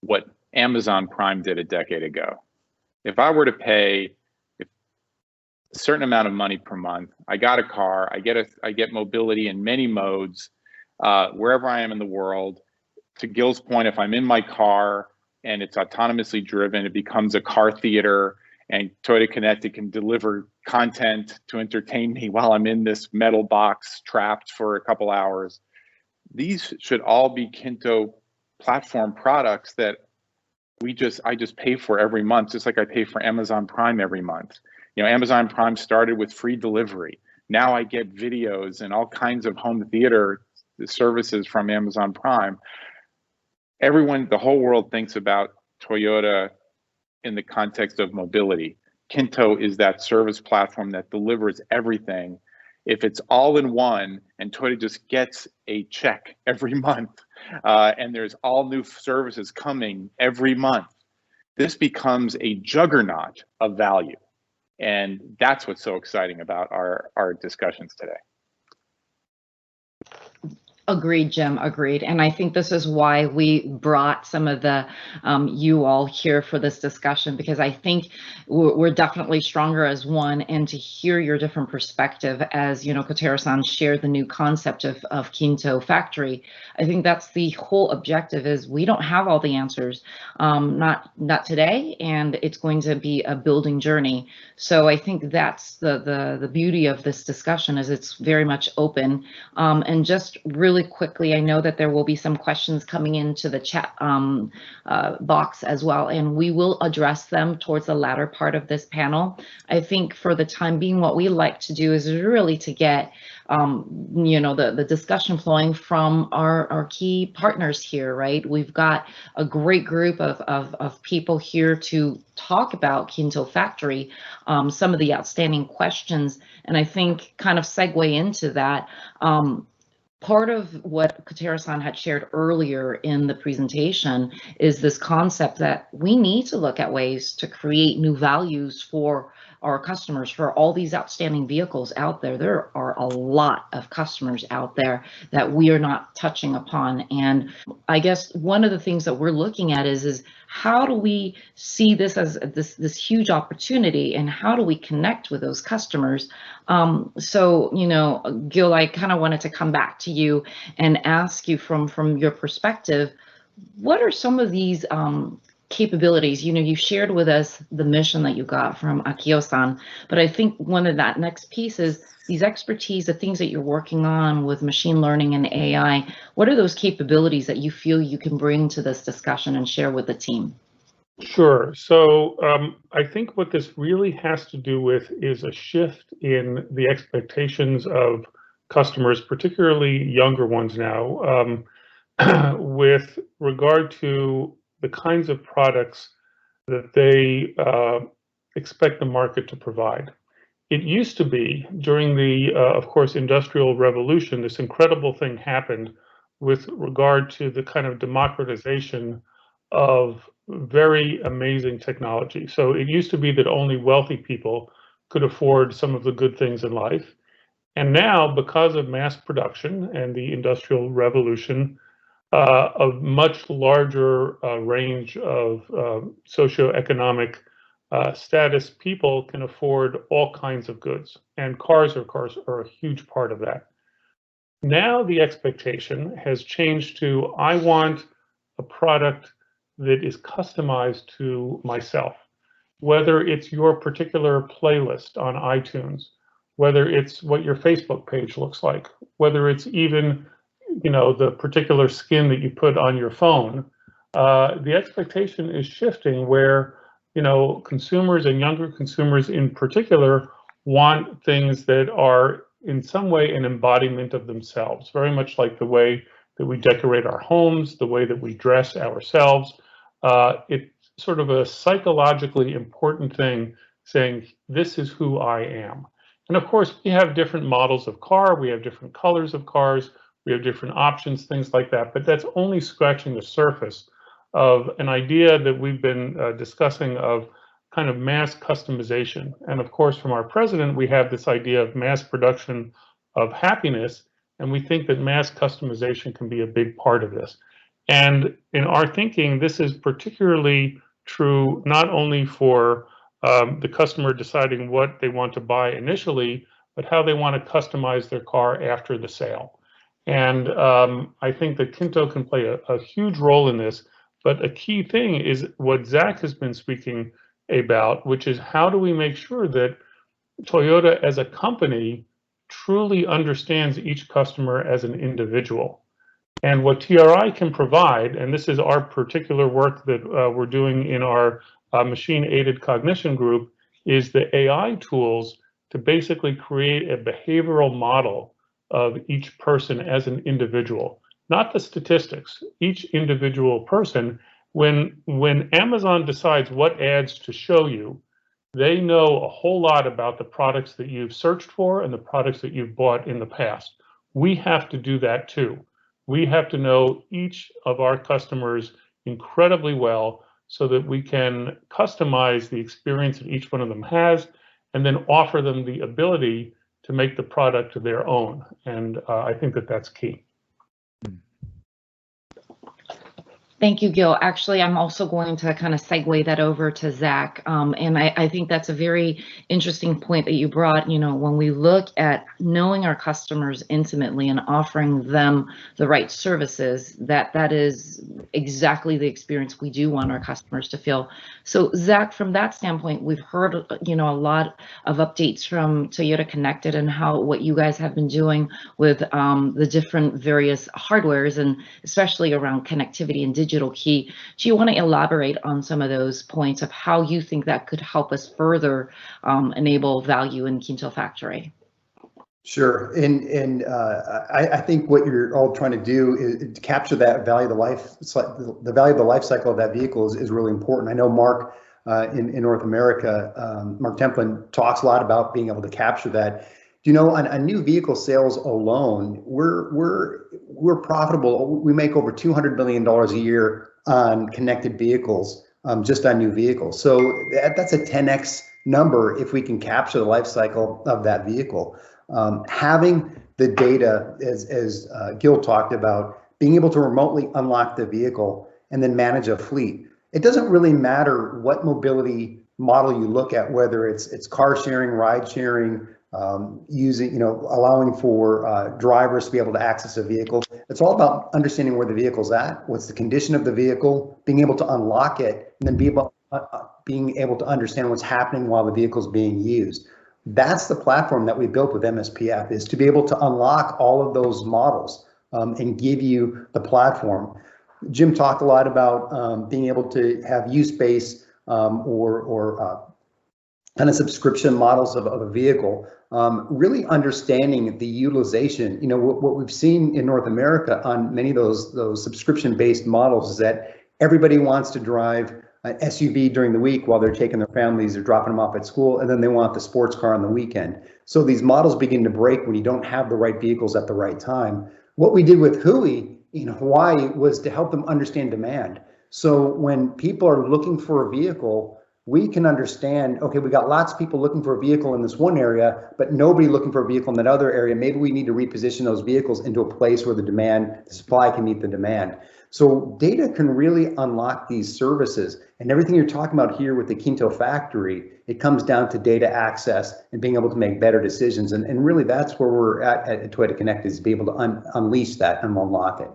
Speaker 7: what Amazon Prime did a decade ago. If I were to pay a certain amount of money per month, I got a car, I get mobility in many modes, wherever I am in the world. To Gil's point, if I'm in my car and it's autonomously driven, it becomes a car theater, and Toyota Connected can deliver content to entertain me while I'm in this metal box trapped for a couple hours. These should all be KINTO platform products that I just pay for every month, just like I pay for Amazon Prime every month. Amazon Prime started with free delivery. Now I get videos and all kinds of home theater services from Amazon Prime. The whole world thinks about Toyota in the context of mobility. KINTO is that service platform that delivers everything. If it's all in one and Toyota just gets a check every month and there's all new services coming every month, this becomes a juggernaut of value. And that's what's so exciting about our discussions today.
Speaker 1: Agreed, Jim, agreed. And I think this is why we brought some of the you all here for this discussion, because I think we're definitely stronger as one, and to hear your different perspective as, Koutara-san shared the new concept of KINTO Factory. I think that's the whole objective, is we don't have all the answers, not today, and it's going to be a building journey. So I think that's the beauty of this discussion, is it's very much open, and just really really quickly, I know that there will be some questions coming into the chat box as well, and we will address them towards the latter part of this panel. I think for the time being, what we like to do is really to get the discussion flowing from our key partners here, right? We've got a great group of people here to talk about KINTO Factory, some of the outstanding questions, and I think kind of segue into that. Part of what Kotaro-san had shared earlier in the presentation is this concept that we need to look at ways to create new values for our customers, for all these outstanding vehicles out there. There are a lot of customers out there that we are not touching upon. And I guess one of the things that we're looking at is how do we see this as this huge opportunity, and how do we connect with those customers? So, Gil, I kind of wanted to come back to you and ask you from your perspective, what are some of these capabilities? You shared with us the mission that you got from Akio-san, but I think one of that next piece is these expertise, the things that you're working on with machine learning and AI. What are those capabilities that you feel you can bring to this discussion and share with the team?
Speaker 6: Sure. So I think what this really has to do with is a shift in the expectations of customers, particularly younger ones now, with regard to the kinds of products that they expect the market to provide. It used to be during the, of course, Industrial Revolution, this incredible thing happened with regard to the kind of democratization of very amazing technology. So it used to be that only wealthy people could afford some of the good things in life. And now, because of mass production and the Industrial Revolution, a much larger range of socioeconomic status people can afford all kinds of goods, and cars are a huge part of that. Now the expectation has changed to, I want a product that is customized to myself, whether it's your particular playlist on iTunes, whether it's what your Facebook page looks like, whether it's even the particular skin that you put on your phone. The expectation is shifting where consumers, and younger consumers in particular, want things that are in some way an embodiment of themselves, very much like the way that we decorate our homes, the way that we dress ourselves. It's sort of a psychologically important thing, saying, this is who I am. And of course, we have different models of car, we have different colors of cars, we have different options, things like that, but that's only scratching the surface of an idea that we've been discussing of kind of mass customization. And of course, from our president, we have this idea of mass production of happiness, and we think that mass customization can be a big part of this. And in our thinking, this is particularly true not only for the customer deciding what they want to buy initially, but how they want to customize their car after the sale. And I think that KINTO can play a huge role in this, but a key thing is what Zach has been speaking about, which is how do we make sure that Toyota as a company truly understands each customer as an individual. And what TRI can provide, and this is our particular work that we're doing in our machine-aided cognition group, is the AI tools to basically create a behavioral model of each person as an individual, not the statistics, each individual person. When Amazon decides what ads to show you, they know a whole lot about the products that you've searched for and the products that you've bought in the past. We have to do that too. We have to know each of our customers incredibly well so that we can customize the experience that each one of them has and then offer them the ability to make the product their own. And I think that that's key.
Speaker 1: Thank you, Gil. Actually, I'm also going to kind of segue that over to Zach. And I think that's a very interesting point that you brought. You know, when we look at knowing our customers intimately and offering them the right services, that is exactly the experience we do want our customers to feel. So, Zach, from that standpoint, we've heard, you know, a lot of updates from Toyota Connected and how what you guys have been doing with the different various hardwares, and especially around connectivity and digital key. Do you want to elaborate on some of those points of how you think that could help us further enable value in KINTO Factory?
Speaker 3: Sure, and I think what you're all trying to do is to capture that value of the value of the life cycle of that vehicle is really important. I know Mark in North America, Mark Templin talks a lot about being able to capture that. You know, on new vehicle sales alone, we're profitable. We make over $200 million a year on connected vehicles, just on new vehicles. So that's a 10x number if we can capture the life cycle of that vehicle. Having the data, as Gil talked about, being able to remotely unlock the vehicle and then manage a fleet. It doesn't really matter what mobility model you look at, whether it's car sharing, ride sharing, using, you know, allowing for drivers to be able to access a vehicle. It's all about understanding where the vehicle's at, what's the condition of the vehicle, being able to unlock it, and then being able to understand what's happening while the vehicle's being used. That's the platform that we built with MSPF, is to be able to unlock all of those models and give you the platform. Jim talked a lot about being able to have use-based or kind of subscription models of a vehicle, really understanding the utilization. You know, what we've seen in North America on many of those subscription-based models is that everybody wants to drive an SUV during the week while they're taking their families or dropping them off at school, and then they want the sports car on the weekend. So these models begin to break when you don't have the right vehicles at the right time. What we did with Hui in Hawaii was to help them understand demand. So when people are looking for a vehicle, we can understand, okay, we got lots of people looking for a vehicle in this one area, but nobody looking for a vehicle in that other area. Maybe we need to reposition those vehicles into a place where the supply can meet the demand. So data can really unlock these services, and everything you're talking about here with the KINTO Factory, it comes down to data access and being able to make better decisions. And really that's where we're at Toyota Connect, is to be able to unleash that and unlock it.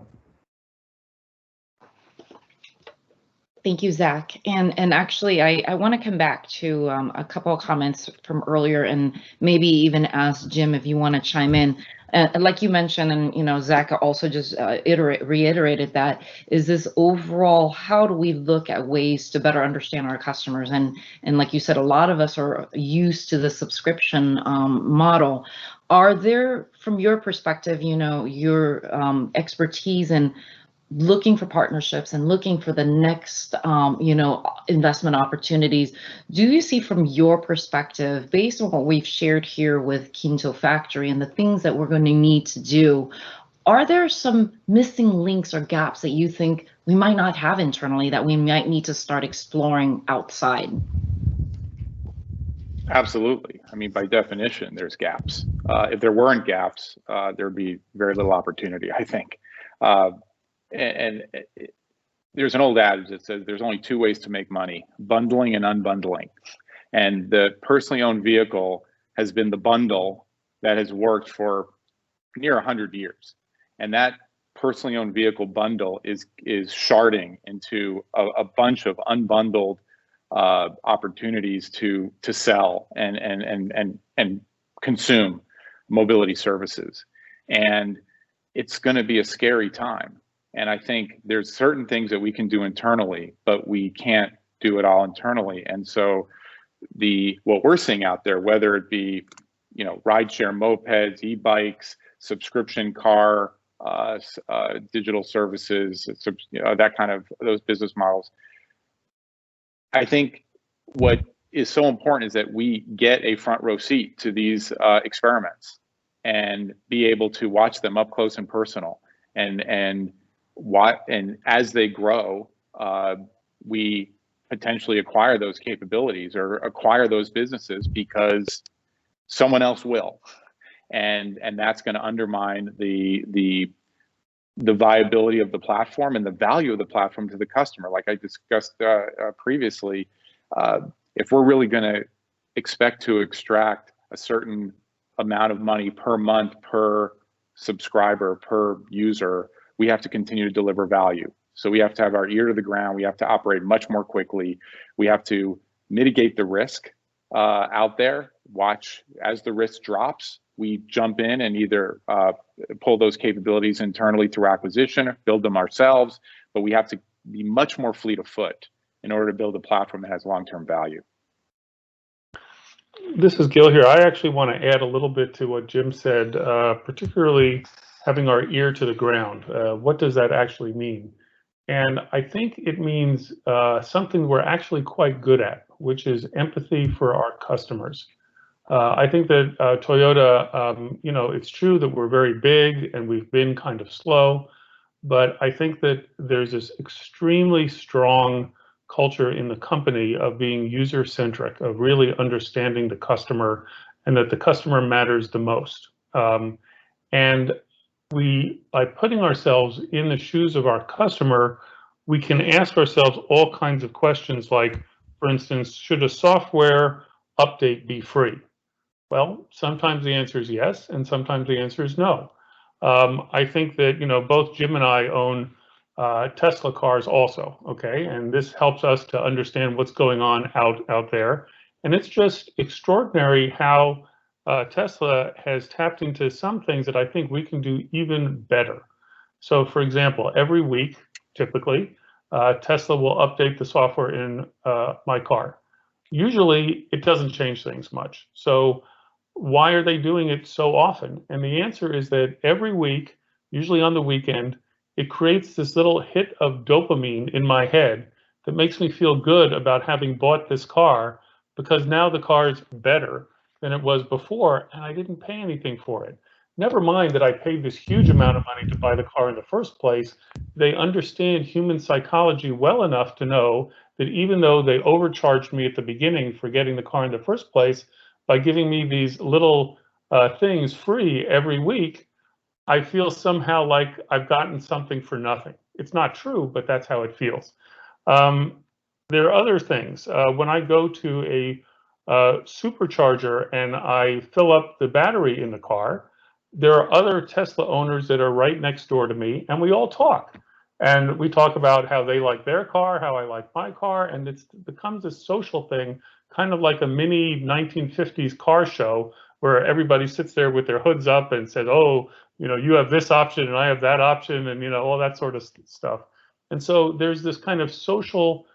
Speaker 1: Thank you, Zach. And actually, I want to come back to a couple of comments from earlier, and maybe even ask Jim if you want to chime in. Like you mentioned, and you know, Zach also just reiterated that, is this overall, how do we look at ways to better understand our customers? And like you said, a lot of us are used to the subscription model. Are there, from your perspective, you know, your expertise in looking for partnerships and looking for the next, you know, investment opportunities, do you see from your perspective, based on what we've shared here with KINTO Factory and the things that we're going to need to do, are there some missing links or gaps that you think we might not have internally that we might need to start exploring outside?
Speaker 7: Absolutely. I mean, by definition, there's gaps. If there weren't gaps, there'd be very little opportunity, I think. And there's an old adage that says there's only two ways to make money: bundling and unbundling. And the personally owned vehicle has been the bundle that has worked for near 100 years. And that personally owned vehicle bundle is sharding into a bunch of unbundled opportunities to sell and consume mobility services. And it's going to be a scary time. And I think there's certain things that we can do internally, but we can't do it all internally. And so what we're seeing out there, whether it be, you know, rideshare mopeds, e-bikes, subscription car, digital services, you know, that kind of those business models. I think what is so important is that we get a front row seat to these experiments and be able to watch them up close and personal. And as they grow, we potentially acquire those capabilities or acquire those businesses because someone else will, and that's going to undermine the the viability of the platform and the value of the platform to the customer. Like I discussed previously, if we're really going to expect to extract a certain amount of money per month, per subscriber, per user, we have to continue to deliver value. So we have to have our ear to the ground. We have to operate much more quickly. We have to mitigate the risk out there, watch as the risk drops. We jump in and either pull those capabilities internally through acquisition, build them ourselves, but we have to be much more fleet of foot in order to build a platform that has long-term value.
Speaker 6: This is Gil here. I actually want to add a little bit to what Jim said, particularly having our ear to the ground. What does that actually mean? And I think it means something we're actually quite good at, which is empathy for our customers. I think that Toyota, you know, it's true that we're very big and we've been kind of slow, but I think that there's this extremely strong culture in the company of being user-centric, of really understanding the customer and that the customer matters the most. And by putting ourselves in the shoes of our customer, we can ask ourselves all kinds of questions like, for instance, should a software update be free? Well, sometimes the answer is yes, and sometimes the answer is no. I think that, you know, both Jim and I own Tesla cars also, okay? And this helps us to understand what's going on out there. And it's just extraordinary how Tesla has tapped into some things that I think we can do even better. So for example, every week, typically, Tesla will update the software in my car. Usually it doesn't change things much. So why are they doing it so often? And the answer is that every week, usually on the weekend, it creates this little hit of dopamine in my head that makes me feel good about having bought this car, because now the car is better than it was before and I didn't pay anything for it. Never mind that I paid this huge amount of money to buy the car in the first place. They understand human psychology well enough to know that even though they overcharged me at the beginning for getting the car in the first place, by giving me these little things free every week, I feel somehow like I've gotten something for nothing. It's not true, but that's how it feels. There are other things. When I go to a supercharger and I fill up the battery in the car, there are other Tesla owners that are right next door to me, and we all talk. And we talk about how they like their car, how I like my car, and it becomes a social thing, kind of like a mini 1950s car show where everybody sits there with their hoods up and says, oh, you know, you have this option and I have that option, and, you know, all that sort of stuff. And so there's this kind of social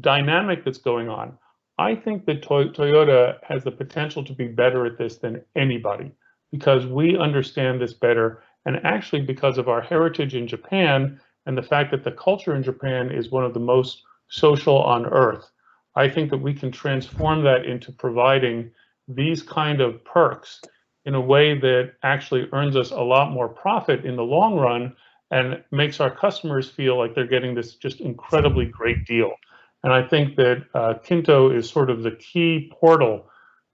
Speaker 6: dynamic that's going on. I think that Toyota has the potential to be better at this than anybody, because we understand this better, and actually because of our heritage in Japan and the fact that the culture in Japan is one of the most social on earth. I think that we can transform that into providing these kind of perks in a way that actually earns us a lot more profit in the long run and makes our customers feel like they're getting this just incredibly great deal. And I think that KINTO is sort of the key portal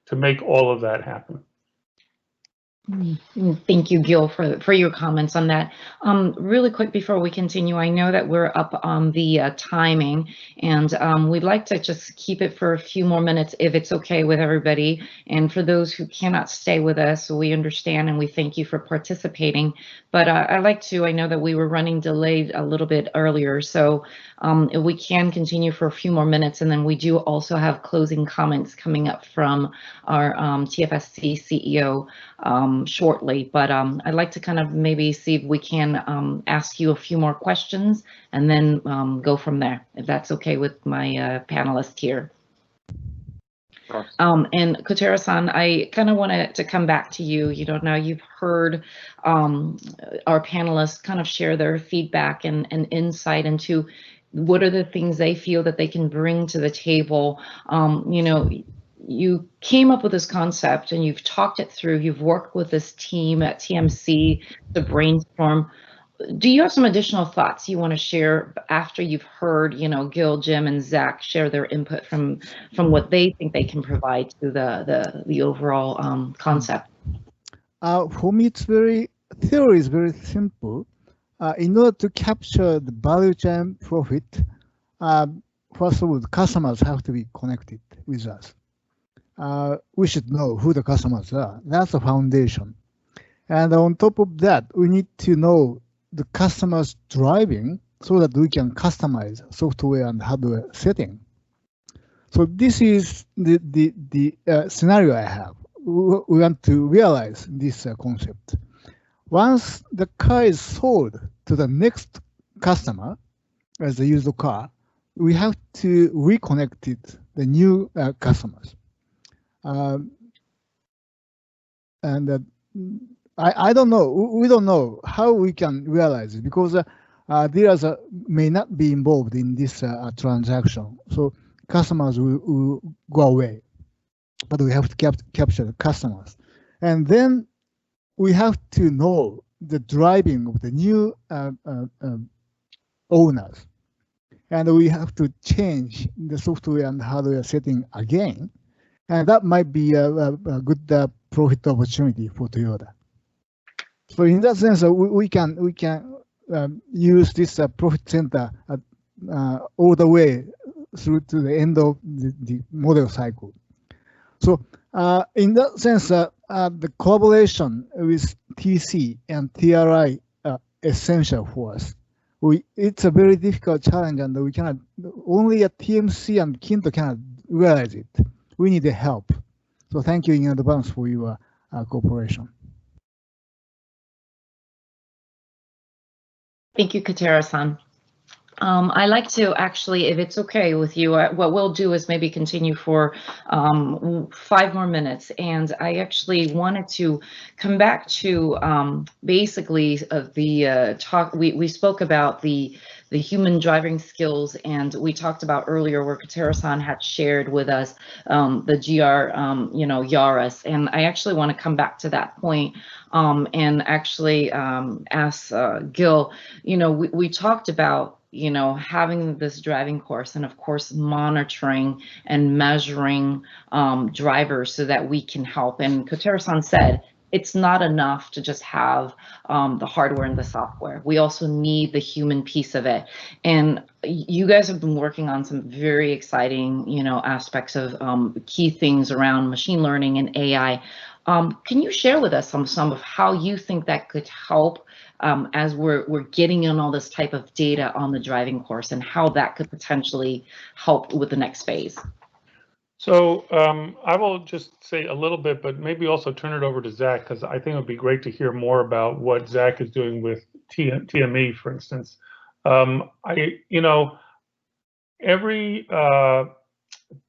Speaker 6: to make all of that happen.
Speaker 1: Thank you, Gil, for your comments on that. Really quick before we continue, I know that we're up on the timing, and we'd like to just keep it for a few more minutes if it's okay with everybody. And for those who cannot stay with us, we understand and we thank you for participating. But I'd like to, I know that we were running delayed a little bit earlier, so if we can continue for a few more minutes, and then we do also have closing comments coming up from our TFSC CEO shortly, but I'd like to kind of maybe see if we can ask you a few more questions and then go from there, if that's okay with my panelist here. And Kotaro-san, I kind of wanted to come back to you. You know, now you've heard our panelists kind of share their feedback and insight into what are the things they feel that they can bring to the table. You know, you came up with this concept and you've talked it through, you've worked with this team at TMC to brainstorm. Do you have some additional thoughts you want to share after you've heard, you know, Gil, Jim, and Zach share their input from what they think they can provide to the overall concept?
Speaker 2: For me, theory is very simple. in order to capture the value chain profit, first of all, the customers have to be connected with us. We should know who the customers are. That's the foundation. And on top of that, we need to know the customers driving so that we can customize software and hardware setting. So this is the scenario I have. We want to realize this concept. Once the car is sold to the next customer as a used car, we have to reconnect it, the new customers. I don't know. We don't know how we can realize it because dealers may not be involved in this transaction. So customers will go away, but we have to capture the customers. And then we have to know the driving of the new owners. And we have to change the software and hardware setting again. And that might be a good profit opportunity for Toyota. So in that sense, we can use this profit center all the way through to the end of the model cycle. So in that sense, the collaboration with TC and TRI are essential for us. It's a very difficult challenge, and we cannot, only a TMC and KINTO cannot realize it. We need the help. So thank you in advance for your cooperation.
Speaker 1: Thank you, Katera-san. I'd like to actually, if it's okay with you, what we'll do is maybe continue for 5 more minutes. And I actually wanted to come back to basically the talk. We spoke about the human driving skills, and we talked about earlier where Katera-san had shared with us the GR, Yaris. And I actually want to come back to that point and actually ask Gil, we talked about having this driving course and of course monitoring and measuring drivers so that we can help. And Katera-san said it's not enough to just have the hardware and the software. We also need the human piece of it. And you guys have been working on some very exciting aspects of key things around machine learning and AI. Can you share with us some of how you think that could help as we're getting in all this type of data on the driving course, and how that could potentially help with the next phase?
Speaker 6: So I will just say a little bit, but maybe also turn it over to Zach, because I think it would be great to hear more about what Zach is doing with TME, for instance. Every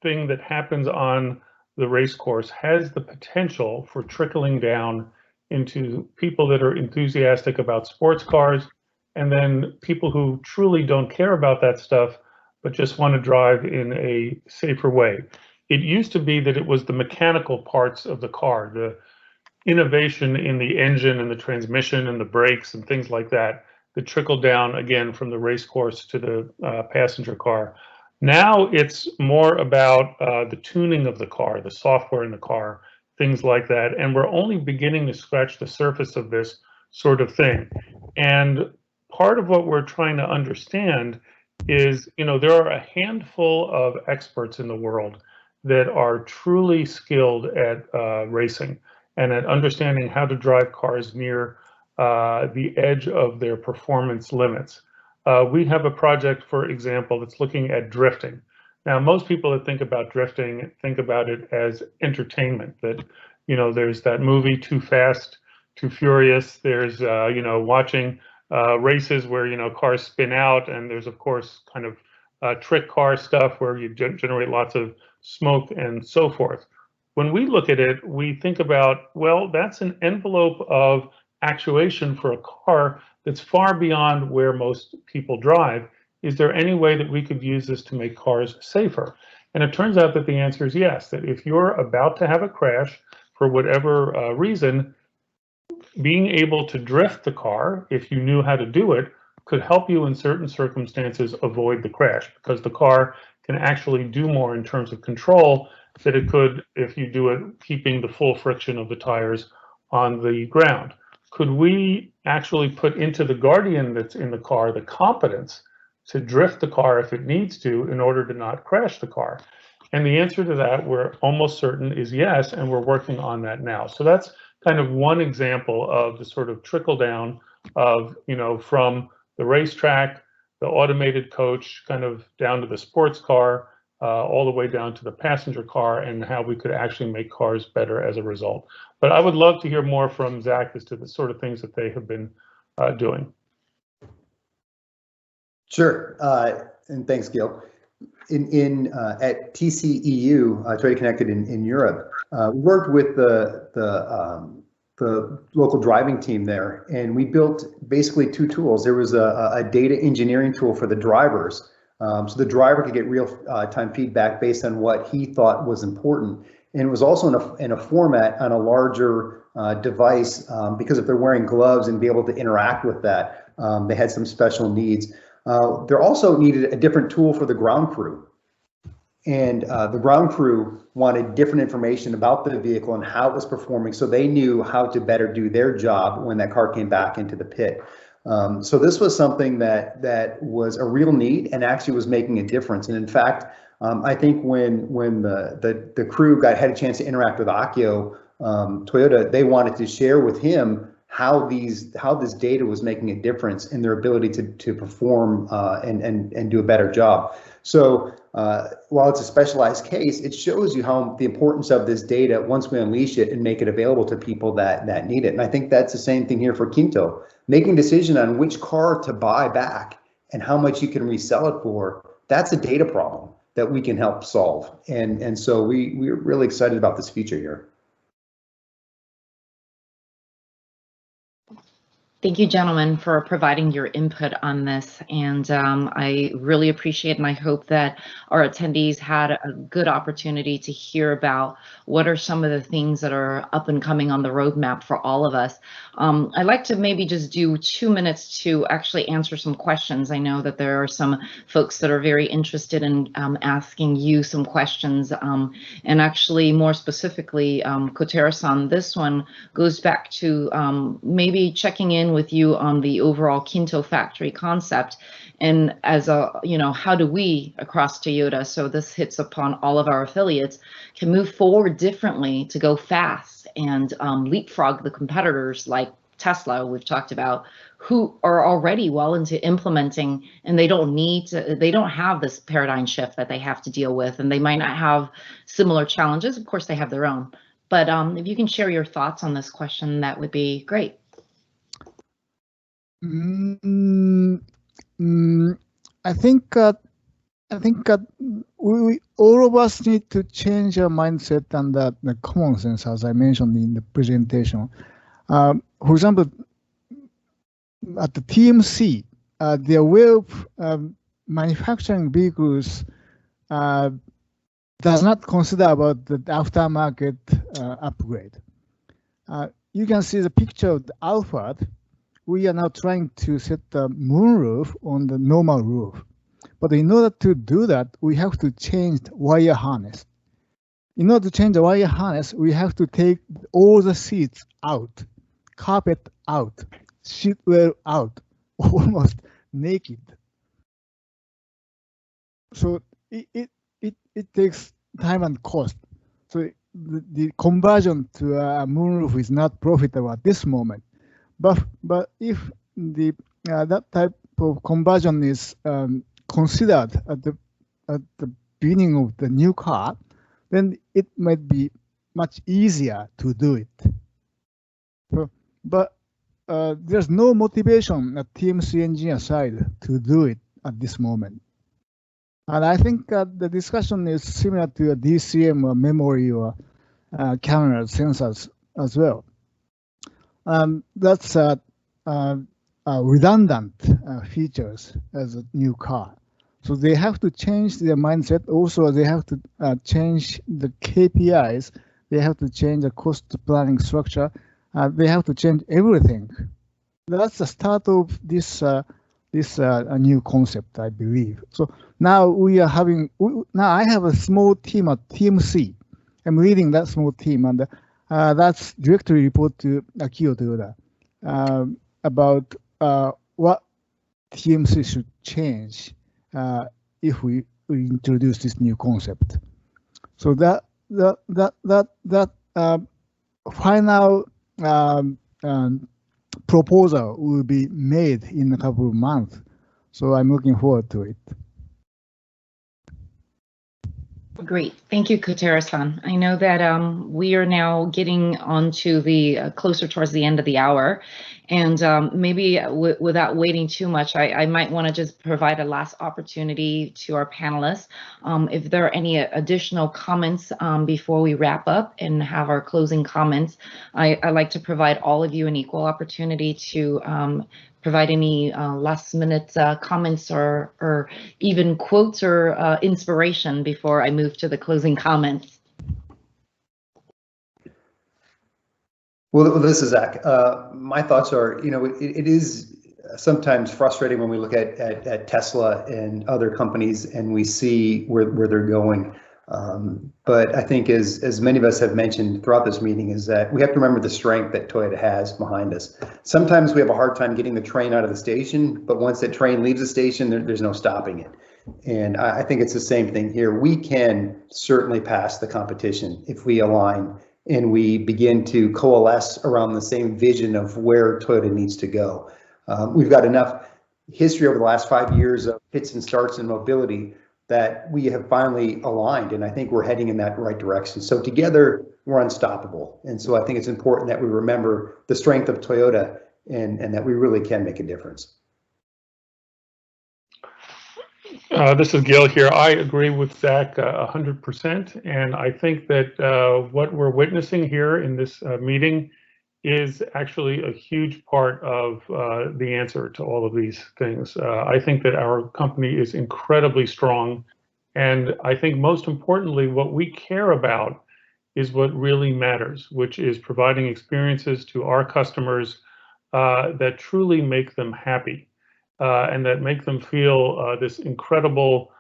Speaker 6: thing that happens on the race course has the potential for trickling down into people that are enthusiastic about sports cars, and then people who truly don't care about that stuff, but just want to drive in a safer way. It used to be that it was the mechanical parts of the car, the innovation in the engine and the transmission and the brakes and things like that, that trickled down again from the race course to the passenger car. Now it's more about the tuning of the car, the software in the car, things like that. And we're only beginning to scratch the surface of this sort of thing. And part of what we're trying to understand is, there are a handful of experts in the world that are truly skilled at racing and at understanding how to drive cars near the edge of their performance limits. We have a project, for example, that's looking at drifting. Now, most people that think about drifting think about it as entertainment, that, there's that movie Too Fast, Too Furious. There's, watching races where, cars spin out, and there's, of course, kind of trick car stuff where you generate lots of smoke and so forth. When we look at it, we think about, well, that's an envelope of actuation for a car that's far beyond where most people drive. Is there any way that we could use this to make cars safer? And it turns out that the answer is yes, that if you're about to have a crash for whatever reason, being able to drift the car, if you knew how to do it, could help you in certain circumstances avoid the crash, because the car can actually do more in terms of control than it could if you do it keeping the full friction of the tires on the ground. Could we actually put into the Guardian that's in the car the competence to drift the car if it needs to in order to not crash the car? And the answer to that, we're almost certain, is yes, and we're working on that now. So that's kind of one example of the sort of trickle down of, from the racetrack, the automated coach, kind of down to the sports car, all the way down to the passenger car, and how we could actually make cars better as a result. But I would love to hear more from Zach as to the sort of things that they have been doing.
Speaker 3: Sure, and thanks, Gil. At TCEU, Toyota Connected in Europe, we worked with the local driving team there, and we built basically two tools. There was a data engineering tool for the drivers, so the driver could get real-time feedback based on what he thought was important. And it was also in a format on a larger device, because if they're wearing gloves and be able to interact with that, they had some special needs. There also needed a different tool for the ground crew. And the ground crew wanted different information about the vehicle and how it was performing, so they knew how to better do their job when that car came back into the pit. So this was something that was a real need and actually was making a difference. And in fact, I think when the crew had a chance to interact with Akio, Toyota, they wanted to share with him how this data was making a difference in their ability to perform and do a better job. So while it's a specialized case, it shows you how the importance of this data once we unleash it and make it available to people that need it. And I think that's the same thing here for KINTO. Making a decision on which car to buy back and how much you can resell it for, that's a data problem that we can help solve. And so we're really excited about this feature here.
Speaker 1: Thank you, gentlemen, for providing your input on this, and I really appreciate and I hope that our attendees had a good opportunity to hear about what are some of the things that are up and coming on the roadmap for all of us. I'd like to maybe just do 2 minutes to actually answer some questions. I know that there are some folks that are very interested in asking you some questions, and actually more specifically, Kotero-san, this one goes back to maybe checking in with you on the overall KINTO factory concept, and as a, how do we across Toyota, so this hits upon all of our affiliates, can move forward differently to go fast and leapfrog the competitors like Tesla, we've talked about, who are already well into implementing, and they don't have this paradigm shift that they have to deal with, and they might not have similar challenges. Of course, they have their own. But if you can share your thoughts on this question, that would be great.
Speaker 2: I think we all of us need to change our mindset and the common sense, as I mentioned in the presentation. For example, at the TMC, their way of manufacturing vehicles does not consider about the aftermarket upgrade. You can see the picture of the Alphard. We are now trying to set the moonroof on the normal roof. But in order to do that, we have to change the wire harness. In order to change the wire harness, we have to take all the seats out, carpet out, sheet rail out, almost naked. So it takes time and cost. So the conversion to a moonroof is not profitable at this moment. But if the that type of conversion is considered at the beginning of the new car, then it might be much easier to do it. But there's no motivation at TMC engineer side to do it at this moment. And I think the discussion is similar to a DCM or memory or camera sensors as well. That's redundant features as a new car. So they have to change their mindset. Also, they have to change the KPIs. They have to change the cost planning structure. They have to change everything. That's the start of this a new concept, I believe. So now we are having. Now I have a small team at TMC. I'm leading that small team, and that's directly report to Akio Toyoda. about what TMC should change if we introduce this new concept. So that final proposal will be made in a couple of months. So I'm looking forward to it.
Speaker 1: Great. Thank you, Kotera-san. I know that we are now getting onto the closer towards the end of the hour. And maybe without waiting too much, I might want to just provide a last opportunity to our panelists. If there are any additional comments before we wrap up and have our closing comments, I'd like to provide all of you an equal opportunity to provide any last minute comments or even quotes or inspiration before I move to the closing comments.
Speaker 3: Well, this is Zach. My thoughts are, it is sometimes frustrating when we look at Tesla and other companies and we see where they're going. But I think as many of us have mentioned throughout this meeting is that we have to remember the strength that Toyota has behind us. Sometimes we have a hard time getting the train out of the station, but once that train leaves the station, there's no stopping it. And I think it's the same thing here. We can certainly pass the competition if we align and we begin to coalesce around the same vision of where Toyota needs to go. We've got enough history over the last 5 years of fits and starts in mobility that we have finally aligned, and I think we're heading in that right direction. So together, we're unstoppable. And so I think it's important that we remember the strength of Toyota and that we really can make a difference.
Speaker 6: This is Gil here. I agree with Zach 100%, and I think that what we're witnessing here in this meeting is actually a huge part of the answer to all of these things. I think that our company is incredibly strong, and I think most importantly, what we care about is what really matters, which is providing experiences to our customers that truly make them happy. And that make them feel this incredible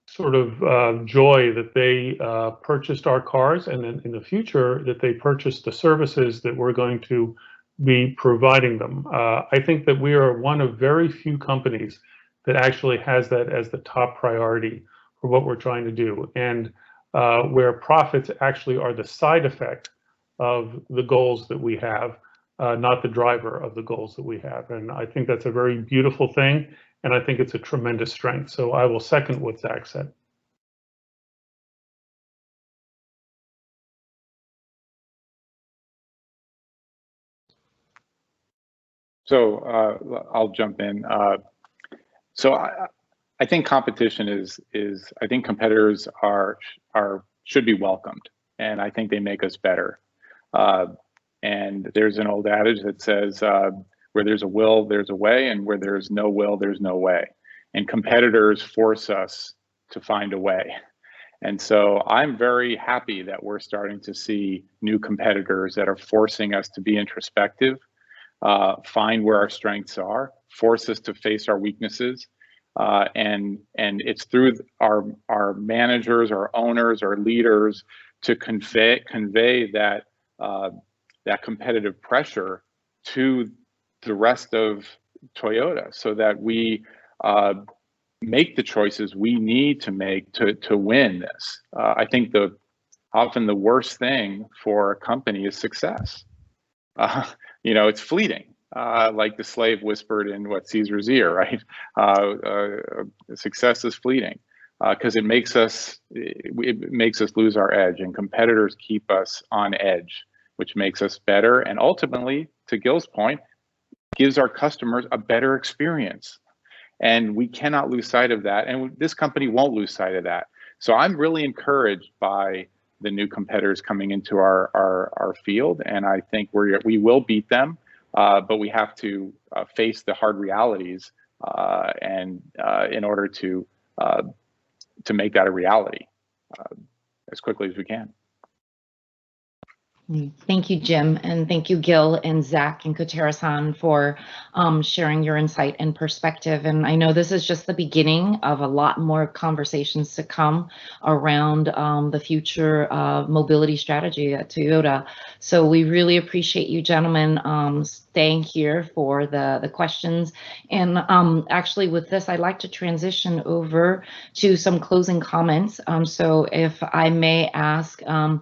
Speaker 6: sort of joy that they purchased our cars, and then in the future that they purchase the services that we're going to be providing them. I think that we are one of very few companies that actually has that as the top priority for what we're trying to do, and where profits actually are the side effect of the goals that we have. Not the driver of the goals that we have. And I think that's a very beautiful thing, and I think it's a tremendous strength. So I will second what Zach said.
Speaker 7: So I'll jump in. So I think competition is I think competitors should be welcomed, and I think they make us better. And there's an old adage that says, where there's a will, there's a way, and where there's no will, there's no way. And competitors force us to find a way. And so I'm very happy that we're starting to see new competitors that are forcing us to be introspective, find where our strengths are, force us to face our weaknesses. And it's through our managers, our owners, our leaders to convey that that competitive pressure to the rest of Toyota, so that we make the choices we need to make to win this. I think often the worst thing for a company is success. It's fleeting, like the slave whispered in Caesar's ear, right? Success is fleeting because it makes us lose our edge, and competitors keep us on edge, which makes us better, and ultimately, to Gil's point, gives our customers a better experience. And we cannot lose sight of that, and this company won't lose sight of that. So I'm really encouraged by the new competitors coming into our field, and I think we will beat them, but we have to face the hard realities and in order to make that a reality as quickly as we can.
Speaker 1: Thank you, Jim, and thank you, Gil and Zach and Kotera-san, for sharing your insight and perspective. And I know this is just the beginning of a lot more conversations to come around the future mobility strategy at Toyota. So we really appreciate you, gentlemen, staying here for the questions. And actually with this, I'd like to transition over to some closing comments. So if I may ask Mr.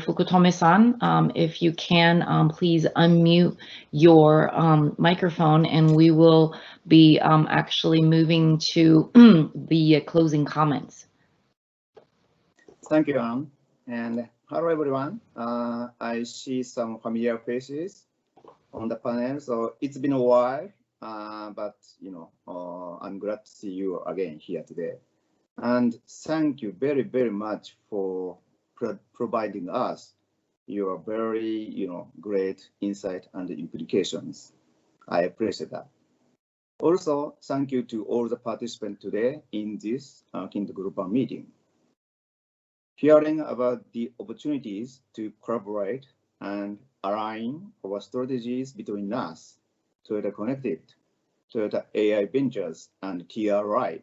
Speaker 1: Fukutome-san, if you can please unmute your microphone, and we will be actually moving to the closing comments.
Speaker 9: Thank you, Anne. And hello, everyone. I see some familiar faces on the panel, so it's been a while, but I'm glad to see you again here today. And thank you very, very much for providing us your very, great insight and implications. I appreciate that. Also, thank you to all the participants today in this KINTO Group meeting. Hearing about the opportunities to collaborate and align our strategies between us, Toyota Connected, Toyota AI Ventures, and TRI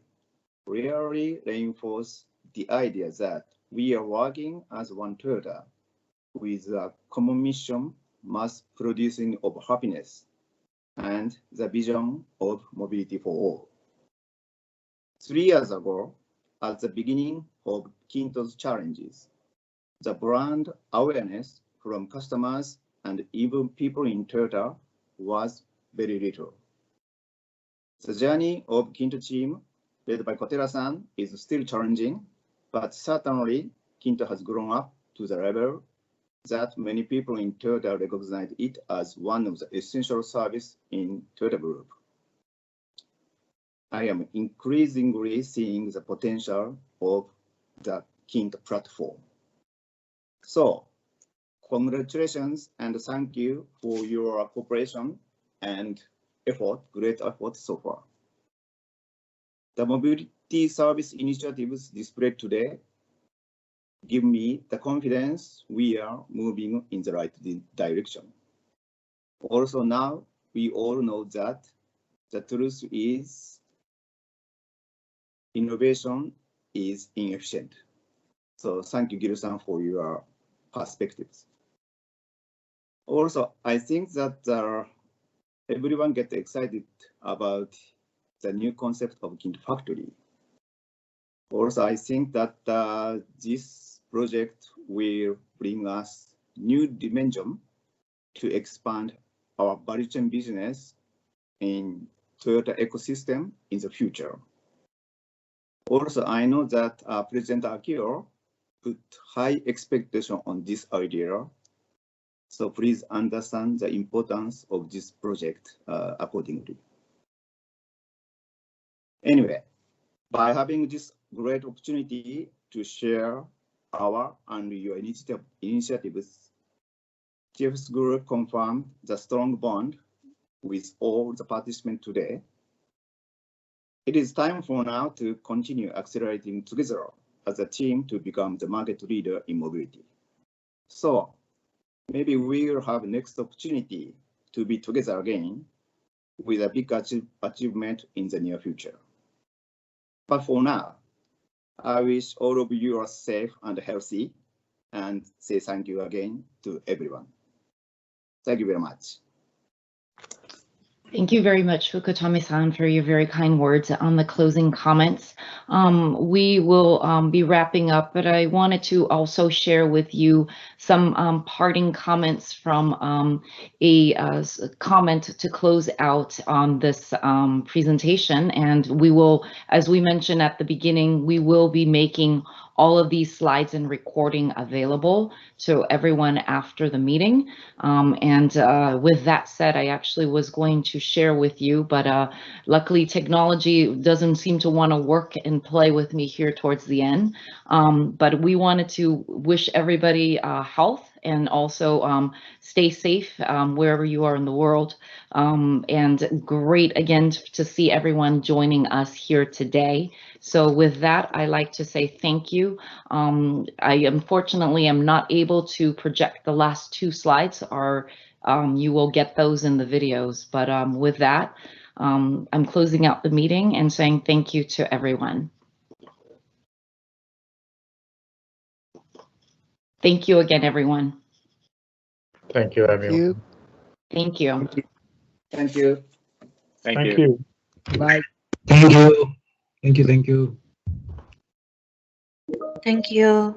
Speaker 9: really reinforce the idea that we are working as one Toyota with a common mission, mass producing of happiness, and the vision of mobility for all. 3 years ago, at the beginning of KINTO's challenges, the brand awareness from customers and even people in Toyota was very little. The journey of KINTO team, led by Kotera-san, is still challenging, but certainly KINTO has grown up to the level that many people in Toyota recognize it as one of the essential services in Toyota Group. I am increasingly seeing the potential of the KINTO platform. So, congratulations and thank you for your cooperation and effort, great effort so far. The mobility service initiatives displayed today give me the confidence we are moving in the right direction. Also now, we all know that the truth is innovation is inefficient. So thank you, Gil-san, for your perspectives. Also, I think that everyone gets excited about the new concept of KINTO Factory. Also, I think that this project will bring us new dimension to expand our value chain business in Toyota ecosystem in the future. Also, I know that President Akio put high expectation on this idea. So please understand the importance of this project accordingly. Anyway, by having this great opportunity to share our and your initiatives, TF's Group confirmed the strong bond with all the participants today. It is time for now to continue accelerating together as a team to become the market leader in mobility. So maybe we will have next opportunity to be together again with a big achievement in the near future. But for now, I wish all of you are safe and healthy, and say thank you again to everyone. Thank you very much.
Speaker 1: Thank you very much, Fukutome-san, for your very kind words on the closing comments. We will be wrapping up, but I wanted to also share with you some parting comments from a comment to close out on this presentation. And we will, as we mentioned at the beginning, we will be making all of these slides and recording available to everyone after the meeting. With that said, I actually was going to share with you, but luckily technology doesn't seem to want to work and play with me here towards the end. But we wanted to wish everybody health and also stay safe wherever you are in the world. And great again to see everyone joining us here today. So with that, I like to say thank you. I unfortunately am not able to project the last 2 slides, or you will get those in the videos. But with that, I'm closing out the meeting and saying thank you to everyone. Thank you again, everyone.
Speaker 6: Thank you, everyone.
Speaker 2: Thank you.
Speaker 1: Thank you.
Speaker 9: Thank you.
Speaker 7: Thank you.
Speaker 2: Bye.
Speaker 10: Thank you. Thank you. Thank you.
Speaker 11: Thank you.